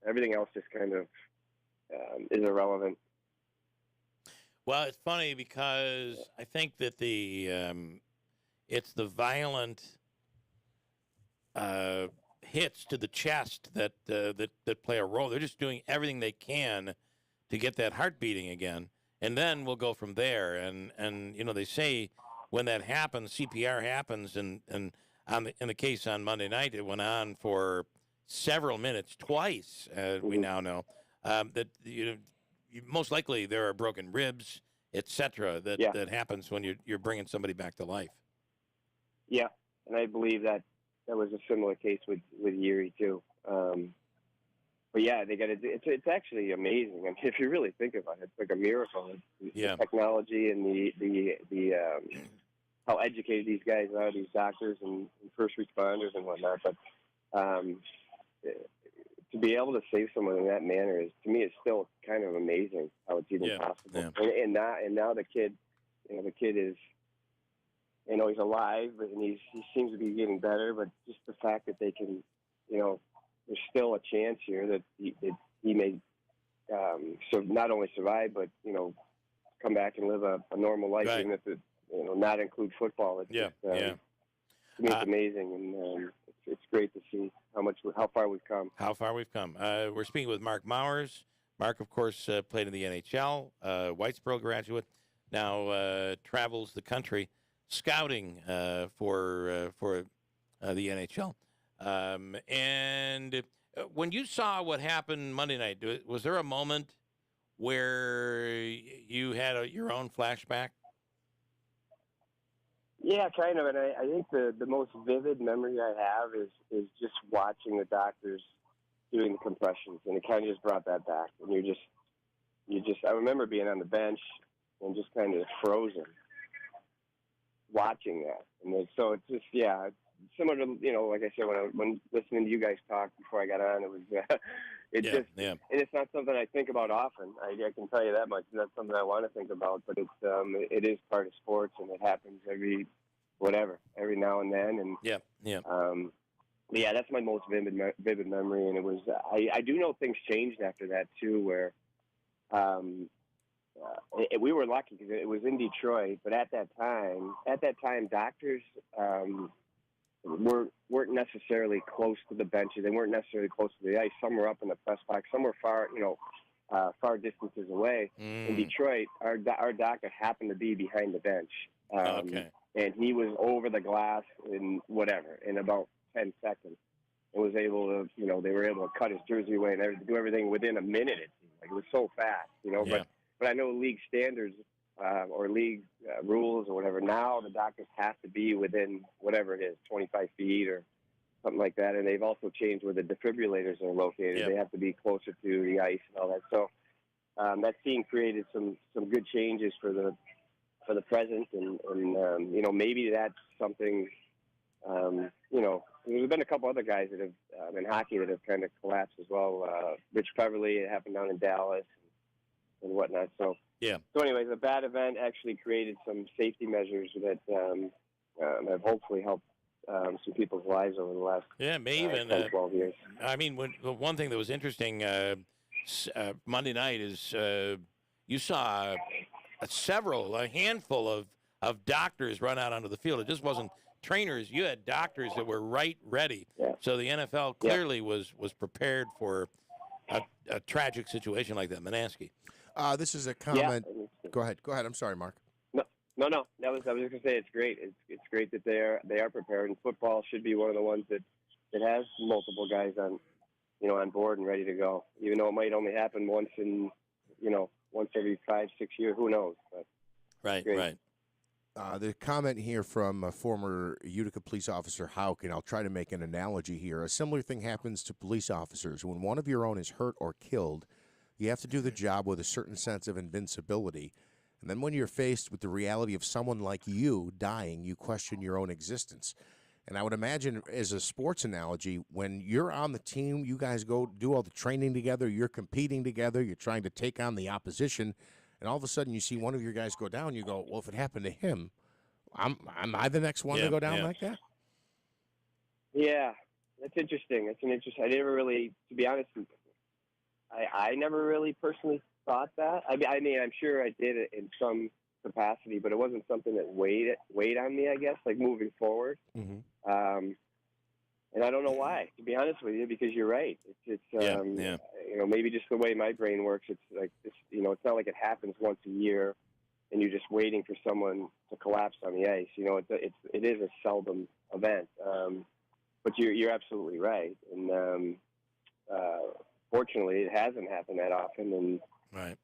everything else just kind of is irrelevant. Well, it's funny because I think that it's the violent hits to the chest that play a role. They're just doing everything they can to get that heart beating again, and then we'll go from there. And they say when that happens, CPR happens, and in the case on Monday night, it went on for several minutes, twice. We now know that most likely there are broken ribs, etc. That happens when you're bringing somebody back to life. Yeah, and I believe that was a similar case with Yuri too. But yeah, they got to. It's actually amazing. If you really think about it, it's like a miracle. The technology and the how educated these guys are, these doctors and first responders and whatnot. But to be able to save someone in that manner is, to me, it's still kind of amazing how it's even possible. Yeah. And now the kid, the kid is, he's alive, and he seems to be getting better. But just the fact that they can, there's still a chance here that he may not only survive, but come back and live a normal life, even if it not include football. It's just, to me, it's amazing, and it's great to see how far we've come. How far we've come. We're speaking with Mark Mowers. Mark, of course, played in the NHL, Whitesboro graduate, now travels the country scouting for the NHL. And when you saw what happened Monday night, was there a moment where you had your own flashback? Yeah, kind of. And I think the most vivid memory I have is just watching the doctors doing the compressions, and it kind of just brought that back. And you just I remember being on the bench and just kind of frozen watching that. And so it's just, similar to, like I said, when listening to you guys talk before I got on, it was, and it's not something I think about often. I can tell you that much. It's not something I want to think about, but it is part of sports, and it happens every now and then. And that's my most vivid memory. And it was, I do know things changed after that too, where, we were lucky because it was in Detroit, but at that time, doctors, weren't necessarily close to the benches. They weren't necessarily close to the ice. Some were up in the press box. Some were far distances away. In Detroit, our doctor happened to be behind the bench. And he was over the glass in about 10 seconds. And was able to, they were able to cut his jersey away and do everything within a minute. It seemed like it was so fast, But but I know league standards or league rules or whatever. Now the doctors have to be within whatever it is, 25 feet or something like that. And they've also changed where the defibrillators are located. Yep. They have to be closer to the ice and all that. So that scene created some good changes for the present, and you know, maybe that's something. You know, there's been a couple other guys that have in hockey that have kind of collapsed as well. Rich Peverly, it happened down in Dallas and whatnot. So yeah. So anyway, the bad event actually created some safety measures that have hopefully helped some people's lives over the last may even 10, 12 years. I mean, one thing that was interesting Monday night is you saw a handful of doctors run out onto the field. It just wasn't trainers. You had doctors that were ready. Yeah. So the NFL clearly was prepared for a tragic situation like that. Manansky. This is a comment. Yeah. Go ahead. I'm sorry, Mark. No. I was just gonna say it's great. It's great that they are prepared, and football should be one of the ones that has multiple guys on board and ready to go. Even though it might only happen once every 5-6 years. Who knows? But right. The comment here from a former Utica police officer, Hauk, and I'll try to make an analogy here. A similar thing happens to police officers. When one of your own is hurt or killed, you have to do the job with a certain sense of invincibility. And then when you're faced with the reality of someone like you dying, you question your own existence. And I would imagine, as a sports analogy, when you're on the team, you guys go do all the training together, you're competing together, you're trying to take on the opposition, and all of a sudden you see one of your guys go down, you go, well, if it happened to him, am I the next one to go down like that? Yeah, that's interesting. I never really, to be honest, I never really personally thought that. I mean, I'm sure I did it in some capacity, but it wasn't something that weighed on me, I guess, like moving forward. Mm-hmm. And I don't know why, to be honest with you, because you're right. It's you know, maybe just the way my brain works. It's like this, you know, it's not like it happens once a year, and you're just waiting for someone to collapse on the ice. You know, it is a seldom event. But you're absolutely right, and fortunately, it hasn't happened that often. And right.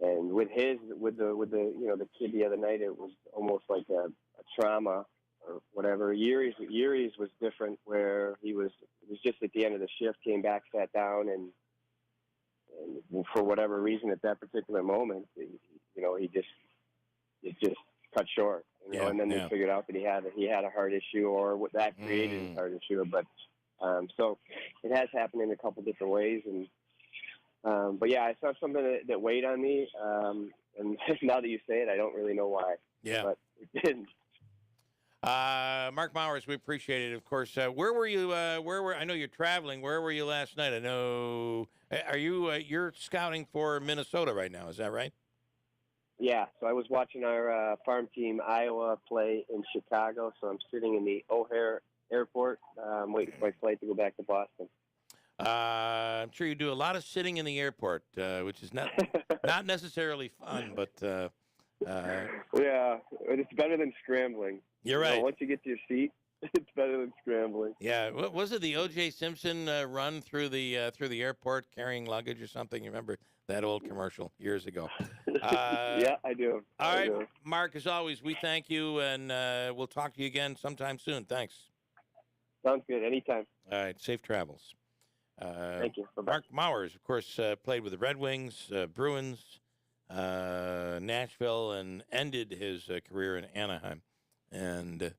And with the you know, the kid the other night, it was almost like a trauma or whatever. Yuri's was different, where it was just at the end of the shift, came back, sat down, and for whatever reason at that particular moment, you know, it just cut short. You know, and then they figured out that he had a heart issue, or what that created a heart issue. But so it has happened in a couple different ways, and but yeah, it's not something that weighed on me. And now that you say it, I don't really know why. Yeah, but it didn't. Mark Mowers, we appreciate it. Of course, where were you? I know you're traveling. Where were you last night? I know. Are you? You're scouting for Minnesota right now. Is that right? Yeah. So I was watching our farm team Iowa play in Chicago. So I'm sitting in the O'Hare Airport, waiting for my flight to go back to Boston. I'm sure you do a lot of sitting in the airport, which is not necessarily fun, but yeah, it's better than scrambling. You're right. You know, once you get to your seat, it's better than scrambling. Yeah, what was it, the O.J. Simpson run through the airport carrying luggage or something? You remember that old commercial years ago? Yeah, I do. All right, Mark. As always, we thank you, and we'll talk to you again sometime soon. Thanks. Sounds good. Anytime. All right. Safe travels. Thank you. Bye-bye. Mark Mowers, of course, played with the Red Wings, Bruins, Nashville, and ended his career in Anaheim, and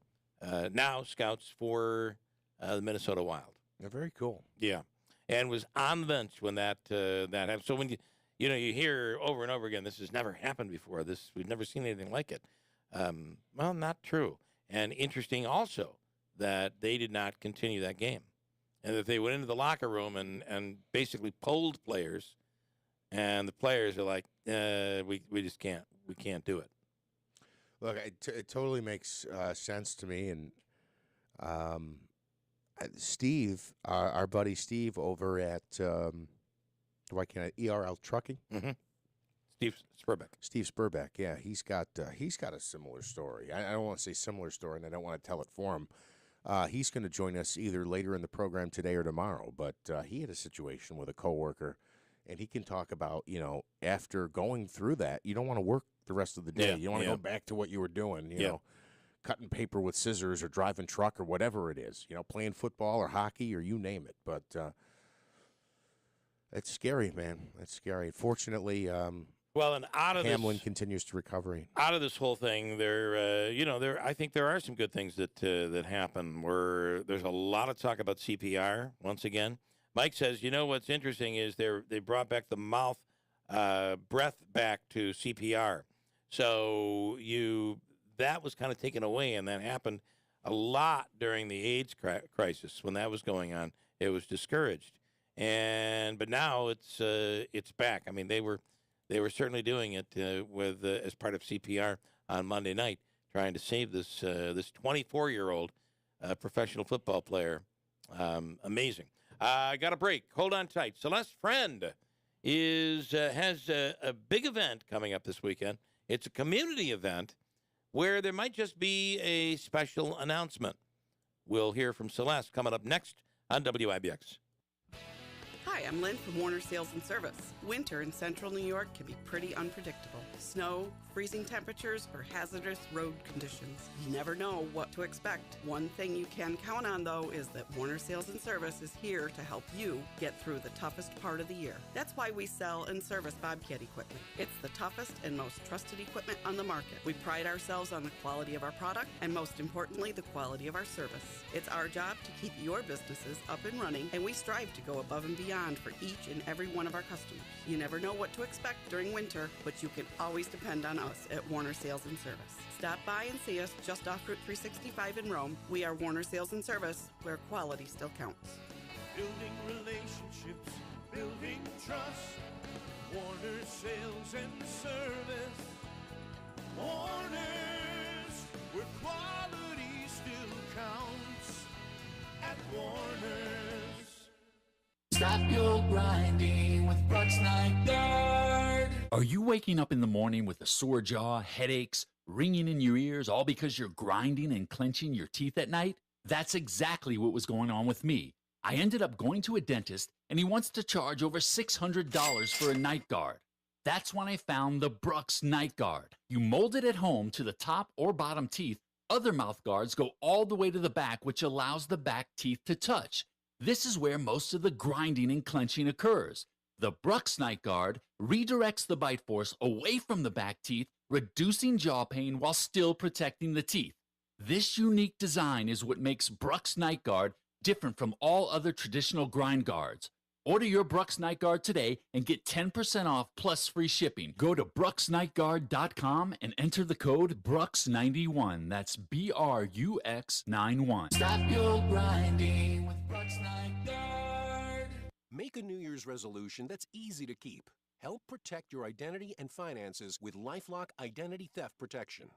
now scouts for the Minnesota Wild. They're very cool. Yeah, and was on the bench when that happened. So when you hear over and over again, this has never happened before. We've never seen anything like it. Well, not true. And interesting also that they did not continue that game. And that they went into the locker room and basically polled players, and the players are like, we just can't. We can't do it. Look, it totally makes sense to me. And Steve, our buddy Steve over at ERL Trucking? Mm-hmm. Steve Spurbeck, yeah. He's got a similar story. I don't want to say similar story, and I don't want to tell it for him. He's going to join us either later in the program today or tomorrow, but he had a situation with a coworker, And he can talk about, after going through that, you don't want to work the rest of the day. Yeah, You don't want to yeah. go back to what you were doing, you know, cutting paper with scissors or driving truck or whatever it is, playing football or hockey or you name it. But it's scary, man. It's scary. Fortunately, well, and Hamlin continues to recover. Out of this whole thing, I think there are some good things that happen. Where there's a lot of talk about CPR once again. Mike says, what's interesting is they brought back the mouth breath back to CPR. So that was kind of taken away, and that happened a lot during the AIDS crisis when that was going on. It was discouraged, but now it's back. I mean, they were certainly doing it with as part of CPR on Monday night, trying to save this 24-year-old professional football player. Amazing. I got a break. Hold on tight. Celeste Friend has a big event coming up this weekend. It's a community event where there might just be a special announcement. We'll hear from Celeste coming up next on WIBX. Hi, I'm Lynn from Warner Sales and Service. Winter in central New York can be pretty unpredictable. Snow, freezing temperatures, or hazardous road conditions. You never know what to expect. One thing you can count on, though, is that Warner Sales and Service is here to help you get through the toughest part of the year. That's why we sell and service Bobcat equipment. It's the toughest and most trusted equipment on the market. We pride ourselves on the quality of our product and, most importantly, the quality of our service. It's our job to keep your businesses up and running, and we strive to go above and beyond for each and every one of our customers. You never know what to expect during winter, but you can always depend on us at Warner Sales and Service. Stop by and see us just off Route 365 in Rome. We are Warner Sales and Service, where quality still counts. Building relationships, building trust. Warner Sales and Service. Warner's, where quality still counts. At Warner's. Stop your grinding with Brooks Night Guard. Are you waking up in the morning with a sore jaw, headaches, ringing in your ears, all because you're grinding and clenching your teeth at night? That's exactly what was going on with me. I ended up going to a dentist, and he wants to charge over $600 for a night guard. That's when I found the Brooks Night Guard. You mold it at home to the top or bottom teeth. Other mouth guards go all the way to the back, which allows the back teeth to touch. This is where most of the grinding and clenching occurs. The Brooks Night Guard redirects the bite force away from the back teeth, reducing jaw pain while still protecting the teeth. This unique design is what makes Brooks Night Guard different from all other traditional grind guards. Order your Brooks Night Guard today and get 10% off plus free shipping. Go to brooksnightguard.com and enter the code BRUX91. That's BRUX91. Stop your grinding with Brooks Night Guard. Make a New Year's resolution that's easy to keep. Help protect your identity and finances with LifeLock Identity Theft Protection.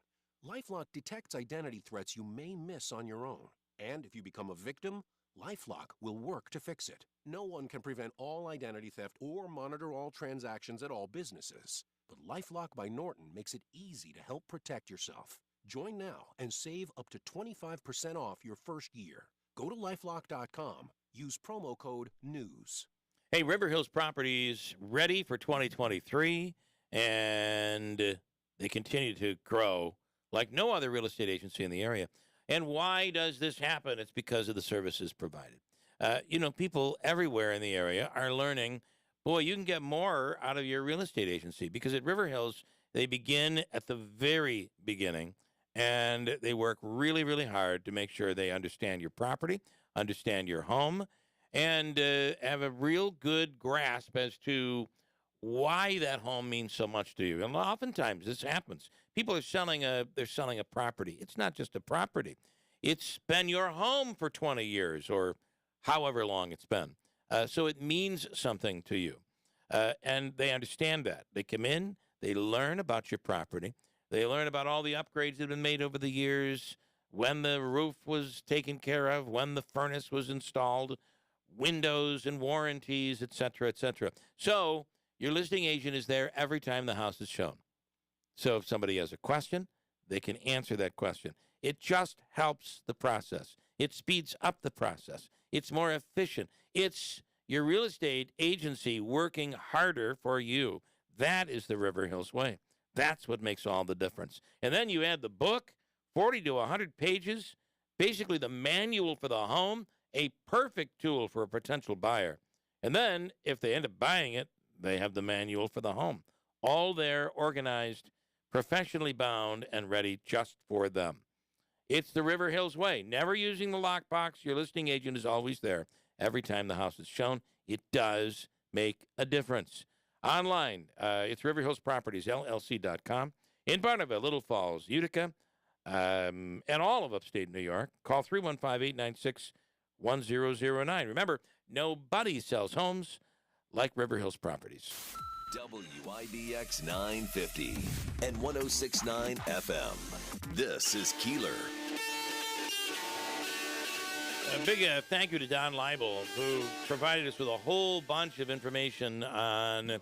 LifeLock detects identity threats you may miss on your own. And if you become a victim, LifeLock will work to fix it. No one can prevent all identity theft or monitor all transactions at all businesses. But LifeLock by Norton makes it easy to help protect yourself. Join now and save up to 25% off your first year. Go to LifeLock.com. Use promo code NEWS. Hey, River Hills Properties ready for 2023, and they continue to grow like no other real estate agency in the area. And why does this happen? It's because of the services provided. People everywhere in the area are learning, boy, you can get more out of your real estate agency, because at River Hills, they begin at the very beginning, and they work really, really hard to make sure they understand your property, understand your home, and have a real good grasp as to why that home means so much to you. And oftentimes this happens. People are selling a property. It's not just a property. It's been your home for 20 years or however long it's been. So it means something to you. And they understand that. They come in, they learn about your property. They learn about all the upgrades that have been made over the years, when the roof was taken care of, when the furnace was installed, windows and warranties, et cetera, et cetera. So your listing agent is there every time the house is shown. So if somebody has a question, they can answer that question. It just helps the process. It speeds up the process. It's more efficient. your real estate agency working harder for you. That is the River Hills way. That's what makes all the difference. And then you add the book, 40 to 100 pages, basically the manual for the home, a perfect tool for a potential buyer. And then if they end up buying it, they have the manual for the home. All there, organized, professionally bound, and ready just for them. It's the River Hills way. Never using the lockbox. Your listing agent is always there. Every time the house is shown, it does make a difference. Online, it's River Hills Properties, LLC.com. In Barnaville, Little Falls, Utica, and all of upstate New York. Call 315-896-1009. Remember, nobody sells homes like River Hills Properties. WIBX 950 and 106.9 FM. This is Keeler. A big thank you to Don Leibel, who provided us with a whole bunch of information on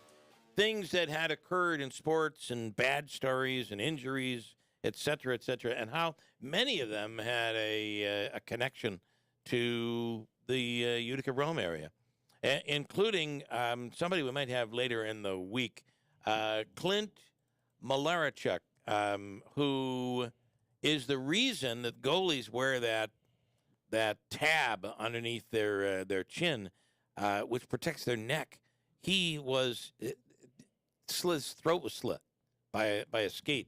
things that had occurred in sports and bad stories and injuries, et cetera, and how many of them had a connection to the Utica Rome area, including somebody we might have later in the week, Clint Malarachuk, who is the reason that goalies wear that tab underneath their chin, which protects their neck. His throat was slit by a skate.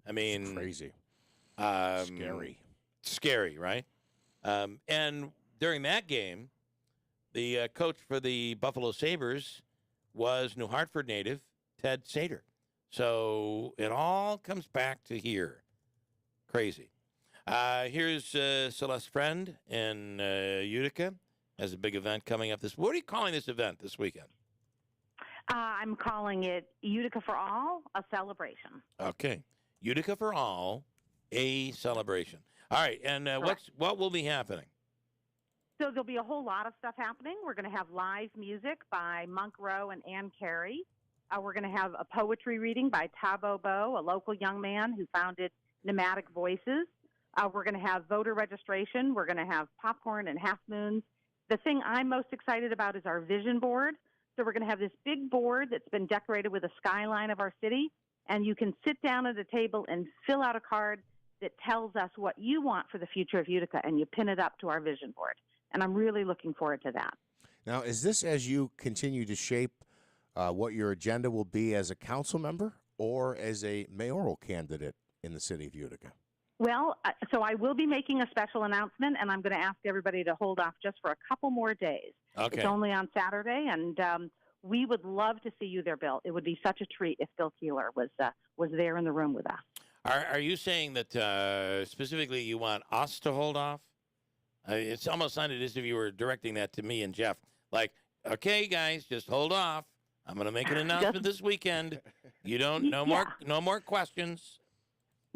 I mean, crazy, scary, right? And during that game, the coach for the Buffalo Sabres was New Hartford native Ted Sater. So it all comes back to here. Crazy. Here's Celeste Friend in Utica. Has a big event coming up this. What are you calling this event this weekend? I'm calling it Utica for All, a celebration. Okay, Utica for All, a celebration. All right, and what will be happening? So there'll be a whole lot of stuff happening. We're going to have live music by Monk Rowe and Ann Carey. We're going to have a poetry reading by Tabo Bo, a local young man who founded Pneumatic Voices. We're going to have voter registration. We're going to have popcorn and half moons. The thing I'm most excited about is our vision board. So we're going to have this big board that's been decorated with a skyline of our city, and you can sit down at a table and fill out a card that tells us what you want for the future of Utica, and you pin it up to our vision board. And I'm really looking forward to that. Now, is this as you continue to shape what your agenda will be as a council member or as a mayoral candidate in the city of Utica? Well, so I will be making a special announcement, and I'm going to ask everybody to hold off just for a couple more days. Okay. It's only on Saturday, and we would love to see you there, Bill. It would be such a treat if Bill Keeler was there in the room with us. Are you saying that specifically you want us to hold off? It's almost sounded as if you were directing that to me and Jeff. Like, okay, guys, just hold off. I'm going to make an announcement this weekend. You don't no more questions.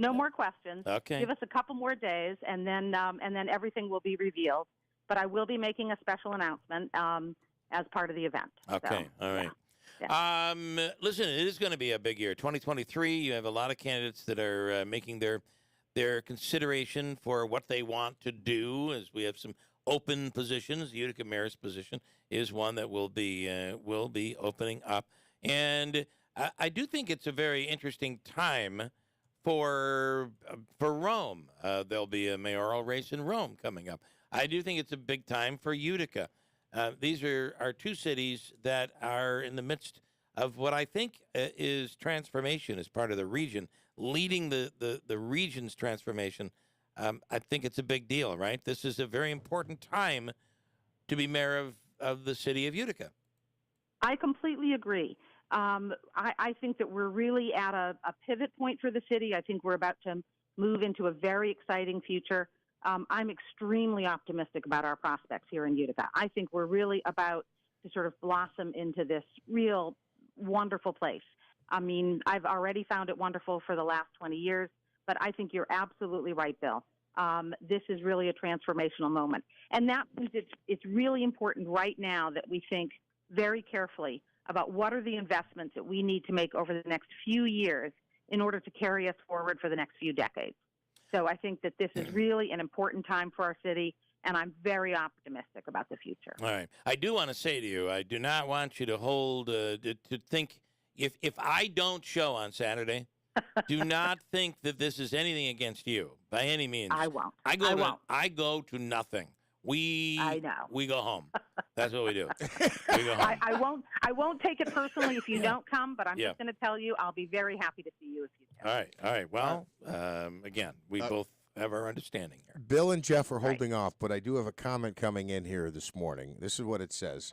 No more questions. Okay. Give us a couple more days, and then everything will be revealed. But I will be making a special announcement as part of the event. Okay. So, all right. Yeah. Listen, it is going to be a big year. 2023, you have a lot of candidates that are making their consideration for what they want to do, as we have some open positions. The Utica mayor's position is one that will be opening up. And I do think it's a very interesting time for Rome. There'll be a mayoral race in Rome coming up. I do think it's a big time for Utica. These are two cities that are in the midst of what I think is transformation as part of the region, leading the region's transformation. I think it's a big deal, right? This is a very important time to be mayor of the city of Utica. I completely agree. I think that we're really at a pivot point for the city. I think we're about to move into a very exciting future. I'm extremely optimistic about our prospects here in Utica. I think we're really about to sort of blossom into this real wonderful place. I mean, I've already found it wonderful for the last 20 years, but I think you're absolutely right, Bill. This is really a transformational moment. And that means it's really important right now that we think very carefully about what are the investments that we need to make over the next few years in order to carry us forward for the next few decades. So I think that this is really an important time for our city, and I'm very optimistic about the future. All right. I do want to say to you, I do not want you to hold to think if I don't show on Saturday, do not think that this is anything against you by any means. I won't. I go to nothing. I know. We go home. That's what we do. We go home. I won't take it personally if you don't come, but I'm just going to tell you I'll be very happy to see you if you do. All right. Well, again, we both have our understanding here. Bill and Jeff are holding off, but I do have a comment coming in here this morning. This is what it says.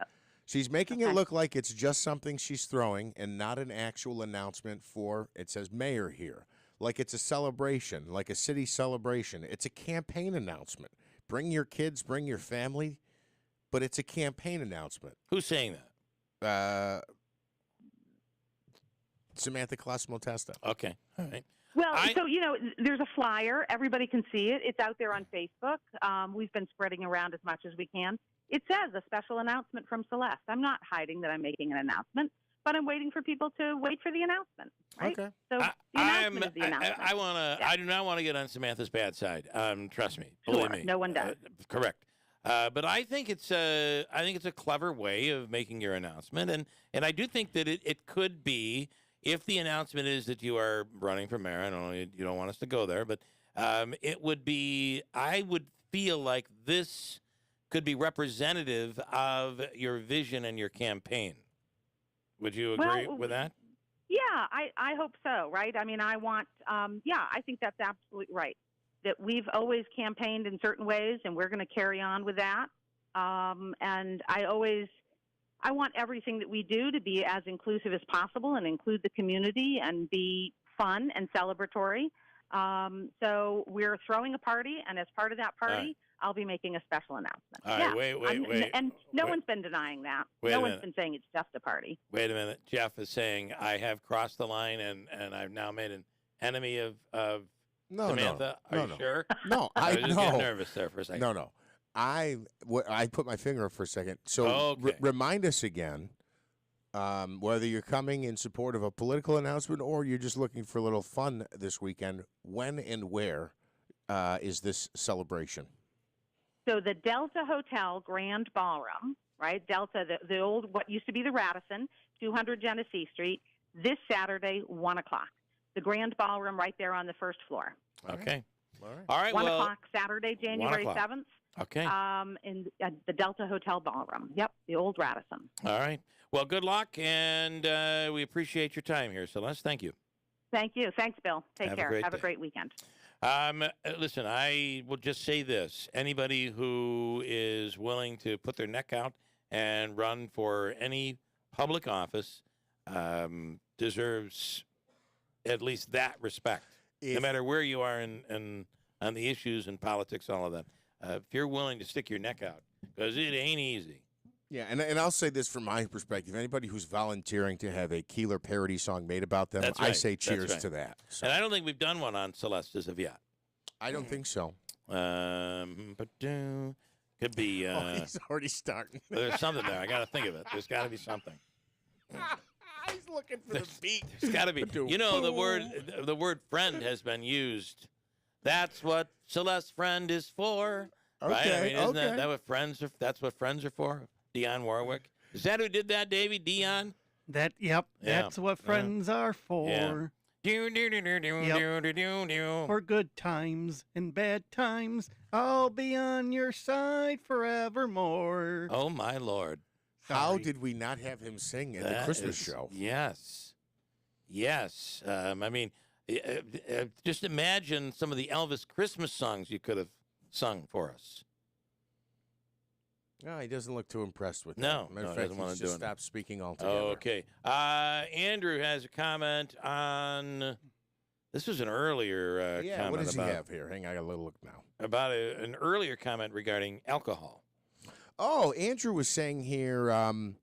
She's making it look like it's just something she's throwing and not an actual announcement for, it says, mayor here. Like it's a celebration, like a city celebration. It's a campaign announcement. Bring your kids, bring your family, but it's a campaign announcement. Who's saying that? Samantha Colosimo-Testa. Okay. All right. Well, so, there's a flyer. Everybody can see it. It's out there on Facebook. We've been spreading around as much as we can. It says a special announcement from Celeste. I'm not hiding that I'm making an announcement, but I'm waiting for people to wait for the announcement, right? Okay. So the announcement is the announcement. I do not want to get on Samantha's bad side. Trust me. Sure, Believe me. no one does. Correct. But I think it's a clever way of making your announcement, and I do think that it could be, if the announcement is that you are running for mayor. I don't know, you don't want us to go there, but it would be. I would feel like this could be representative of your vision and your campaign. Would you agree with that? Yeah, I hope so, right? I mean, I want, I think that's absolutely right. That we've always campaigned in certain ways, and we're going to carry on with that. And I want everything that we do to be as inclusive as possible and include the community and be fun and celebratory. So we're throwing a party, and as part of that party, I'll be making a special announcement. All right, wait. And no one's been denying that. No one's been saying it's just a party. Wait a minute. Jeff is saying I have crossed the line and I've now made an enemy of Samantha. Are you sure? No, I was just getting nervous there for a second. No. I put my finger up for a second. So remind us again whether you're coming in support of a political announcement or you're just looking for a little fun this weekend. When and where is this celebration? So the Delta Hotel Grand Ballroom, right? Delta, the old, what used to be the Radisson, 200 Genesee Street, this Saturday, 1 o'clock. The Grand Ballroom right there on the first floor. Okay. All right. 1 o'clock Saturday, January 7th. Okay. In the Delta Hotel Ballroom. Yep, the old Radisson. All right. Well, good luck, and we appreciate your time here, Celeste. Thank you. Thank you. Thanks, Bill. Take care. Have day. a great weekend. Listen, I will just say this. Anybody who is willing to put their neck out and run for any public office deserves at least that respect, no matter where you are on the issues and politics, all of that. If you're willing to stick your neck out, because it ain't easy. Yeah, and I'll say this from my perspective. Anybody who's volunteering to have a Keeler parody song made about them, I say cheers to that. So. And I don't think we've done one on Celeste as of yet. I don't think so. But could be. He's already starting. There's something there. I got to think of it. There's got to be something. He's looking for the beat. There's got to be. You know, the word friend has been used. That's what Celeste's friend is for. Okay, right? I mean, isn't that what friends are? That's what friends are for. Dionne Warwick. Is that who did that, Davey? Dionne? Yep. That's what friends are for. Yeah. For good times and bad times, I'll be on your side forevermore. Oh, my Lord. How did we not have him sing at the Christmas show? Yes. I mean, just imagine some of the Elvis Christmas songs you could have sung for us. No, he doesn't look too impressed with that. Matter of fact, doesn't want he's to do just it. stopped speaking altogether. Okay. Andrew has a comment on. This was an earlier comment. What does he have here? Hang on, I got a little look now. About an earlier comment regarding alcohol. Oh, Andrew was saying here when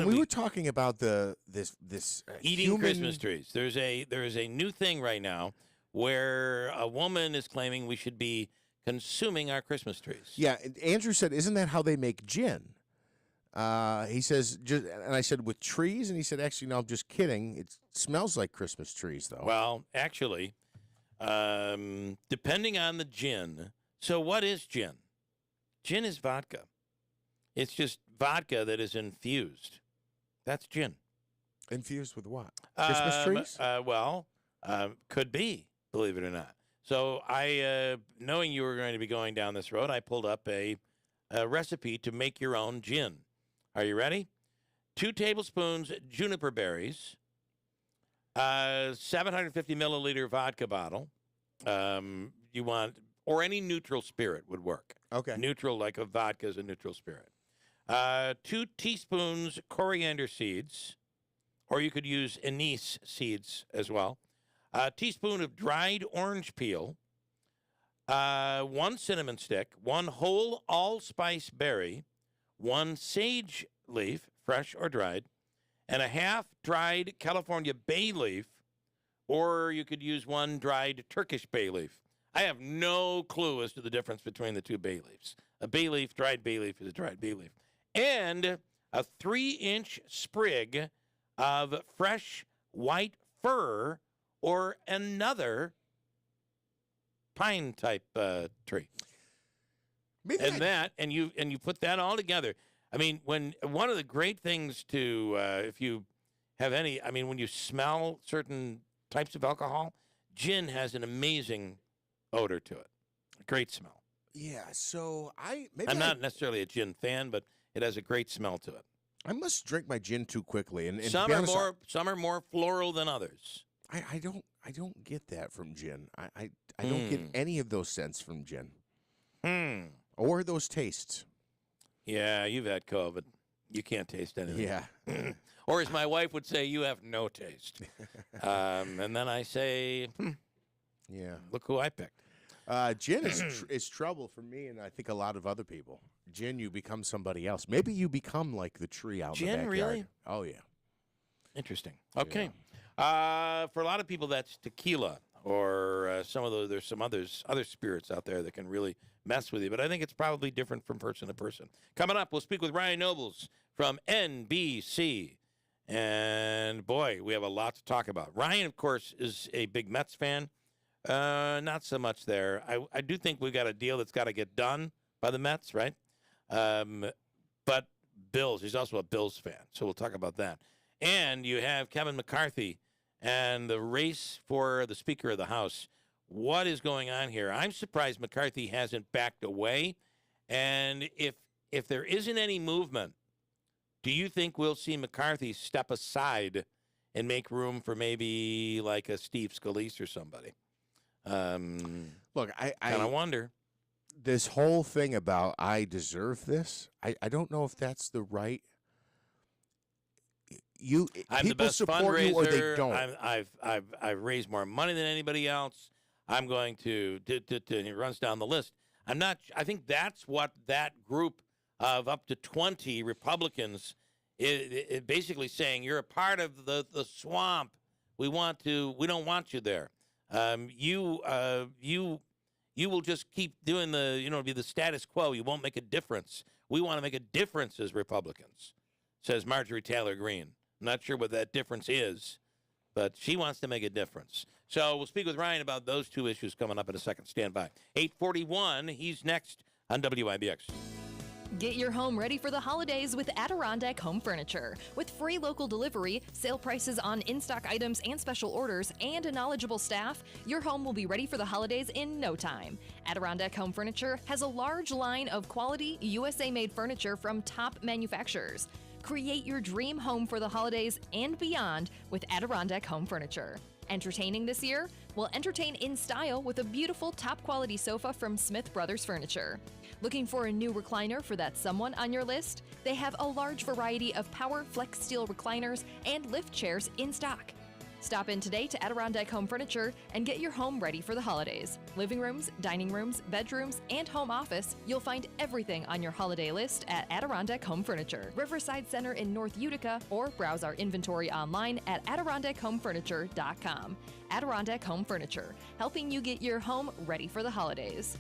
we were talking about this eating Christmas trees. There is a new thing right now where a woman is claiming we should be consuming our Christmas trees. Yeah, Andrew said, "Isn't that how they make gin?" He says, and I said, "With trees?" And he said, "Actually, no, I'm just kidding. It smells like Christmas trees, though." Well, actually, depending on the gin, So what is gin? Gin is vodka. It's just vodka that is infused. That's gin. Infused with what? Christmas trees? Could be, believe it or not. So I, knowing you were going to be going down this road, I pulled up a recipe to make your own gin. Are you ready? 2 tablespoons juniper berries, 750 milliliter vodka bottle. You want, or any neutral spirit would work. Okay. Neutral, like a vodka is a neutral spirit. 2 teaspoons coriander seeds, or you could use anise seeds as well. A teaspoon of dried orange peel, 1 cinnamon stick, 1 whole allspice berry, 1 sage leaf, fresh or dried, and a half dried California bay leaf, or you could use 1 dried Turkish bay leaf. I have no clue as to the difference between the 2 bay leaves. A bay leaf, dried bay leaf is a dried bay leaf. And a 3-inch sprig of fresh white fir or another pine type tree. And you put that all together. I mean, when one of the great things to if you have any, I mean, when you smell certain types of alcohol, gin has an amazing odor to it. Great smell. Yeah, so I'm not necessarily a gin fan, but it has a great smell to it. I must drink my gin too quickly, and some to be honest, some are more floral than others. I don't get that from gin. I don't get any of those scents from gin. Or those tastes. Yeah, you've had COVID. You can't taste anything. Yeah. Or as my wife would say, you have no taste. And then I say, yeah, look who I picked. Gin is trouble for me, and I think a lot of other people. Gin, you become somebody else. Maybe you become like the tree out in the backyard. Gin, really? Oh, yeah. Interesting. Okay. Yeah. For a lot of people, that's tequila, or some of those. There's some other spirits out there that can really mess with you. But I think it's probably different from person to person. Coming up, we'll speak with Ryan Nobles from NBC. And, boy, we have a lot to talk about. Ryan, of course, is a big Mets fan. Not so much there. I do think we've got a deal that's got to get done by the Mets, right? But Bills, he's also a Bills fan, so we'll talk about that. And you have Kevin McCarthy and the race for the Speaker of the House. What is going on here? I'm surprised McCarthy hasn't backed away. And if there isn't any movement, do you think we'll see McCarthy step aside and make room for maybe like a Steve Scalise or somebody? Look, I kind of wonder. This whole thing about I deserve this, I don't know if that's the right. I'm people the best support fundraiser. You or they don't. I've raised more money than anybody else. I'm going to he runs down the list. I'm not. I think that's what that group of up to 20 Republicans is basically saying. You're a part of the swamp. We don't want you there. You will just keep doing be the status quo. You won't make a difference. We want to make a difference as Republicans, says Marjorie Taylor Greene. I'm not sure what that difference is, but she wants to make a difference. So we'll speak with Ryan about those 2 issues coming up in a second. Stand by. 8:41, he's next on WIBX. Get your home ready for the holidays with Adirondack Home Furniture. With free local delivery, sale prices on in-stock items and special orders, and a knowledgeable staff, your home will be ready for the holidays in no time. Adirondack Home Furniture has a large line of quality, USA-made furniture from top manufacturers. Create your dream home for the holidays and beyond with Adirondack Home Furniture. Entertaining this year? Well, entertain in style with a beautiful top-quality sofa from Smith Brothers Furniture. Looking for a new recliner for that someone on your list? They have a large variety of power flex steel recliners and lift chairs in stock. Stop in today to Adirondack Home Furniture and get your home ready for the holidays. Living rooms, dining rooms, bedrooms, and home office, you'll find everything on your holiday list at Adirondack Home Furniture, Riverside Center in North Utica, or browse our inventory online at AdirondackHomeFurniture.com. Adirondack Home Furniture, helping you get your home ready for the holidays.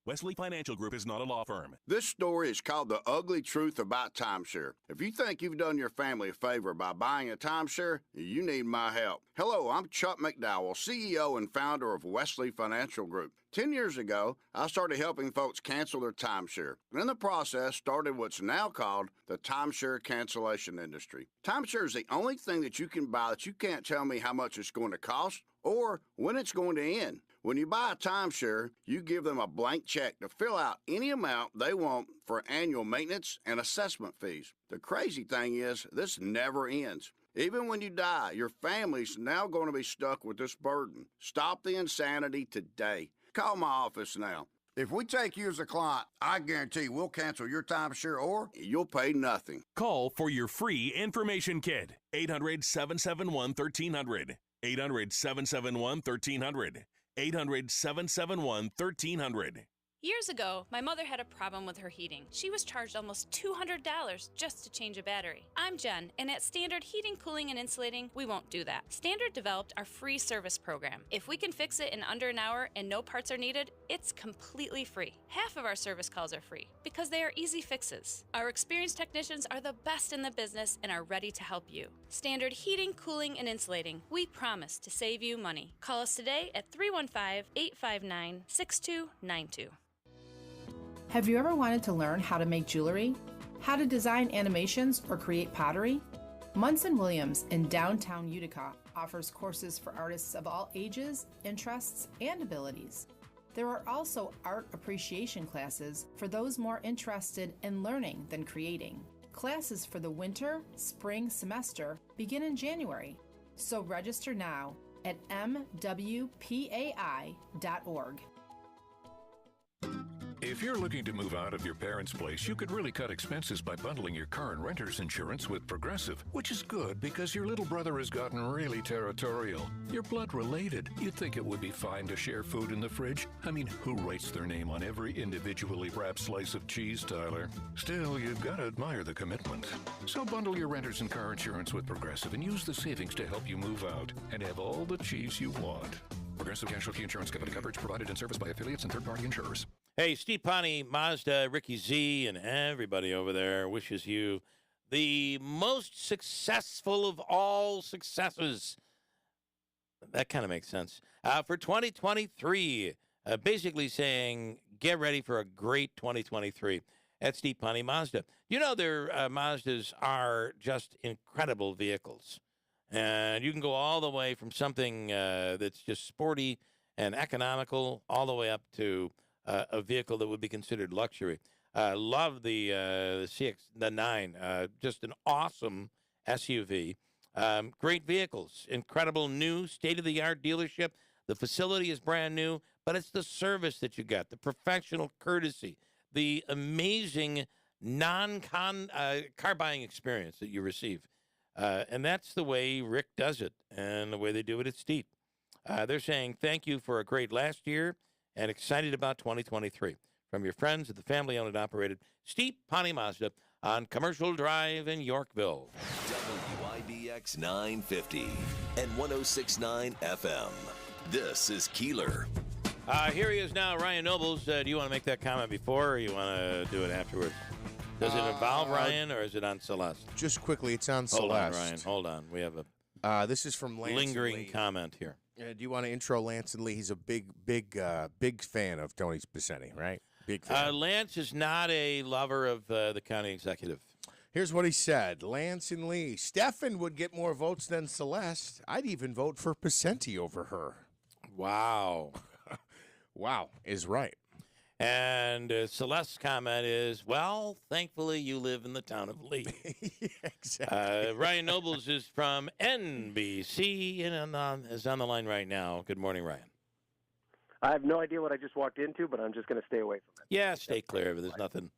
Wesley Financial Group is not a law firm. This story is called The Ugly Truth About Timeshare. If you think you've done your family a favor by buying a timeshare, you need my help. Hello, I'm Chuck McDowell, CEO and founder of Wesley Financial Group. 10 years ago, I started helping folks cancel their timeshare. And in the process, started what's now called the timeshare cancellation industry. Timeshare is the only thing that you can buy that you can't tell me how much it's going to cost or when it's going to end. When you buy a timeshare, you give them a blank check to fill out any amount they want for annual maintenance and assessment fees. The crazy thing is, this never ends. Even when you die, your family's now going to be stuck with this burden. Stop the insanity today. Call my office now. If we take you as a client, I guarantee we'll cancel your timeshare or you'll pay nothing. Call for your free information kit. 800-771-1300. 800-771-1300. 800-771-1300. Years ago, my mother had a problem with her heating. She was charged almost $200 just to change a battery. I'm Jen, and at Standard Heating, Cooling, and Insulating, we won't do that. Standard developed our free service program. If we can fix it in under an hour and no parts are needed, it's completely free. Half of our service calls are free because they are easy fixes. Our experienced technicians are the best in the business and are ready to help you. Standard Heating, Cooling, and Insulating. We promise to save you money. Call us today at 315-859-6292. Have you ever wanted to learn how to make jewelry? How to design animations or create pottery? Munson Williams in downtown Utica offers courses for artists of all ages, interests, and abilities. There are also art appreciation classes for those more interested in learning than creating. Classes for the winter, spring semester begin in January, so register now at mwpai.org. If you're looking to move out of your parents' place, you could really cut expenses by bundling your car and renter's insurance with Progressive, which is good because your little brother has gotten really territorial. You're blood related. You'd think it would be fine to share food in the fridge. I mean, who writes their name on every individually wrapped slice of cheese, Tyler? Still, you've got to admire the commitment. So bundle your renter's and car insurance with Progressive and use the savings to help you move out and have all the cheese you want. Progressive Casualty Insurance Company. Coverage provided and serviced by affiliates and third-party insurers. Hey, Steve Ponte, Mazda, Ricky Z, and everybody over there wishes you the most successful of all successes. That kind of makes sense. For 2023, basically saying get ready for a great 2023 at Steve Ponte Mazda. You know, their Mazdas are just incredible vehicles. And you can go all the way from something that's just sporty and economical all the way up to a vehicle that would be considered luxury. Love the CX, the 9, just an awesome SUV. Great vehicles, incredible new state-of-the-art dealership. The facility is brand new, but it's the service that you get, the professional courtesy, the amazing car buying experience that you receive. And that's the way Rick does it and the way they do it at Steep. They're saying thank you for a great last year and excited about 2023. From your friends at the family-owned and operated Steep Ponte Mazda on Commercial Drive in Yorkville. WIBX 950 and 106.9 FM. This is Keeler. Here he is now, Ryan Nobles. Do you want to make that comment before or you want to do it afterwards? Does it involve Ryan, or is it on Celeste? Just quickly, it's on Hold Celeste. on, Ryan. Hold on. We have a this is from Lance lingering Lee. comment here. Do you want to intro Lance and Lee? He's a big fan of Tony Spaceni, right? Big fan. Lance is not a lover of the county executive. Here's what he said. Lance and Lee. Stefan would get more votes than Celeste. I'd even vote for Pacenti over her. Wow. Wow is right. And Celeste's comment is, well, thankfully you live in the town of Lee. Yeah, exactly. Ryan Nobles is from NBC and is on the line right now. Good morning, Ryan. I have no idea what I just walked into, but I'm just going to stay away from it. Yeah, stay clear of it. There's nothing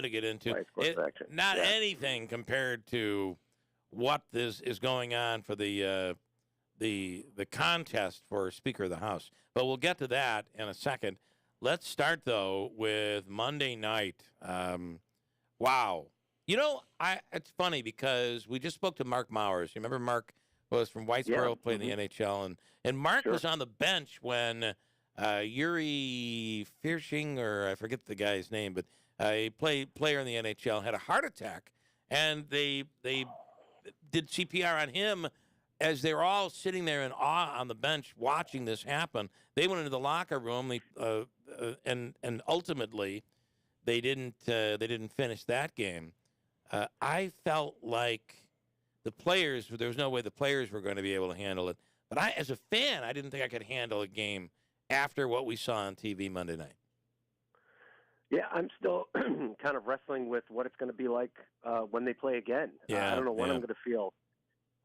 to get into. Not anything compared to what is going on for the contest for Speaker of the House. But we'll get to that in a second. Let's start, though, with Monday night. Wow. You know, it's funny because we just spoke to Mark Mowers. You remember Mark was from Whitesboro, playing the NHL, and Mark was on the bench when Yuri Fiershing, or I forget the guy's name, but a player in the NHL had a heart attack, and they did CPR on him as they were all sitting there in awe on the bench watching this happen. They went into the locker room, and ultimately they didn't finish that game. I felt like the players, there was no way the players were going to be able to handle it. But I, as a fan, I didn't think I could handle a game after what we saw on TV Monday night. Yeah, I'm still kind of wrestling with what it's going to be like when they play again. I don't know when I'm going to feel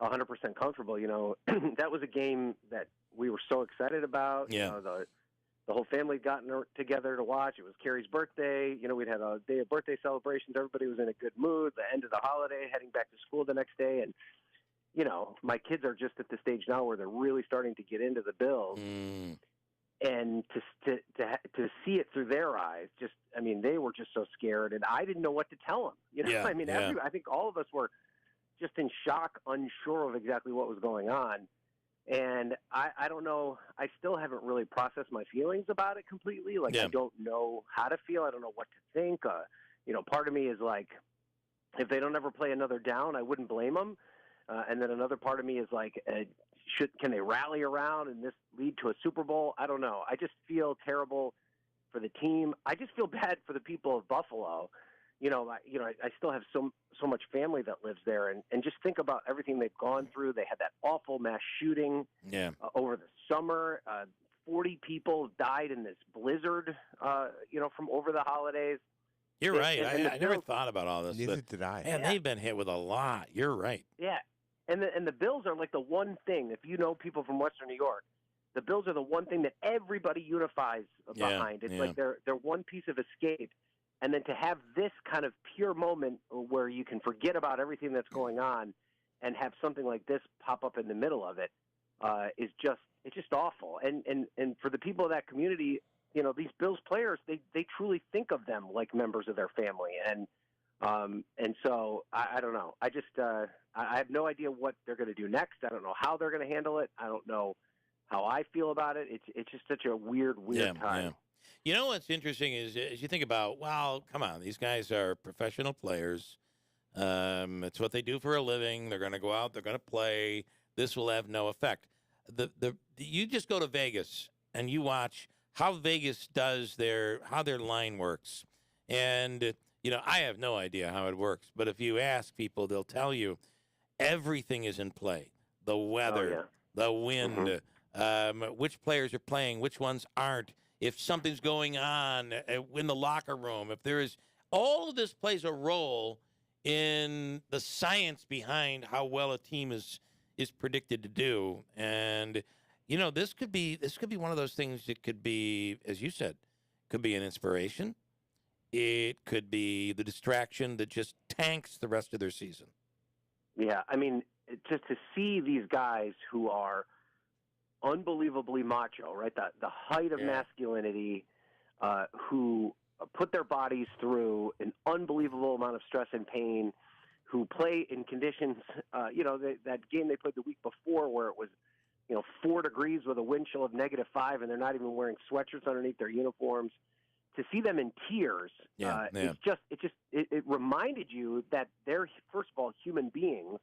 100% comfortable. You know, that was a game that we were so excited about. Yeah. You know, the whole family had gotten together to watch. It was Carrie's birthday. You know, we'd had a day of birthday celebrations. Everybody was in a good mood. The end of the holiday, heading back to school the next day. And, you know, my kids are just at the stage now where they're really starting to get into the Bills. And to see it through their eyes, just, I mean, they were just so scared. And I didn't know what to tell them. You know, I mean, I think all of us were just in shock, unsure of exactly what was going on. And I don't know. I still haven't really processed my feelings about it completely. Like, I don't know how to feel. I don't know what to think. You know, part of me is like, if they don't ever play another down, I wouldn't blame them. And then another part of me is like, can they rally around and this lead to a Super Bowl? I don't know. I just feel terrible for the team. I just feel bad for the people of Buffalo. I still have so much family that lives there, and just think about everything they've gone through. They had that awful mass shooting over the summer. 40 people died in this blizzard, from over the holidays. You're right. I never thought about all this. Neither did I. Man, they've been hit with a lot. You're right. Yeah, and the Bills are like the one thing, if you know people from Western New York, the Bills are the one thing that everybody unifies behind. It's like they're one piece of escape. And then to have this kind of pure moment where you can forget about everything that's going on and have something like this pop up in the middle of it is just awful. And for the people of that community, you know, these Bills players, they truly think of them like members of their family. And so I don't know. I just I have no idea what they're going to do next. I don't know how they're going to handle it. I don't know how I feel about it. It's just such a weird time. Yeah. You know what's interesting is as you think about, well, come on, these guys are professional players. It's what they do for a living. They're going to go out. They're going to play. This will have no effect. You just go to Vegas and you watch how Vegas does how their line works. And, you know, I have no idea how it works. But if you ask people, they'll tell you everything is in play. The weather, the wind, which players are playing, which ones aren't. If something's going on in the locker room, if there is, all of this plays a role in the science behind how well a team is predicted to do. And, you know, this could be one of those things that could be, as you said, could be an inspiration. It could be the distraction that just tanks the rest of their season. Yeah, I mean, just to see these guys who are unbelievably macho, right? The height of masculinity, who put their bodies through an unbelievable amount of stress and pain, who play in conditions, that game they played the week before where it was, 4 degrees with a wind chill of -5, and they're not even wearing sweatshirts underneath their uniforms. To see them in tears, it reminded you that they're, first of all, human beings.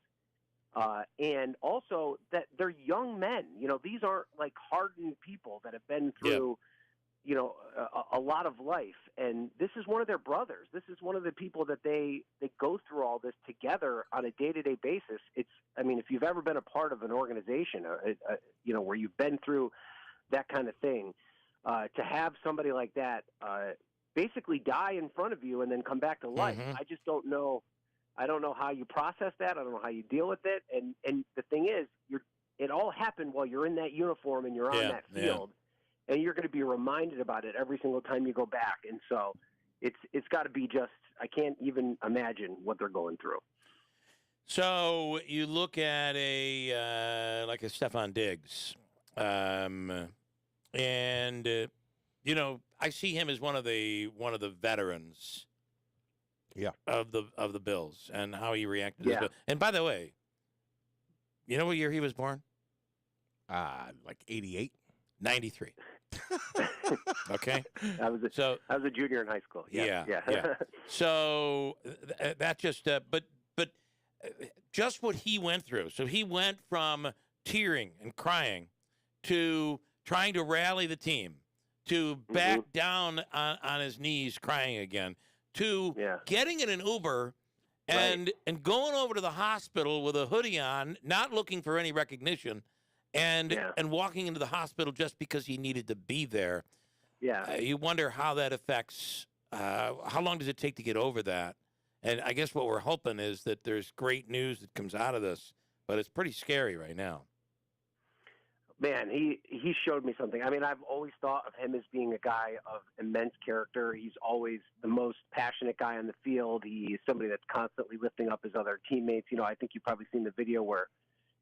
And also that they're young men. You know, these aren't like hardened people that have been through, a lot of life. And this is one of their brothers. This is one of the people that they go through all this together on a day-to-day basis. I mean, if you've ever been a part of an organization, where you've been through that kind of thing, to have somebody like that basically die in front of you and then come back to life, I just don't know. I don't know how you process that. I don't know how you deal with it. And the thing is, it all happened while you're in that uniform and you're on that field, and you're going to be reminded about it every single time you go back. And so it's got to be just, I can't even imagine what they're going through. So you look at like a Stephon Diggs, and I see him as one of the veterans. Yeah. Of the Bills and how he reacted. Yeah. And by the way, you know what year he was born? Like 88? 93. Okay. I was a junior in high school. Yeah. Yeah. So that just, but just what he went through. So he went from tearing and crying to trying to rally the team, to back down on his knees crying again, to getting in an Uber and going over to the hospital with a hoodie on, not looking for any recognition, and walking into the hospital just because he needed to be there. Yeah. You wonder how that affects, how long does it take to get over that? And I guess what we're hoping is that there's great news that comes out of this, but it's pretty scary right now. Man, he showed me something. I mean, I've always thought of him as being a guy of immense character. He's always the most passionate guy on the field. He's somebody that's constantly lifting up his other teammates. You know, I think you've probably seen the video where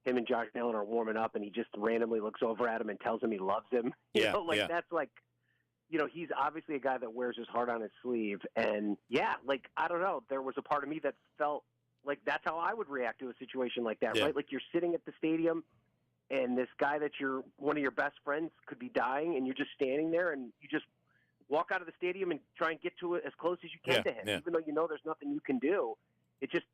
him and Josh Allen are warming up, and he just randomly looks over at him and tells him he loves him. You know, that's like, you know, he's obviously a guy that wears his heart on his sleeve. And, like, I don't know, there was a part of me that felt like that's how I would react to a situation like that, right? Like you're sitting at the stadium, and this guy that you're one of your best friends could be dying, and you're just standing there, and you just walk out of the stadium and try and get to it as close as you can to him, even though you know there's nothing you can do. It just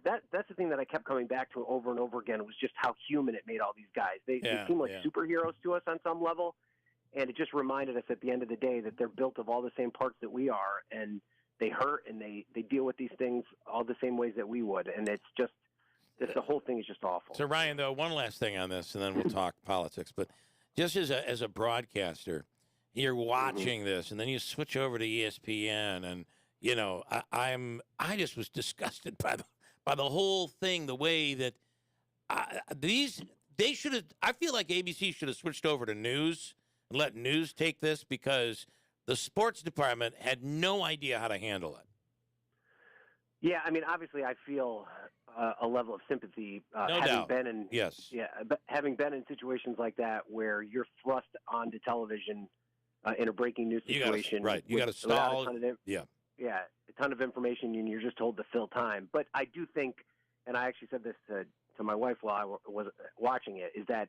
that's the thing that I kept coming back to over and over again, was just how human it made all these guys. They seem like superheroes to us on some level, and it just reminded us at the end of the day that they're built of all the same parts that we are, and they hurt, and they deal with these things all the same ways that we would, and it's just the whole thing is just awful. So, Ryan, though, one last thing on this, and then we'll talk politics. But just as a broadcaster, you're watching this, and then you switch over to ESPN, and you know, I just was disgusted by the whole thing. The way that they should have. I feel like ABC should have switched over to news and let news take this, because the sports department had no idea how to handle it. Yeah, I mean, obviously, I feel a level of sympathy no having doubt. been in but having been in situations like that where you're thrust onto television in a breaking news situation. You got to stall. A ton of information, and you're just told to fill time. But I do think, and I actually said this to my wife while I was watching it, is that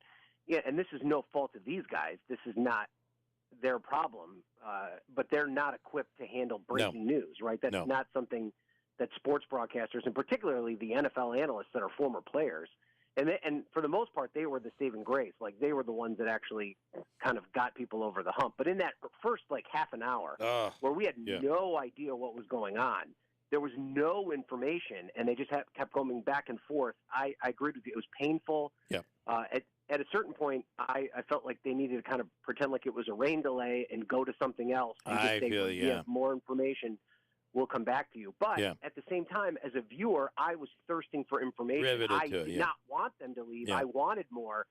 and this is no fault of these guys. This is not their problem, but they're not equipped to handle breaking news, right? That's not something that sports broadcasters, and particularly the NFL analysts that are former players, and for the most part, they were the saving grace. Like, they were the ones that actually kind of got people over the hump. But in that first, half an hour where we had no idea what was going on, there was no information, and they just kept going back and forth. I agreed with you. It was painful. At a certain point, I felt like they needed to kind of pretend like it was a rain delay and go to something else. And just say, we have more information, we'll come back to you. But at the same time, as a viewer, I was thirsting for information. Riveted I did not want them to leave. I wanted more,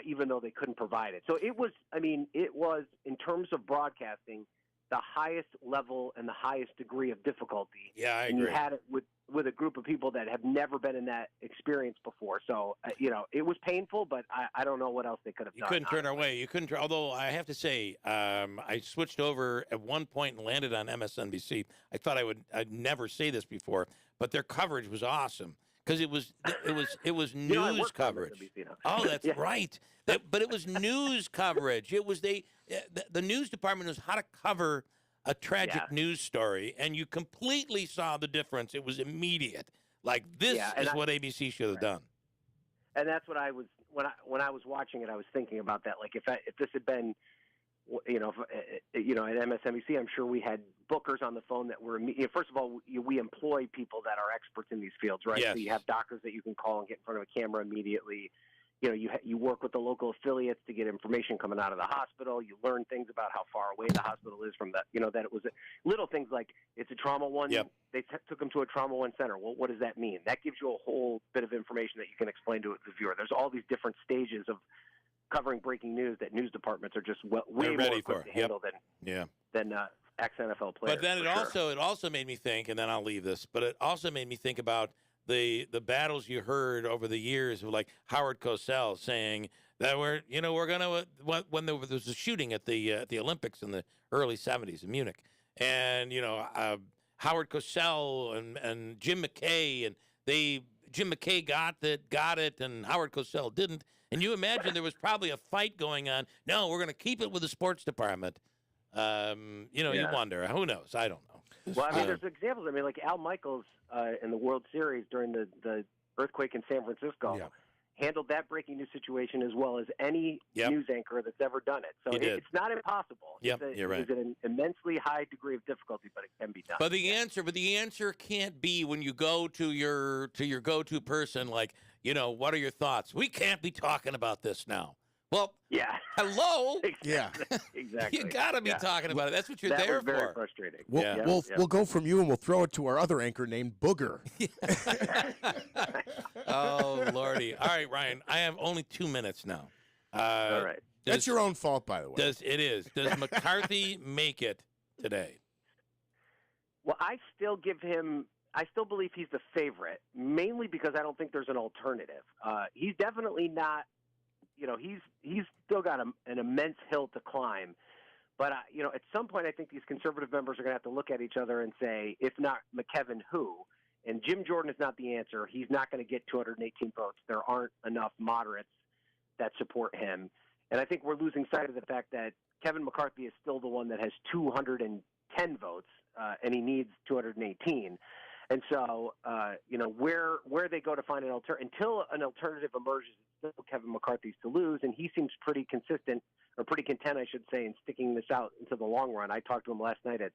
even though they couldn't provide it. So it was, in terms of broadcasting, the highest level and the highest degree of difficulty. Yeah, I and agree. You had it with a group of people that have never been in that experience before. So, it was painful, but I don't know what else they could have done. You couldn't turn away. You couldn't. Although I have to say, I switched over at one point and landed on MSNBC. I thought I'd never say this before, but their coverage was awesome, because it was news coverage. Oh, that's right. But it was news coverage. It was the news department knows how to cover a tragic news story, and you completely saw the difference. It was immediate. Like, this is what ABC should have done. And that's what I was when I was watching it. I was thinking about that. Like, if this had been, at MSNBC, I'm sure we had bookers on the phone that were. First of all, we employ people that are experts in these fields, right? Yes. So you have doctors that you can call and get in front of a camera immediately. You work with the local affiliates to get information coming out of the hospital. You learn things about how far away the hospital is from that it was little things like it's a trauma one. Yep. They took them to a trauma one center. Well, what does that mean? That gives you a whole bit of information that you can explain to the viewer. There's all these different stages of covering breaking news that news departments are just way more equipped to handle than ex-NFL players. But then it also made me think, and then I'll leave this, but it also made me think about the battles you heard over the years of, like, Howard Cosell saying that we're going to when there was a shooting at the Olympics in the early 70s in Munich, and Howard Cosell and Jim McKay, and Jim McKay got it and Howard Cosell didn't, And you imagine there was probably a fight going on. No, we're going to keep it with the sports department. You wonder. Who knows? I don't know. Well, I mean, there's examples. I mean, like Al Michaels in the World Series during the earthquake in San Francisco handled that breaking news situation as well as any news anchor that's ever done it. So it's not impossible. You're right. It's an immensely high degree of difficulty, but it can be done. But the answer can't be when you go to your go-to person like, what are your thoughts? We can't be talking about this now. Well, hello. Exactly. You got to be talking about it. That's what you're there was very for. Frustrating. We'll go from you and we'll throw it to our other anchor named Booger. Oh, Lordy. All right, Ryan, I have only 2 minutes now. All right. That's your own fault, by the way. Does McCarthy make it today? Well, I still believe he's the favorite, mainly because I don't think there's an alternative. He's definitely not. He's still got an immense hill to climb. But, at some point I think these conservative members are going to have to look at each other and say, if not McKevin, who? And Jim Jordan is not the answer. He's not going to get 218 votes. There aren't enough moderates that support him. And I think we're losing sight of the fact that Kevin McCarthy is still the one that has 210 votes, and he needs 218. And so, where they go to find an alternative, until an alternative emerges, it's still Kevin McCarthy's to lose, and he seems pretty consistent, or pretty content, I should say, in sticking this out into the long run. I talked to him last night at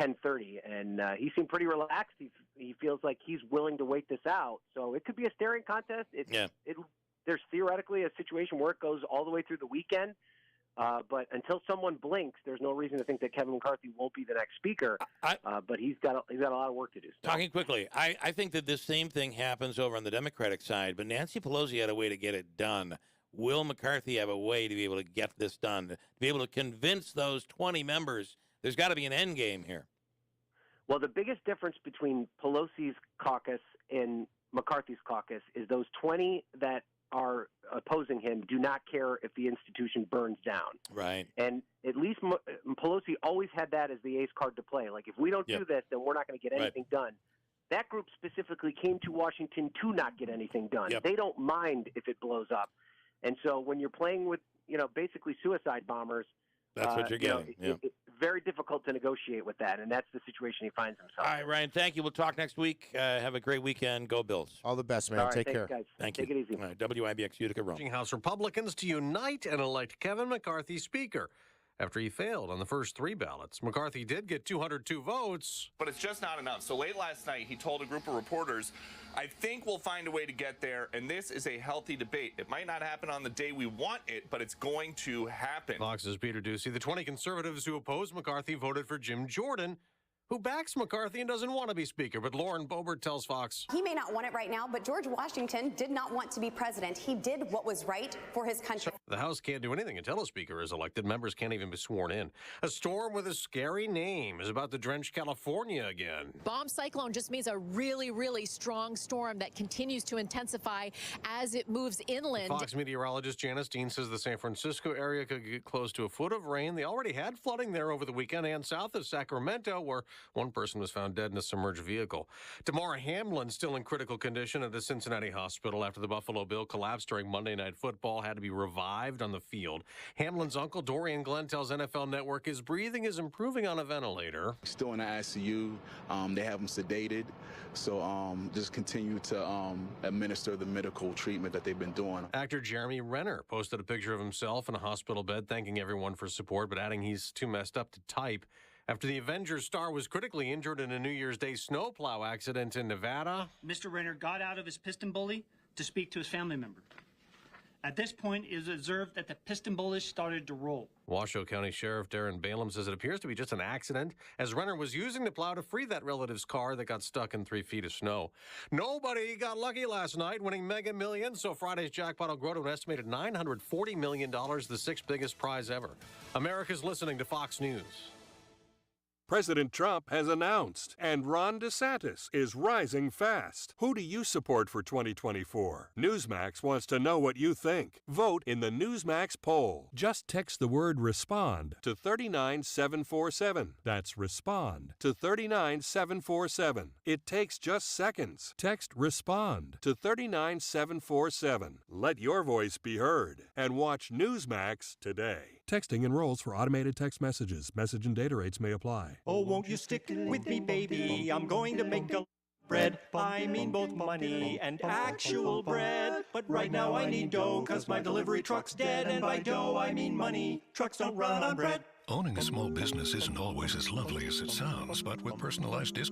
10:30, and he seemed pretty relaxed. He feels like he's willing to wait this out. So it could be a staring contest. There's theoretically a situation where it goes all the way through the weekend. But until someone blinks, there's no reason to think that Kevin McCarthy won't be the next speaker. But he's got a lot of work to do. Still. Talking quickly, I think that this same thing happens over on the Democratic side, but Nancy Pelosi had a way to get it done. Will McCarthy have a way to be able to get this done, to be able to convince those 20 members? There's got to be an end game here. Well, the biggest difference between Pelosi's caucus and McCarthy's caucus is those 20 that are opposing him do not care if the institution burns down. Right. And at least Pelosi always had that as the ace card to play. Like, if we don't do this, then we're not going to get anything done. That group specifically came to Washington to not get anything done. They don't mind if it blows up. And so when you're playing with, basically suicide bombers, that's what you're getting. It's very difficult to negotiate with that, and that's the situation he finds himself in. All right, Ryan, thank you. We'll talk next week. Have a great weekend. Go Bills. All the best, man. All right, Take thanks, care. Guys. Thank Take you. it easy. All right, WIBX Utica Rome. House Republicans to unite and elect Kevin McCarthy Speaker. After he failed on the first 3 ballots, McCarthy did get 202 votes. But it's just not enough. So late last night, he told a group of reporters, I think we'll find a way to get there, and this is a healthy debate. It might not happen on the day we want it, but it's going to happen. Fox's Peter Ducey. The 20 conservatives who oppose McCarthy voted for Jim Jordan, who backs McCarthy and doesn't want to be Speaker. But Lauren Boebert tells Fox. He may not want it right now, but George Washington did not want to be president. He did what was right for his country. The House can't do anything until a Speaker is elected. Members can't even be sworn in. A storm with a scary name is about to drench California again. Bomb cyclone just means a really, really strong storm that continues to intensify as it moves inland. Fox meteorologist Janice Dean says the San Francisco area could get close to a foot of rain. They already had flooding there over the weekend and south of Sacramento, where one person was found dead in a submerged vehicle. Damar Hamlin still in critical condition at a Cincinnati hospital after the Buffalo Bill collapsed during Monday Night Football, had to be revived on the field. Hamlin's uncle, Dorian Glenn, tells NFL Network his breathing is improving on a ventilator. Still in the ICU. They have him sedated. So just continue to administer the medical treatment that they've been doing. Actor Jeremy Renner posted a picture of himself in a hospital bed, thanking everyone for support, but adding he's too messed up to type. After the Avengers star was critically injured in a New Year's Day snowplow accident in Nevada. Mr. Renner got out of his piston bully to speak to his family member. At this point, it is observed that the piston bullies started to roll. Washoe County Sheriff Darren Balaam says it appears to be just an accident, as Renner was using the plow to free that relative's car that got stuck in 3 feet of snow. Nobody got lucky last night, winning Mega Millions, so Friday's jackpot will grow to an estimated $940 million, the 6th biggest prize ever. America's listening to Fox News. President Trump has announced, and Ron DeSantis is rising fast. Who do you support for 2024? Newsmax wants to know what you think. Vote in the Newsmax poll. Just text the word RESPOND to 39747. That's RESPOND to 39747. It takes just seconds. Text RESPOND to 39747. Let your voice be heard and watch Newsmax today. Texting enrolls for automated text messages. Message and data rates may apply. Oh, won't you stick with me, baby? I'm going to make a bread. I mean both money and actual bread. But right now I need dough, cause my delivery truck's dead. And by dough I mean money. Trucks don't run on bread. Owning a small business isn't always as lovely as it sounds, but with personalized discounts,